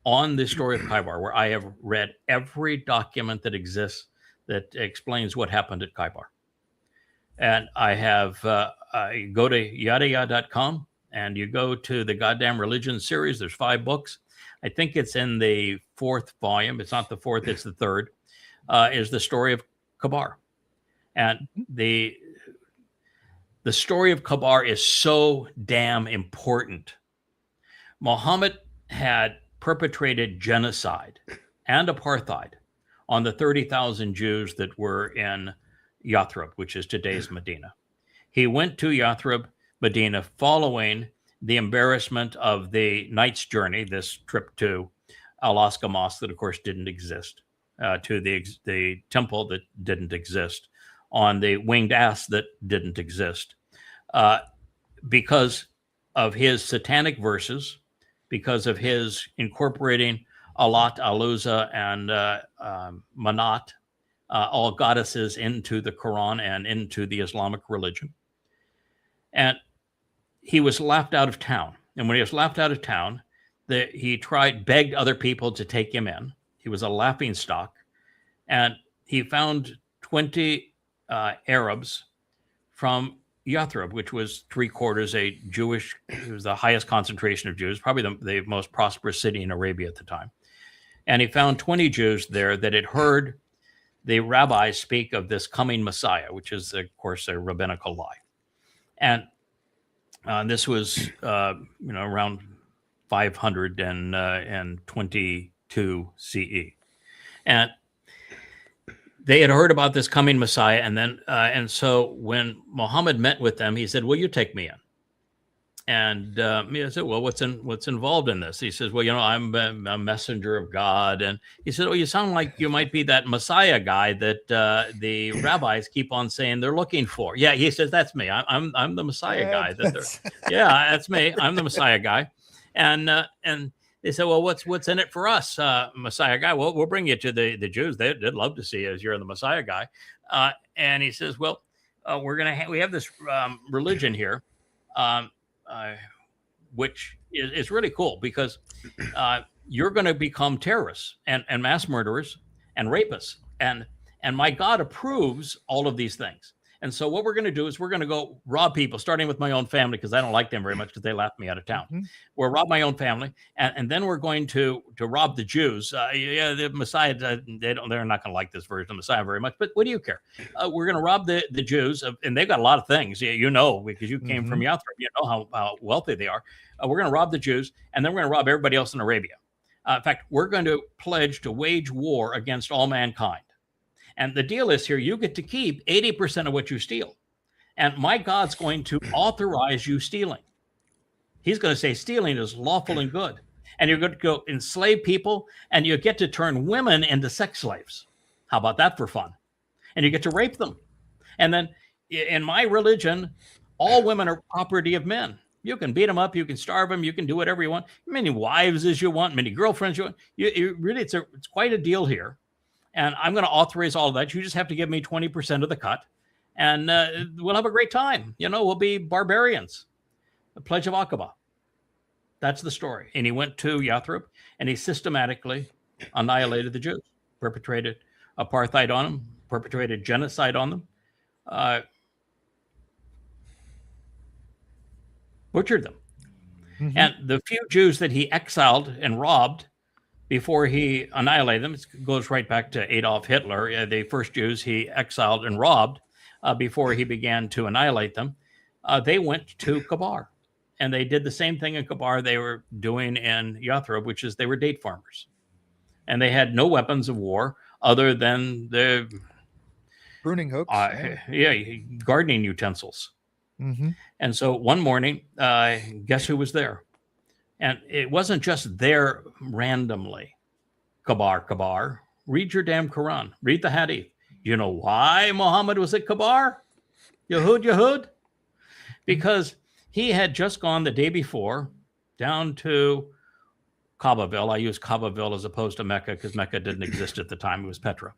on the story of Kaibar, where I have read every document that exists that explains what happened at Kaibar. And I have, you go to yadaya.com and you go to the Goddamn Religion series. There's 5 books. I think it's in the 4th volume. It's not the 4th, it's the 3rd, is the story of Kaibar. And the story of Kaibar is so damn important. Muhammad had perpetrated genocide and apartheid on the 30,000 Jews that were in Yathrib, which is today's Medina. He went to Yathrib, Medina, following the embarrassment of the Knight's Journey, this trip to Al-Aqsa Mosque that, of course, didn't exist, to the temple that didn't exist, on the winged ass that didn't exist, because of his satanic verses, because of his incorporating Alat, Al-Uzza, and Manat, all goddesses, into the Quran and into the Islamic religion. And he was laughed out of town. And when he was laughed out of town, he begged other people to take him in. He was a laughing stock. And he found 20 Arabs from Yathrib, which was 3/4 a Jewish, it was the highest concentration of Jews, probably the most prosperous city in Arabia at the time. And he found 20 Jews there that had heard the rabbis speak of this coming Messiah, which is, of course, a rabbinical lie. And this was, around 522 CE. And they had heard about this coming Messiah. And then, and so when Muhammad met with them, he said, "Will you take me in?" And I said, "Well, what's involved in this?" He says, "Well, I'm a messenger of God." And he said, "Oh, you sound like you might be that Messiah guy that the rabbis keep on saying they're looking for." Yeah, he says, "That's me. I'm the Messiah guy." Yeah, that's me. I'm the Messiah guy. And they said, "Well, what's in it for us, Messiah guy?" "Well, we'll bring you to the Jews. They'd love to see you as you're the Messiah guy." And he says, "Well, we have this religion here. which is really cool because you're going to become terrorists and mass murderers and rapists. And my God approves all of these things. And so what we're going to do is we're going to go rob people, starting with my own family, because I don't like them very much because they laughed me out of town. We'll rob my own family, and then we're going to rob the Jews. The Messiah, they're not going to like this version of Messiah very much, but what do you care? We're going to rob the Jews, and they've got a lot of things, because you came from Yathrib, you know how wealthy they are. We're going to rob the Jews, and then we're going to rob everybody else in Arabia. In fact, we're going to pledge to wage war against all mankind. And the deal is here, you get to keep 80% of what you steal. And my God's going to authorize you stealing. He's going to say stealing is lawful and good. And you're going to go enslave people, and you get to turn women into sex slaves. How about that for fun? And you get to rape them. And then in my religion, all women are property of men. You can beat them up, you can starve them, you can do whatever you want. Many wives as you want, many girlfriends you want. You really, it's quite a deal here. And I'm going to authorize all of that. You just have to give me 20% of the cut. And we'll have a great time. We'll be barbarians. The Pledge of Aqaba. That's the story. And he went to Yathrib, and he systematically annihilated the Jews, perpetrated apartheid on them, perpetrated genocide on them, butchered them. And the few Jews that he exiled and robbed before he annihilated them, it goes right back to Adolf Hitler, the first Jews he exiled and robbed before he began to annihilate them, they went to Kabar. And they did the same thing in Kabar they were doing in Yathrib, which is they were date farmers. And they had no weapons of war other than the pruning hooks. Gardening utensils. And so one morning, guess who was there? And it wasn't just there randomly. Kabar. Read your damn Quran. Read the Hadith. You know why Muhammad was at Kabar? Yahud? Because he had just gone the day before down to Kaabaville. I use Kaabaville as opposed to Mecca because Mecca didn't exist at the time. It was Petra.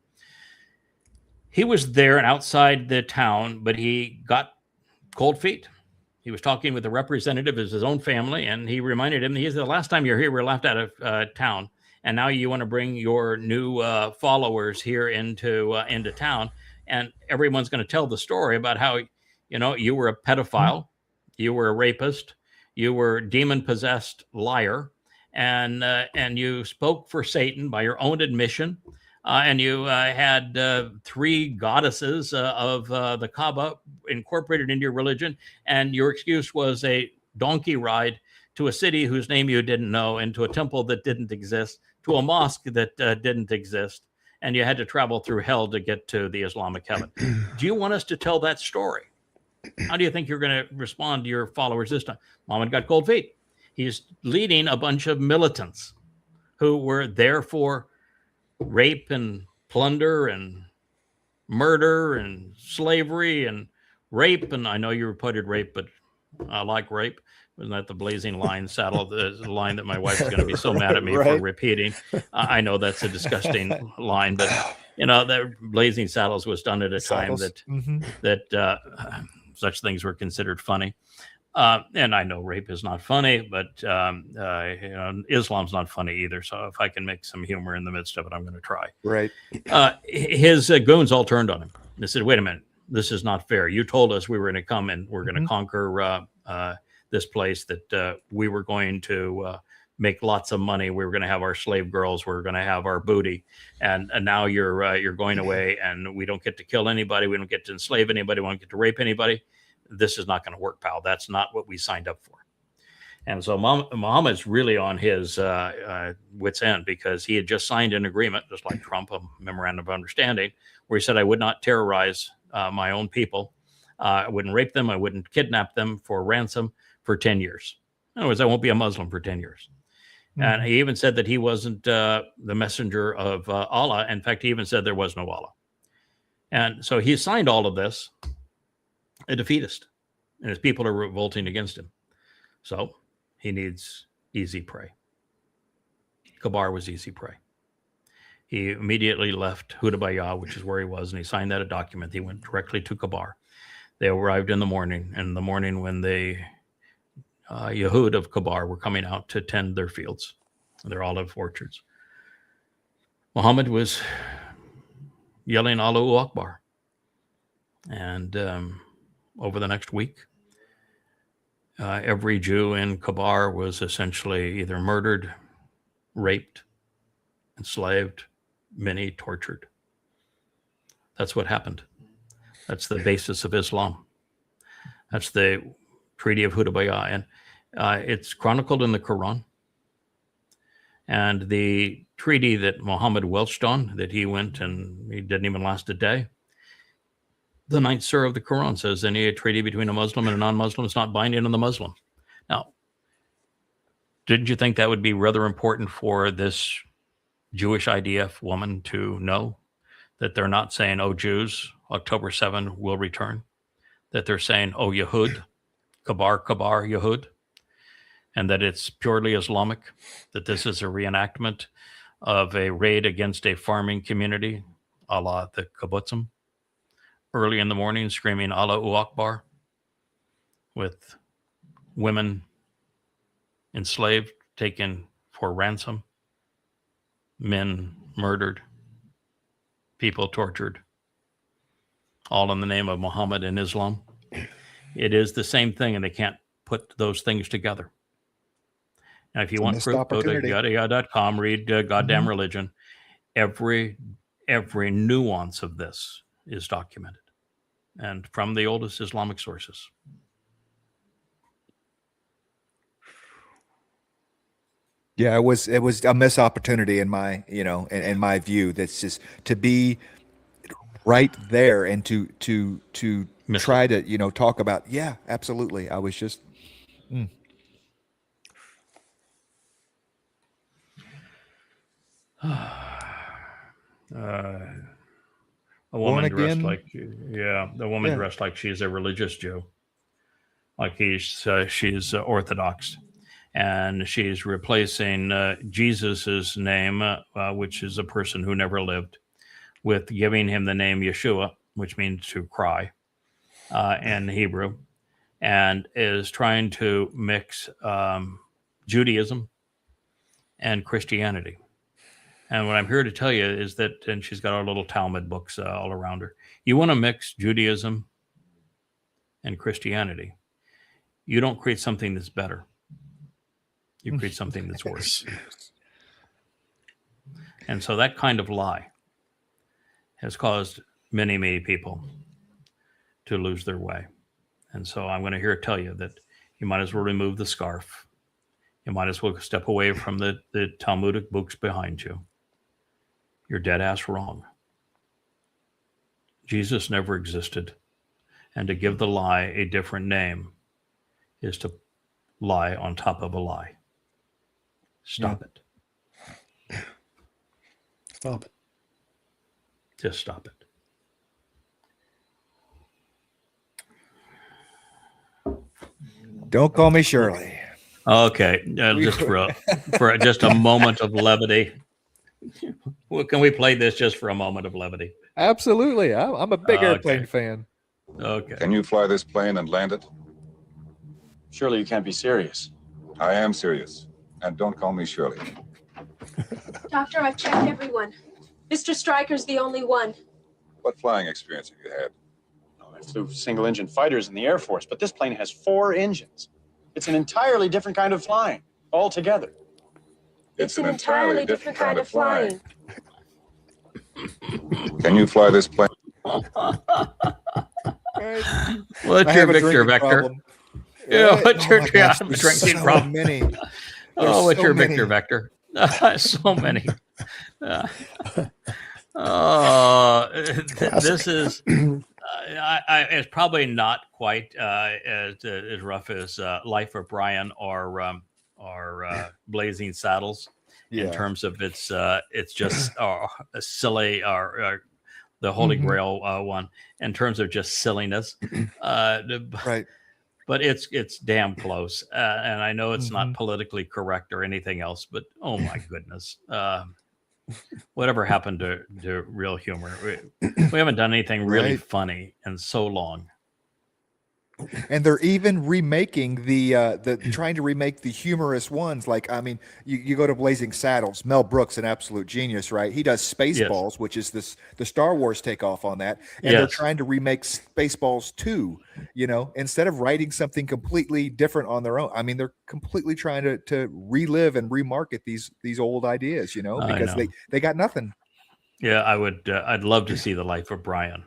He was there and outside the town, but he got cold feet. He was talking with a representative of his own family, and he reminded him, he said, the last time you were here, we were left out of town, and now you want to bring your new followers here into town, and everyone's going to tell the story about how, you were a pedophile, you were a rapist, you were a demon-possessed liar, and you spoke for Satan by your own admission, and you had 3 goddesses of the Kaaba incorporated into your religion, and your excuse was a donkey ride to a city whose name you didn't know, and to a temple that didn't exist, to a mosque that didn't exist, and you had to travel through hell to get to the Islamic heaven. Do you want us to tell that story? How do you think you're going to respond to your followers this time? Muhammad got cold feet. He's leading a bunch of militants who were there for rape and plunder and murder and slavery and rape. And I know you reported rape, but I like rape. Wasn't that the Blazing Line saddle, the line that my wife's going to be so mad at me for repeating? I know that's a disgusting line, but the Blazing Saddles was done at a time that such things were considered funny. And I know rape is not funny, but Islam's not funny either. So if I can make some humor in the midst of it, I'm going to try. Right. His goons all turned on him. They said, "Wait a minute, this is not fair. You told us we were going to come and we're going to conquer this place. That we were going to make lots of money. We were going to have our slave girls. We were going to have our booty, and now you're going away, and we don't get to kill anybody. We don't get to enslave anybody. We don't get to rape anybody. This is not going to work, pal. That's not what we signed up for." And so Muhammad's really on his wit's end, because he had just signed an agreement, just like Trump, a memorandum of understanding, where he said, I would not terrorize my own people. I wouldn't rape them. I wouldn't kidnap them for ransom for 10 years. In other words, I won't be a Muslim for 10 years. And he even said that he wasn't the messenger of Allah. In fact, he even said there was no Allah. And so he signed all of this, a defeatist, and his people are revolting against him. So he needs easy prey. Kabar was easy prey. He immediately left Hudaybiyah, which is where he was, and he signed that a document. He went directly to Kabar. They arrived in the morning, and in the morning when they Yehud of Kabar were coming out to tend their fields, their olive orchards. Muhammad was yelling Allahu Akbar. And over the next week, every Jew in Kabar was essentially either murdered, raped, enslaved, many tortured. That's what happened. That's the basis of Islam. That's the Treaty of Hudaybiyah. And it's chronicled in the Quran. And the treaty that Muhammad welched on, that he went and he didn't even last a day, the 9th surah of the Quran says any treaty between a Muslim and a non-Muslim is not binding on the Muslim. Now, didn't you think that would be rather important for this Jewish IDF woman to know that they're not saying, oh, Jews, October 7 will return, that they're saying, oh, Yehud, Kabar, Yehud, and that it's purely Islamic, that this is a reenactment of a raid against a farming community, a la the kibbutzim, early in the morning screaming Allahu Akbar, with women enslaved, taken for ransom, men murdered, people tortured, all in the name of Muhammad and Islam. It is the same thing, and they can't put those things together. Now, if you want proof, go to yada.com, read Goddamn Religion. Every nuance of this is documented, and from the oldest Islamic sources. Yeah, it was a missed opportunity in my, in my view. That's just to be right there and to try to, talk about. Yeah, absolutely. I was just. A woman dressed like, the woman dressed like she's a religious Jew, like she's Orthodox, and she's replacing Jesus's name, which is a person who never lived, with giving him the name Yeshua, which means to cry in Hebrew, and is trying to mix Judaism and Christianity. And what I'm here to tell you is that, and she's got our little Talmud books all around her. You want to mix Judaism and Christianity. You don't create something that's better. You create something that's worse. And so that kind of lie has caused many, many people to lose their way. And so I'm going to tell you that you might as well remove the scarf. You might as well step away from the Talmudic books behind you. You're dead ass wrong. Jesus never existed. And to give the lie a different name is to lie on top of a lie. Stop it. Stop it. Just stop it. Don't call me Shirley. Okay, just for just a moment of levity. Well, can we play this just for a moment of levity? Absolutely. I'm a big airplane fan. Okay. Can you fly this plane and land it? Surely you can't be serious. I am serious. And don't call me Shirley. Doctor, I've checked everyone. Mr. Stryker's the only one. What flying experience have you had? I flew single-engine fighters in the Air Force, but this plane has 4 engines. It's an entirely different kind of flying altogether. It's an entirely different kind of flying. Can you fly this plane? What's your Victor Vector? Yeah, what's your drinking problem? Many. Oh, what's your Victor Vector? So many. This is. It's probably not quite as rough as Life of Brian or Blazing Saddles in terms of it's just silly or the Holy Grail one in terms of just silliness. Right. But it's damn close, and I know it's not politically correct or anything else. But oh my goodness, whatever happened to real humor? We haven't done anything really funny in so long. And they're even remaking the trying to remake the humorous ones. Like, I mean, you go to Blazing Saddles, Mel Brooks, an absolute genius, right? He does Spaceballs, which is the Star Wars takeoff on that, and they're trying to remake Spaceballs 2. You know, instead of writing something completely different on their own. I mean, they're completely trying to relive and remarket these old ideas. You know, because they got nothing. Yeah, I'd love to see The Life of Brian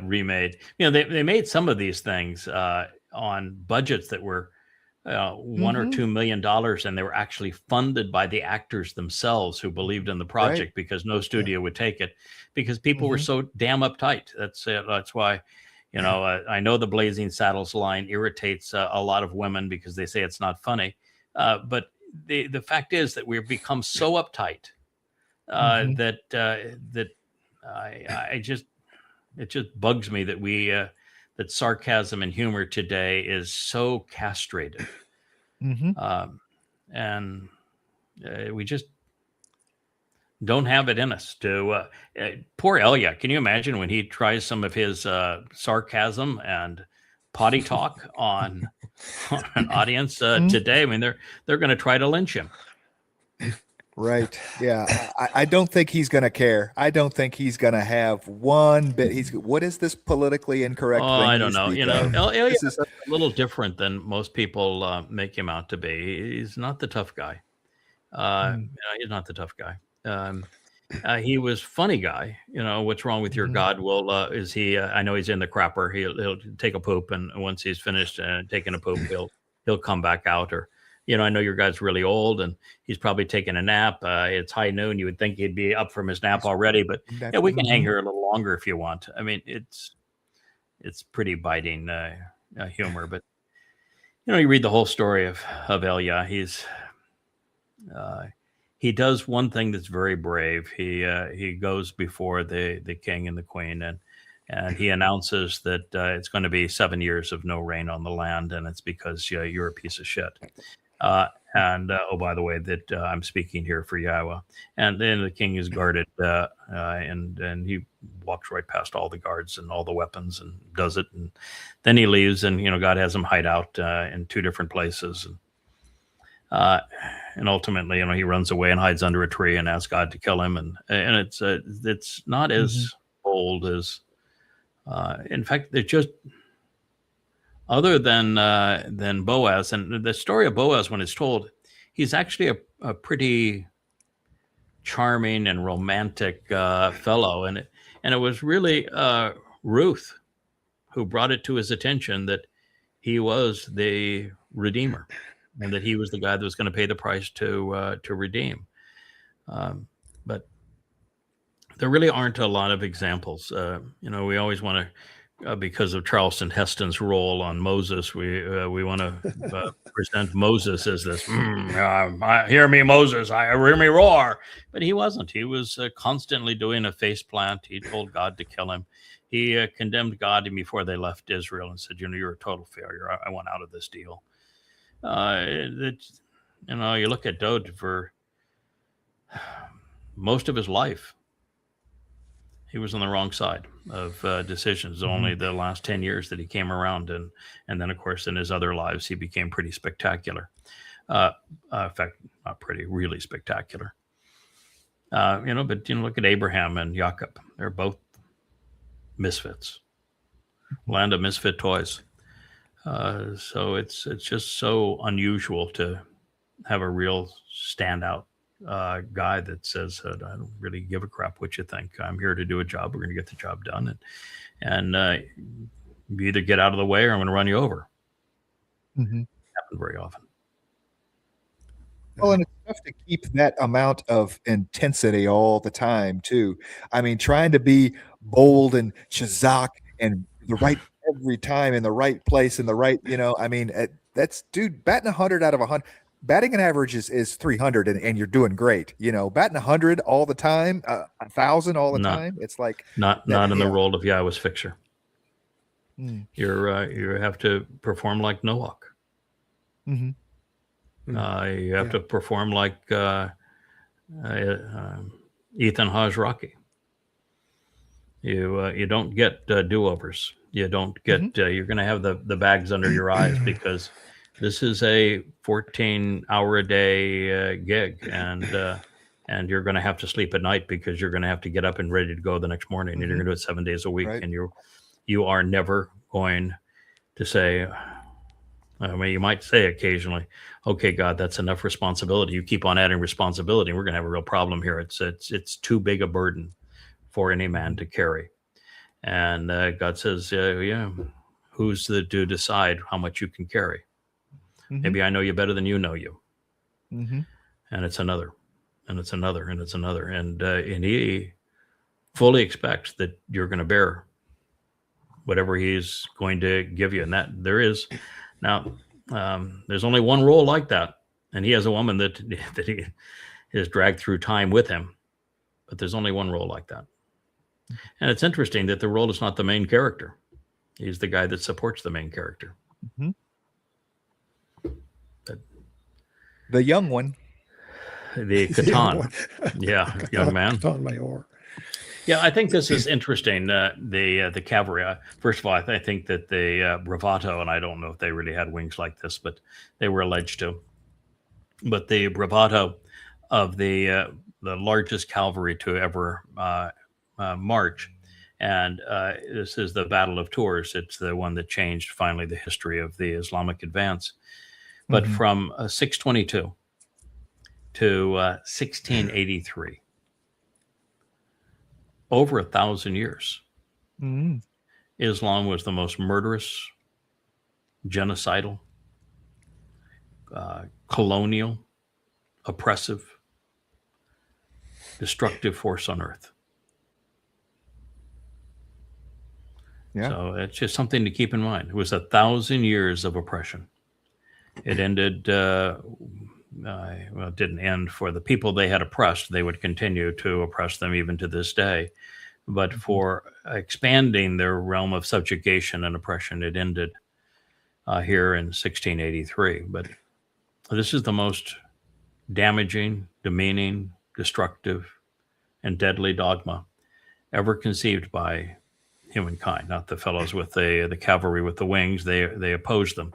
remade. You know, they made some of these things on budgets that were $1 or $2 million, and they were actually funded by the actors themselves who believed in the project because no studio would take it because people were so damn uptight. That's why, you know, I know the Blazing Saddles line irritates a lot of women because they say it's not funny, but the fact is that we've become so uptight that it just bugs me that that sarcasm and humor today is so castrated. And we just don't have it in us to poor Elia. Can you imagine when he tries some of his sarcasm and potty talk on an audience today? I mean, they're going to try to lynch him. Right. Yeah. I don't think he's going to care. I don't think he's going to have one bit. What is this politically incorrect thing? I don't know. You know, Elia is a little different than most people make him out to be. He's not the tough guy. He's not the tough guy. He was funny guy. You know, what's wrong with your God? Well, is he? I know he's in the crapper. He'll take a poop, and once he's finished taking a poop, he'll come back out. Or, you know, I know your guy's really old, and he's probably taking a nap. It's high noon. You would think he'd be up from his nap already, but yeah, we can hang here a little longer if you want. I mean, it's pretty biting humor, but you know, you read the whole story of Elia. He does one thing that's very brave. He goes before the king and the queen, and he announces that it's going to be 7 years of no rain on the land, and it's because you're a piece of shit. Oh, by the way, that I'm speaking here for Yahweh. And then the king is guarded, and he walks right past all the guards and all the weapons and does it. And then he leaves, and you know, God has him hide out in 2 different places. And ultimately, you know, he runs away and hides under a tree and asks God to kill him. And it's not as bold as, in fact, they're just. Other than Boaz, and the story of Boaz, when it's told, he's actually a pretty charming and romantic fellow, and it was really Ruth who brought it to his attention that he was the redeemer, and that he was the guy that was going to pay the price to redeem. But there really aren't a lot of examples. You know, we always want to. Because of Charleston Heston's role on Moses, we want to present Moses as this. Hear me, Moses! I hear me roar. But he wasn't. He was constantly doing a face plant. He told God to kill him. He condemned God before they left Israel and said, "You know, you're a total failure. I want out of this deal." You know, you look at Dode for most of his life. He was on the wrong side of decisions. Only the last 10 years that he came around, and then, of course, in his other lives, he became pretty spectacular. In fact, not pretty, really spectacular. You know, but you know, look at Abraham and Jacob. They're both misfits, land of misfit toys. So it's just so unusual to have a real standout guy that says, I don't really give a crap what you think. I'm here to do a job. We're going to get the job done. And you either get out of the way or I'm going to run you over. Happen very often. Well, and it's tough to keep that amount of intensity all the time, too. I mean, trying to be bold and shazak and the right every time in the right place in the right, you know, I mean, that's, dude, batting 100 out of 100. Batting an average is 300 and you're doing great. You know, batting 100 all the time, 1,000 all the time. It's like not in the role of Yahweh's fixer. You have to perform like Noach. You have to perform like Ethan Hajraki. You don't get do-overs. You don't get, you're going to have the bags under your eyes because this is a 14-hour-a-day gig, and you're going to have to sleep at night because you're going to have to get up and ready to go the next morning, and you're going to do it 7 days a week, and you are never going to say, I mean, you might say occasionally, okay, God, that's enough responsibility. You keep on adding responsibility, and we're going to have a real problem here. It's too big a burden for any man to carry. And God says, who's to decide how much you can carry? Maybe I know you better than you know you. And it's another, and it's another, and it's another. And he fully expects that you're going to bear whatever he's going to give you. And that there is, now, there's only one role like that. And he has a woman that he has dragged through time with him. But there's only one role like that. And it's interesting that the role is not the main character. He's the guy that supports the main character. The young one. The Catan. Young man. Catan Mayor. Yeah, I think this is interesting. The cavalry. First of all, I think that the bravado, and I don't know if they really had wings like this, but they were alleged to. But the bravado of the largest cavalry to ever march, and this is the Battle of Tours. It's the one that changed finally the history of the Islamic advance. But from 622 to 1683. Over 1,000 years, Islam was the most murderous, genocidal, colonial, oppressive, destructive force on earth. So it's just something to keep in mind. It was 1,000 years of oppression. It ended, it didn't end for the people they had oppressed. They would continue to oppress them even to this day. But for expanding their realm of subjugation and oppression, it ended here in 1683. But this is the most damaging, demeaning, destructive, and deadly dogma ever conceived by humankind. Not the fellows with the cavalry with the wings. They opposed them.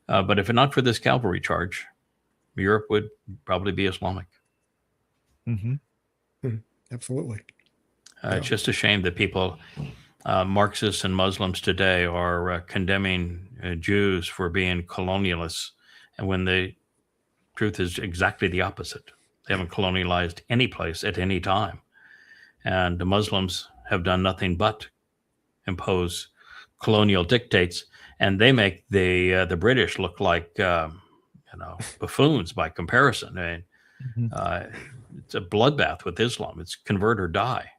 But if not for this cavalry charge, Europe would probably be Islamic. Absolutely. It's just a shame that people, Marxists and Muslims today, are condemning Jews for being colonialists, and when the truth is exactly the opposite. They haven't colonialized any place at any time. And the Muslims have done nothing but impose colonial dictates, and they make the British look like buffoons by comparison. I mean, it's a bloodbath with Islam. It's convert or die.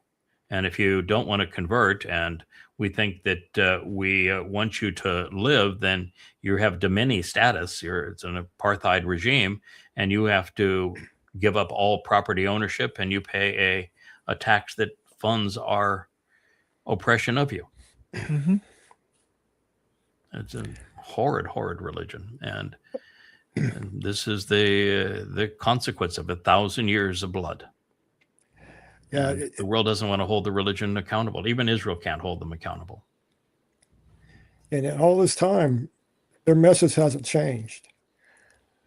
And if you don't want to convert, and we think that we want you to live, then you have Domini status. It's an apartheid regime, and you have to give up all property ownership, and you pay a tax that funds our oppression of you. It's a horrid, horrid religion, and this is the consequence of 1,000 years of blood. Yeah, the world doesn't want to hold the religion accountable. Even Israel can't hold them accountable. And in all this time, their message hasn't changed.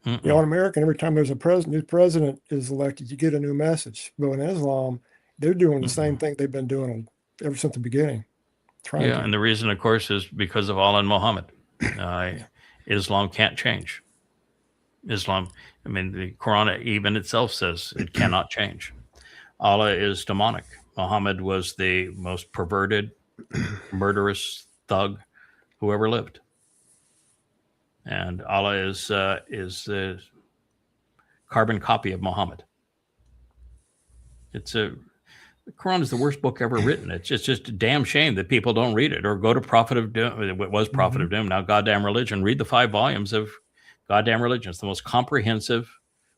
You know, in America, every time there's a new president is elected, you get a new message. But in Islam, they're doing the same thing they've been doing ever since the beginning. And the reason, of course, is because of Allah and Muhammad. Islam can't change. Islam, I mean, the Quran even itself says it cannot change. Allah is demonic. Muhammad was the most perverted, murderous thug who ever lived. And Allah is the carbon copy of Muhammad. The Quran is the worst book ever written. It's just a damn shame that people don't read it or go to Prophet of Doom. It was Prophet of Doom, now Goddamn Religion. Read the 5 volumes of Goddamn Religion. It's the most comprehensive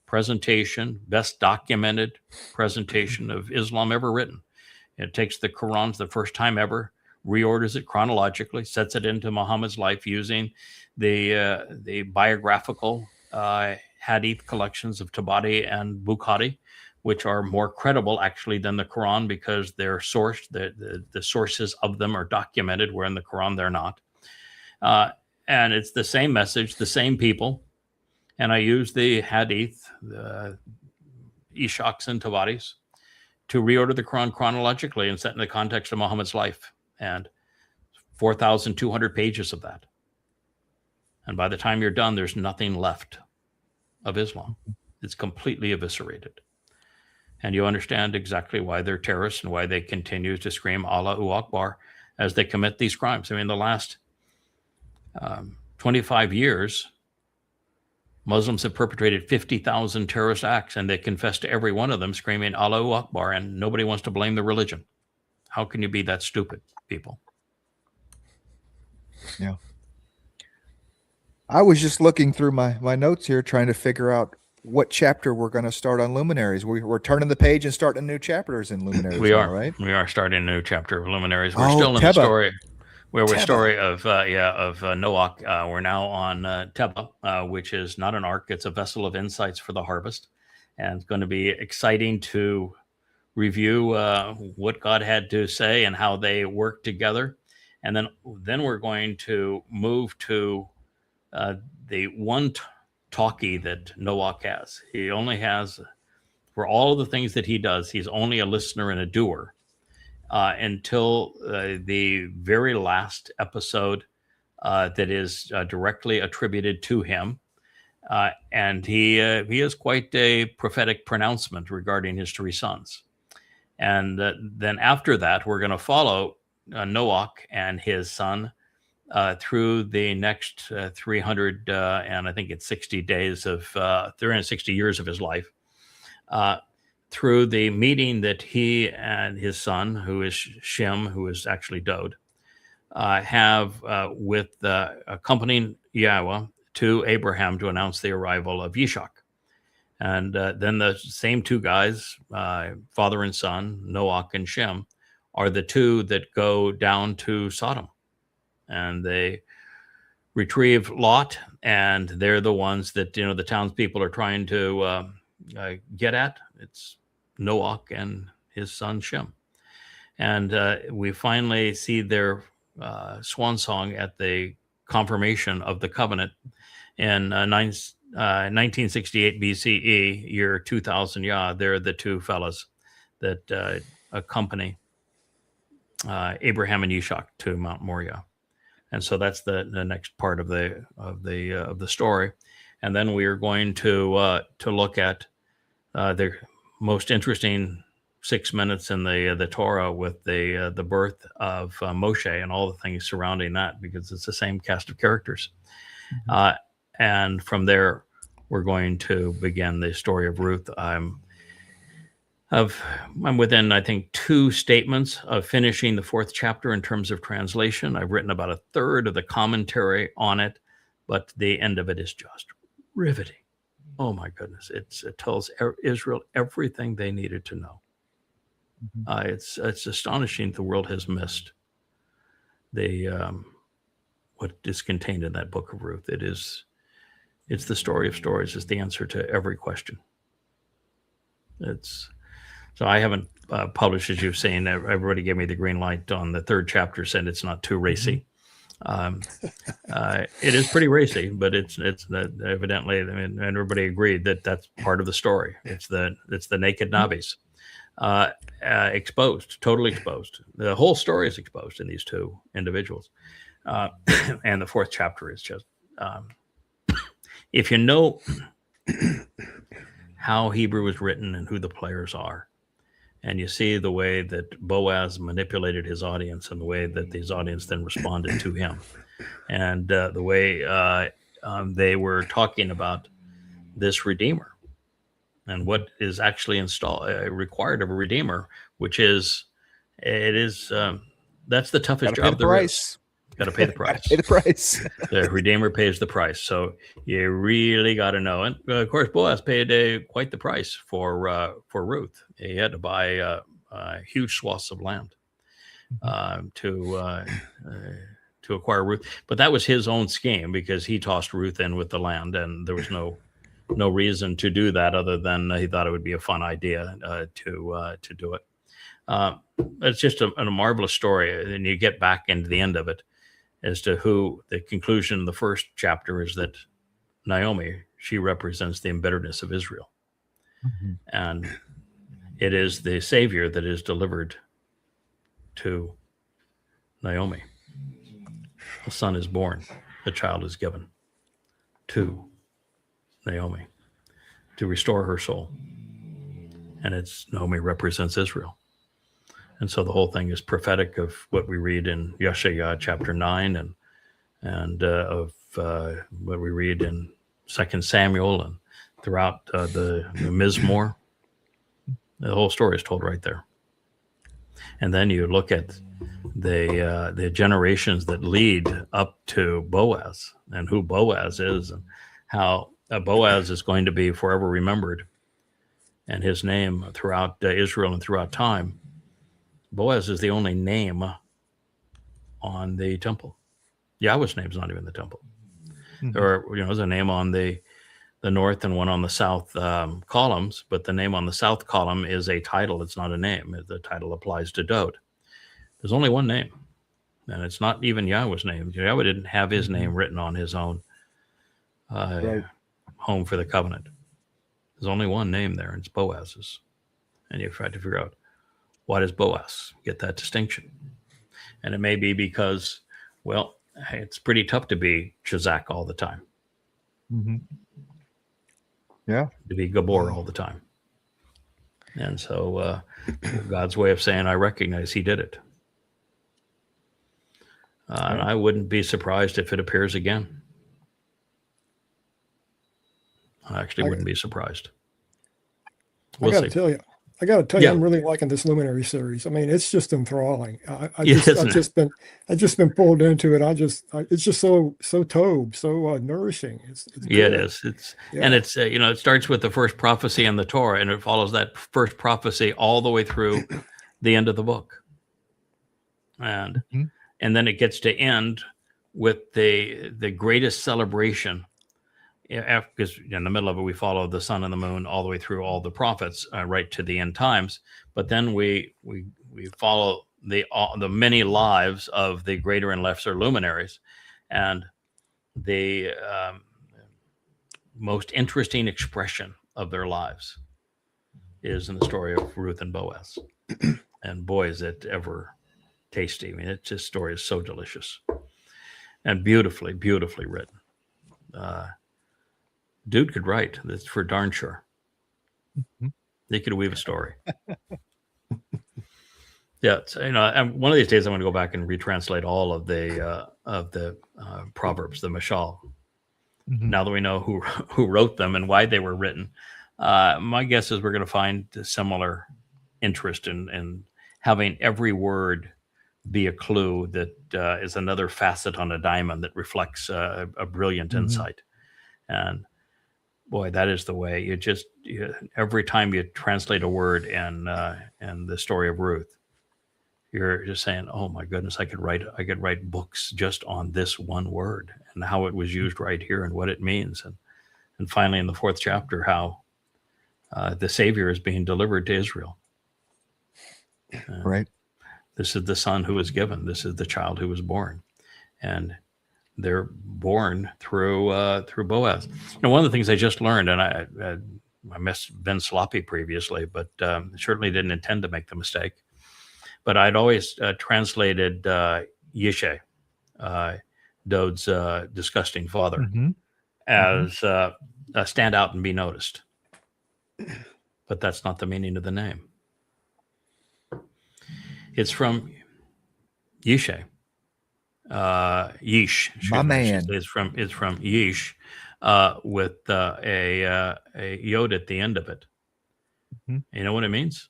presentation, best documented presentation of Islam ever written. It takes the Quran the first time ever, reorders it chronologically, sets it into Muhammad's life using the biographical hadith collections of Tabari and Bukhari, which are more credible actually than the Quran because they're sourced, the sources of them are documented, where in the Quran they're not. And it's the same message, the same people. And I use the Hadith, the Ishaqs and Tabaris, to reorder the Quran chronologically and set in the context of Muhammad's life. And 4,200 pages of that. And by the time you're done, there's nothing left of Islam. It's completely eviscerated. And you understand exactly why they're terrorists and why they continue to scream Allahu Akbar as they commit these crimes. I mean, the last 25 years, Muslims have perpetrated 50,000 terrorist acts, and they confess to every one of them screaming Allahu Akbar, and nobody wants to blame the religion. How can you be that stupid, people? Yeah. I was just looking through my notes here, trying to figure out what chapter we're going to start on Luminaries. We're turning the page and starting new chapters in Luminaries. We are, now, right? We are starting a new chapter of Luminaries. We're still in the story. Story of Noach. We're now on Teba, which is not an ark; it's a vessel of insights for the harvest, and it's going to be exciting to review what God had to say and how they work together, and then we're going to move to the one talkie that Noach has. He only has, for all of the things that he does, he's only a listener and a doer. Until the very last episode that is directly attributed to him. And he has quite a prophetic pronouncement regarding his three sons. And then after that, we're going to follow Noach and his son through the next 300 and I think it's 60 days of 360 years of his life. Through the meeting that he and his son, who is Shem, who is actually Dode, have with accompanying Yahweh to Abraham to announce the arrival of Yishak. And then the same two guys, father and son, Noach and Shem, are the two that go down to Sodom. And they retrieve Lot, and they're the ones that, the townspeople are trying to get at. It's Noach and his son Shem. And we finally see their swan song at the confirmation of the covenant in 1968 BCE, year 2000 Yah. They're the two fellas that accompany Abraham and Yishak to Mount Moriah. And so that's the next part of the story. And then we are going to look at the most interesting 6 minutes in the Torah with the birth of Moshe and all the things surrounding that, because it's the same cast of characters. Mm-hmm. And from there, we're going to begin the story of Ruth. I'm within, I think, 2 statements of finishing the 4th chapter in terms of translation. I've written about a third of the commentary on it, but the end of it is just riveting. Oh my goodness. It tells Israel everything they needed to know. Mm-hmm. It's astonishing the world has missed what is contained in that book of Ruth. It's the story of stories. It's the answer to every question. So I haven't published, as you've seen. Everybody gave me the green light on the 3rd chapter, said it's not too racy. It is pretty racy, but it's evidently, I mean, everybody agreed that that's part of the story. It's the naked Nabis, exposed, totally exposed. The whole story is exposed in these 2 individuals, and the 4th chapter is just, if you know how Hebrew was written and who the players are, and you see the way that Boaz manipulated his audience and the way that his audience then responded to him, and the way they were talking about this Redeemer and what is actually required of a Redeemer, which is, that's the toughest job there is. Got to pay the price. Pay the price. The Redeemer pays the price. So you really got to know. And of course, Boaz paid quite the price for Ruth. He had to buy huge swaths of land to acquire Ruth. But that was his own scheme, because he tossed Ruth in with the land, and there was no no reason to do that other than he thought it would be a fun idea to do it. It's just a marvelous story, and you get back into the end of it as to who the conclusion of the first chapter is that Naomi, she represents the embitteredness of Israel. And it is the Savior that is delivered to Naomi. A son is born, a child is given to Naomi to restore her soul. And Naomi represents Israel. And so the whole thing is prophetic of what we read in Yeshaya chapter 9 and of what we read in 2 Samuel and throughout the Mizmor. The whole story is told right there. And then you look at the generations that lead up to Boaz and who Boaz is and how Boaz is going to be forever remembered, and his name throughout Israel and throughout time. Boaz is the only name on the temple. Yahweh's name's not even in the temple. There's a name on the north and one on the south columns, but the name on the south column is a title. It's not a name. The title applies to Dod. There's only one name, and it's not even Yahweh's name. Yahweh didn't have his name written on his own home for the covenant. There's only one name there, and it's Boaz's. And you try to figure out, what is Boaz? Get that distinction. And it may be because, well, it's pretty tough to be Shazak all the time. Yeah. To be Gabor all the time. And so God's way of saying, I recognize he did it. And I wouldn't be surprised if it appears again. I actually wouldn't be surprised. I got to tell you, I'm really liking this Luminary series. I mean, it's just enthralling. I've just been pulled into it. It's just so nourishing. It's it is. And it's it starts with the first prophecy in the Torah, and it follows that first prophecy all the way through the end of the book. And then it gets to end with the greatest celebration. Because in the middle of it, we follow the sun and the moon all the way through all the prophets, right to the end times. But then we follow the many lives of the greater and lesser luminaries, and the most interesting expression of their lives is in the story of Ruth and Boaz. And boy, is it ever tasty! I mean, this story is so delicious and beautifully, beautifully written. Dude could write. That's for darn sure. They could weave a story. Yeah, and one of these days I'm going to go back and retranslate all of the proverbs, the Mashal. Now that we know who wrote them and why they were written, my guess is we're going to find a similar interest in having every word be a clue that is another facet on a diamond that reflects a brilliant insight. And boy, that is the way. Every time you translate a word in the story of Ruth, you're just saying, "Oh my goodness, I could write books just on this one word and how it was used right here and what it means." And finally, in the fourth chapter, how the Savior is being delivered to Israel. Right. This is the son who was given. This is the child who was born, and they're born through Boaz. One of the things I just learned, and I must have been sloppy previously, but certainly didn't intend to make the mistake. But I'd always translated Yishai, Dod's disgusting father, as stand out and be noticed. But that's not the meaning of the name. It's from Yishai. Yeesh. My man. It's from Yeesh, with a yod at the end of it. You know what it means?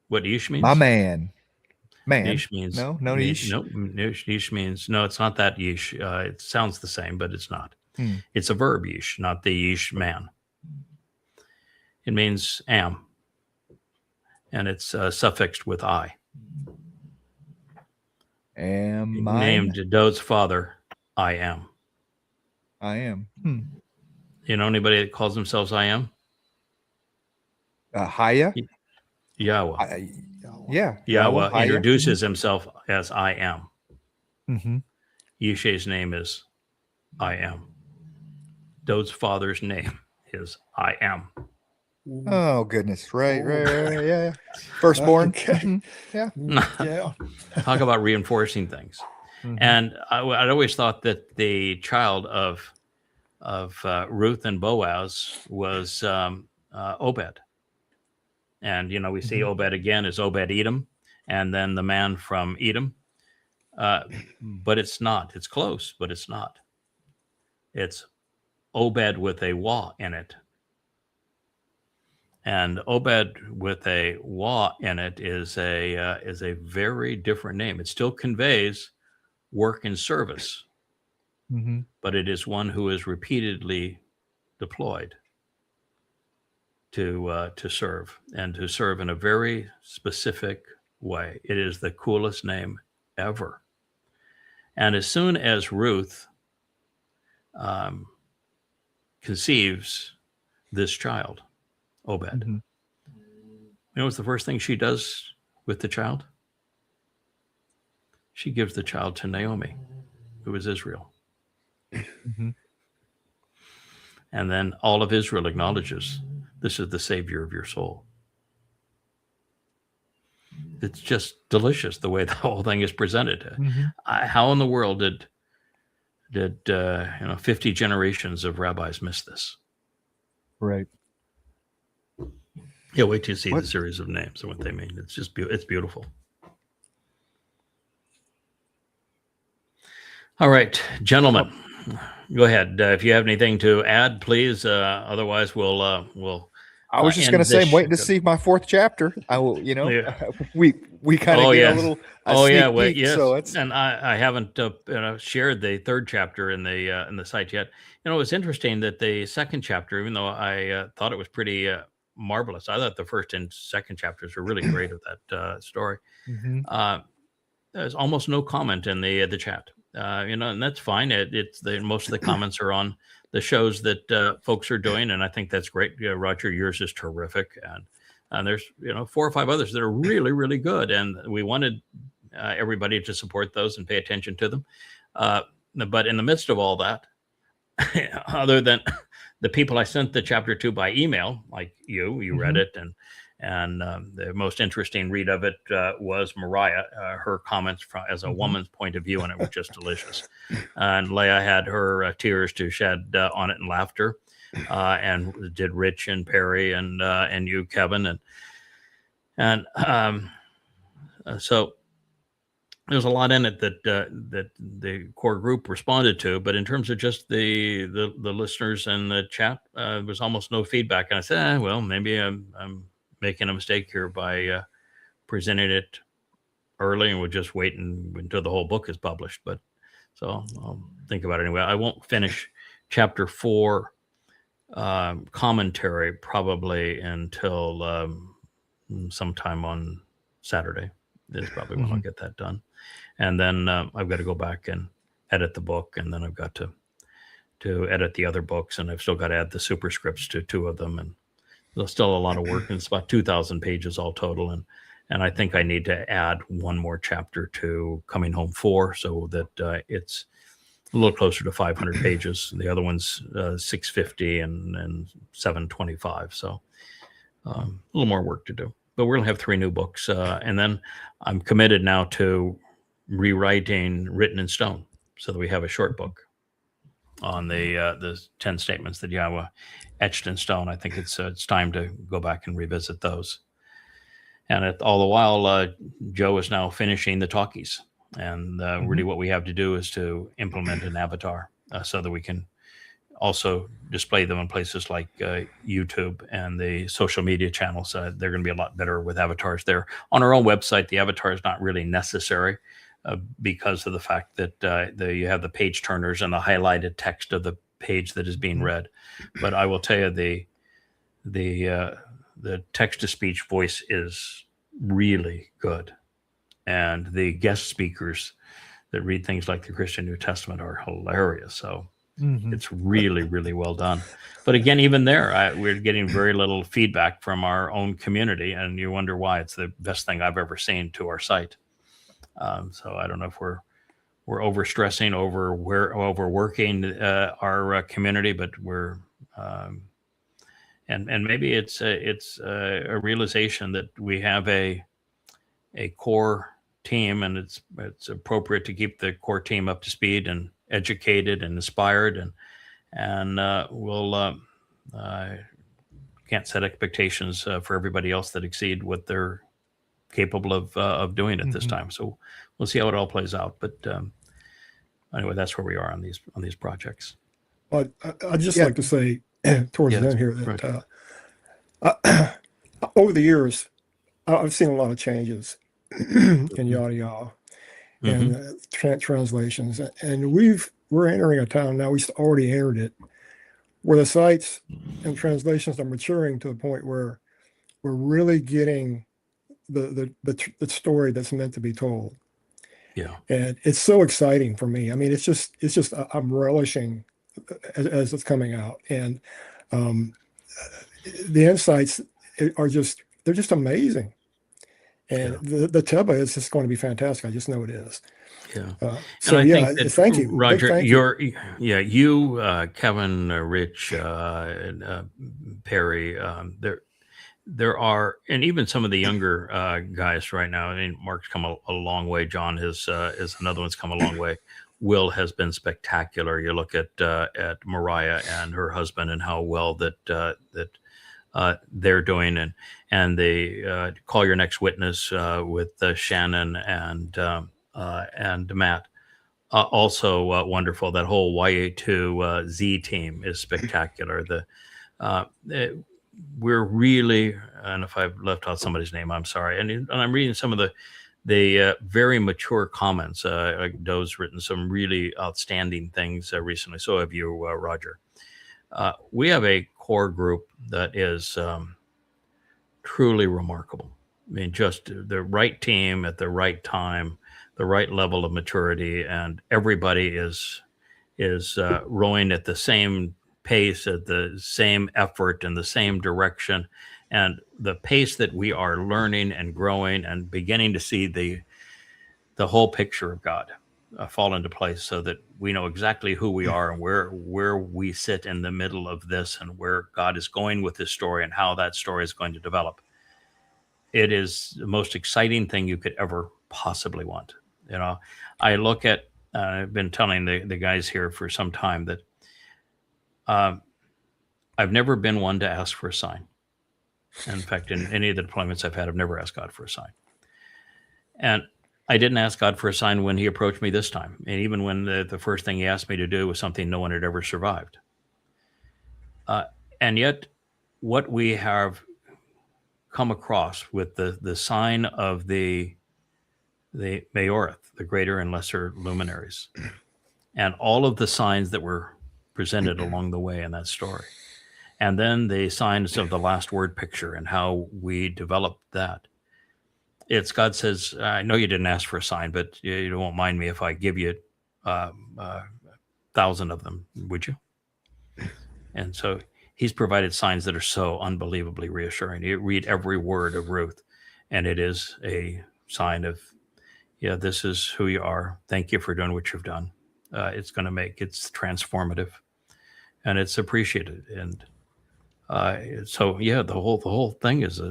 What Yeesh means? My man. Man. Yeesh means no Yeesh. No, Yeesh means no. It's not that Yeesh. It sounds the same, but it's not. It's a verb Yeesh, not the Yeesh man. It means am, and it's suffixed with I. Am I named Dod's father? I am. I am. You know anybody that calls themselves I am? Haya? Yahweh. Yeah. Yahweh Haya. introduces himself as I am. Mm-hmm. Yeshay's name is I am. Dode's father's name is I am. Oh goodness! Right. Yeah. Firstborn. Okay. Yeah. Yeah. Talk about reinforcing things. Mhm. And I'd always thought that the child of Ruth and Boaz was Obed. And we see Obed again as Obed Edom, and then the man from Edom. But it's not. It's close, but it's not. It's Obed with a Wah in it. And Obed with a Wah in it is a very different name. It still conveys work and service, Mm-hmm. but it is one who is repeatedly deployed to serve, and to serve in a very specific way. It is the coolest name ever. And as soon as Ruth conceives this child, Obed, Mm-hmm. you know what's the first thing she does with the child? She gives the child to Naomi, who is Israel. Mm-hmm. And then all of Israel acknowledges this is the Savior of your soul. It's just delicious the way the whole thing is presented. Mm-hmm. How in the world did 50 generations of rabbis miss this? Right. Yeah, wait till you see What? the series of names and what they mean. It's just it's beautiful. All right, gentlemen, go ahead. If you have anything to add, please. Otherwise, we'll. I was just going to say, I'm waiting to see my fourth chapter. I will, Yeah. we kind of get a little. Well, peek, yes. So it's And I haven't shared the third chapter in the site yet. It was interesting that the second chapter, even though I thought it was pretty marvelous, I thought the first and second chapters were really great of that story. Mhm. There's almost no comment in the chat, and that's fine. Most of the comments are on the shows that folks are doing, and I think that's great. Roger, yours is terrific, and there's 4 or 5 others that are really, really good, and we wanted everybody to support those and pay attention to them. But in the midst of all that, other than the people I sent the chapter to by email, like you read it, and the most interesting read of it was Mariah. Her comments as a woman's point of view, and it was just delicious. And Leah had her tears to shed on it and laughter, and did Rich and Perry and you, Kevin, and so there's a lot in it that the core group responded to, but in terms of just the listeners and the chat, there was almost no feedback. And I said, well, maybe I'm making a mistake here by presenting it early, and we'll just wait until the whole book is published. But so I'll think about it anyway. I won't finish chapter 4 commentary probably until sometime on Saturday. Is probably when I'll get that done. And then I've got to go back and edit the book, and then I've got to edit the other books, and I've still got to add the superscripts to 2 of them, and there's still a lot of work, and it's about 2,000 pages all total, and I think I need to add 1 more chapter to Coming Home 4, so that it's a little closer to 500 pages. The other one's 650 and 725, so a little more work to do. But we're gonna have 3 new books, and then I'm committed now to rewriting Written in Stone, so that we have a short book on the 10 statements that Yahweh etched in stone. I think it's time to go back and revisit those. And all the while, Joe is now finishing the talkies, and really what we have to do is to implement an avatar so that we can also display them in places like YouTube and the social media channels. They're going to be a lot better with avatars there. On our own website, the avatar is not really necessary because of the fact that you have the page turners and the highlighted text of the page that is being read. But I will tell you, the text-to-speech voice is really good. And the guest speakers that read things like the Christian New Testament are hilarious. So It's really, really well done. But again, even there, we're getting very little feedback from our own community, and you wonder why. It's the best thing I've ever seen to our site. So I don't know if we're overstressing, overworking our community, but we're and maybe it's a realization that we have a core team, and it's appropriate to keep the core team up to speed and educated and inspired, and we'll can't set expectations for everybody else that exceed what they're capable of doing at this time. So we'll see how it all plays out. But anyway, that's where we are on these projects. Well, I'd just like to say towards the end here that over the years, I've seen a lot of changes in yada yada and translations, and we're entering a time now. We've already entered it, where the sites and translations are maturing to the point where we're really getting the story that's meant to be told. Yeah, and it's so exciting for me. I mean, it's just I'm relishing as it's coming out, and the insights are they're just amazing. And the Teba is just going to be fantastic. I just know it is. Yeah. So yeah, thank you, Roger. Thank you. You, Kevin, Rich, Perry. There are, and even some of the younger guys right now. I mean, Mark's come a long way. John is another one's come a long way. Will has been spectacular. You look at Mariah and her husband and how well that they're doing, and they Call Your Next Witness with Shannon and Matt, also wonderful. That whole YA2 Z team is spectacular. We're really, and if I've left out somebody's name, I'm sorry. And I'm reading some of the very mature comments. Doe's written some really outstanding things recently. So have you, Roger. We have a core group that is truly remarkable. I mean, just the right team at the right time, the right level of maturity, and everybody is rowing at the same pace, at the same effort, in the same direction. And the pace that we are learning and growing and beginning to see the whole picture of God fall into place, so that we know exactly who we are and where we sit in the middle of this, and where God is going with this story and how that story is going to develop. It is the most exciting thing you could ever possibly want. You know, I look at, I've been telling the guys here for some time that I've never been one to ask for a sign. In fact, in any of the deployments I've had, I've never asked God for a sign. And I didn't ask God for a sign when he approached me this time. And even when the first thing he asked me to do was something no one had ever survived. And yet what we have come across with the sign of the Maorith, the greater and lesser luminaries, and all of the signs that were presented along the way in that story, and then the signs of the last word picture and how we developed that. It's God says, I know you didn't ask for a sign, but you won't mind me if I give you 1,000 of them, would you? And so he's provided signs that are so unbelievably reassuring. You read every word of Ruth, and it is a sign of, yeah, this is who you are. Thank you for doing what you've done. It's transformative, and it's appreciated. And so, yeah, the whole thing is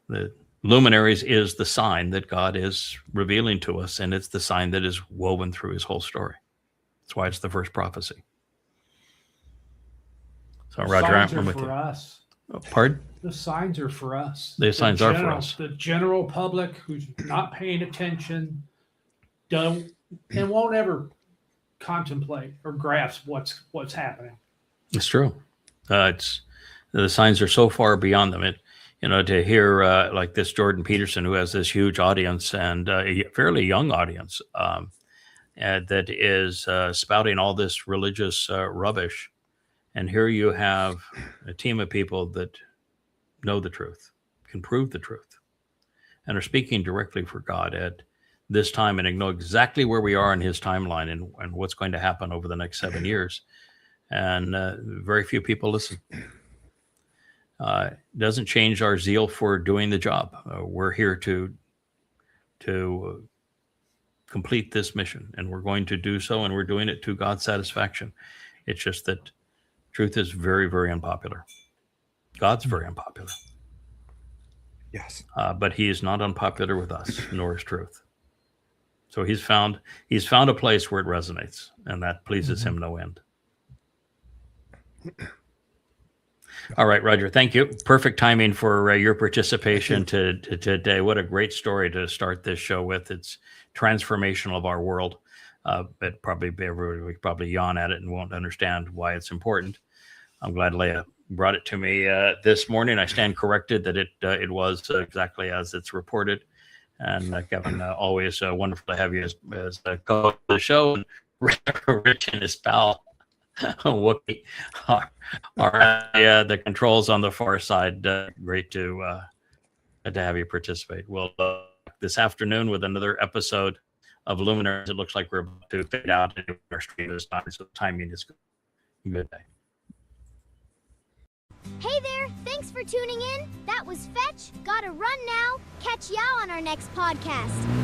the luminaries is the sign that God is revealing to us, and it's the sign that is woven through his whole story. That's why it's the first prophecy. So, Roger, I'm with you. Us. Oh, pardon? The signs are for us. The signs are for us. The general public who's not paying attention and won't ever contemplate or grasp what's happening. It's true. The signs are so far beyond them. To hear like this Jordan Peterson, who has this huge audience and a fairly young audience that is spouting all this religious rubbish. And here you have a team of people that know the truth, can prove the truth, and are speaking directly for God. this time and know exactly where we are in his timeline and what's going to happen over the next 7 years. And very few people listen. Doesn't change our zeal for doing the job. We're here to complete this mission, and we're going to do so, and we're doing it to God's satisfaction. It's just that truth is very, very unpopular. God's very unpopular. Yes. But he is not unpopular with us, nor is truth. So he's found a place where it resonates, and that pleases him no end. All right, Roger, thank you. Perfect timing for your participation today. What a great story to start this show with. It's transformational of our world. But everybody would probably yawn at it and won't understand why it's important. I'm glad Leah brought it to me this morning. I stand corrected that it was exactly as it's reported. And Kevin, always wonderful to have you as a co-host of the show. And Rich and his pal Wookie are the controls on the far side. Great to have you participate. We'll this afternoon with another episode of Luminaries. It looks like we're about to fade out and our stream is not, so the timing is good. Good day. Hey there, thanks for tuning in. That was Fetch. Gotta run now. Catch y'all on our next podcast.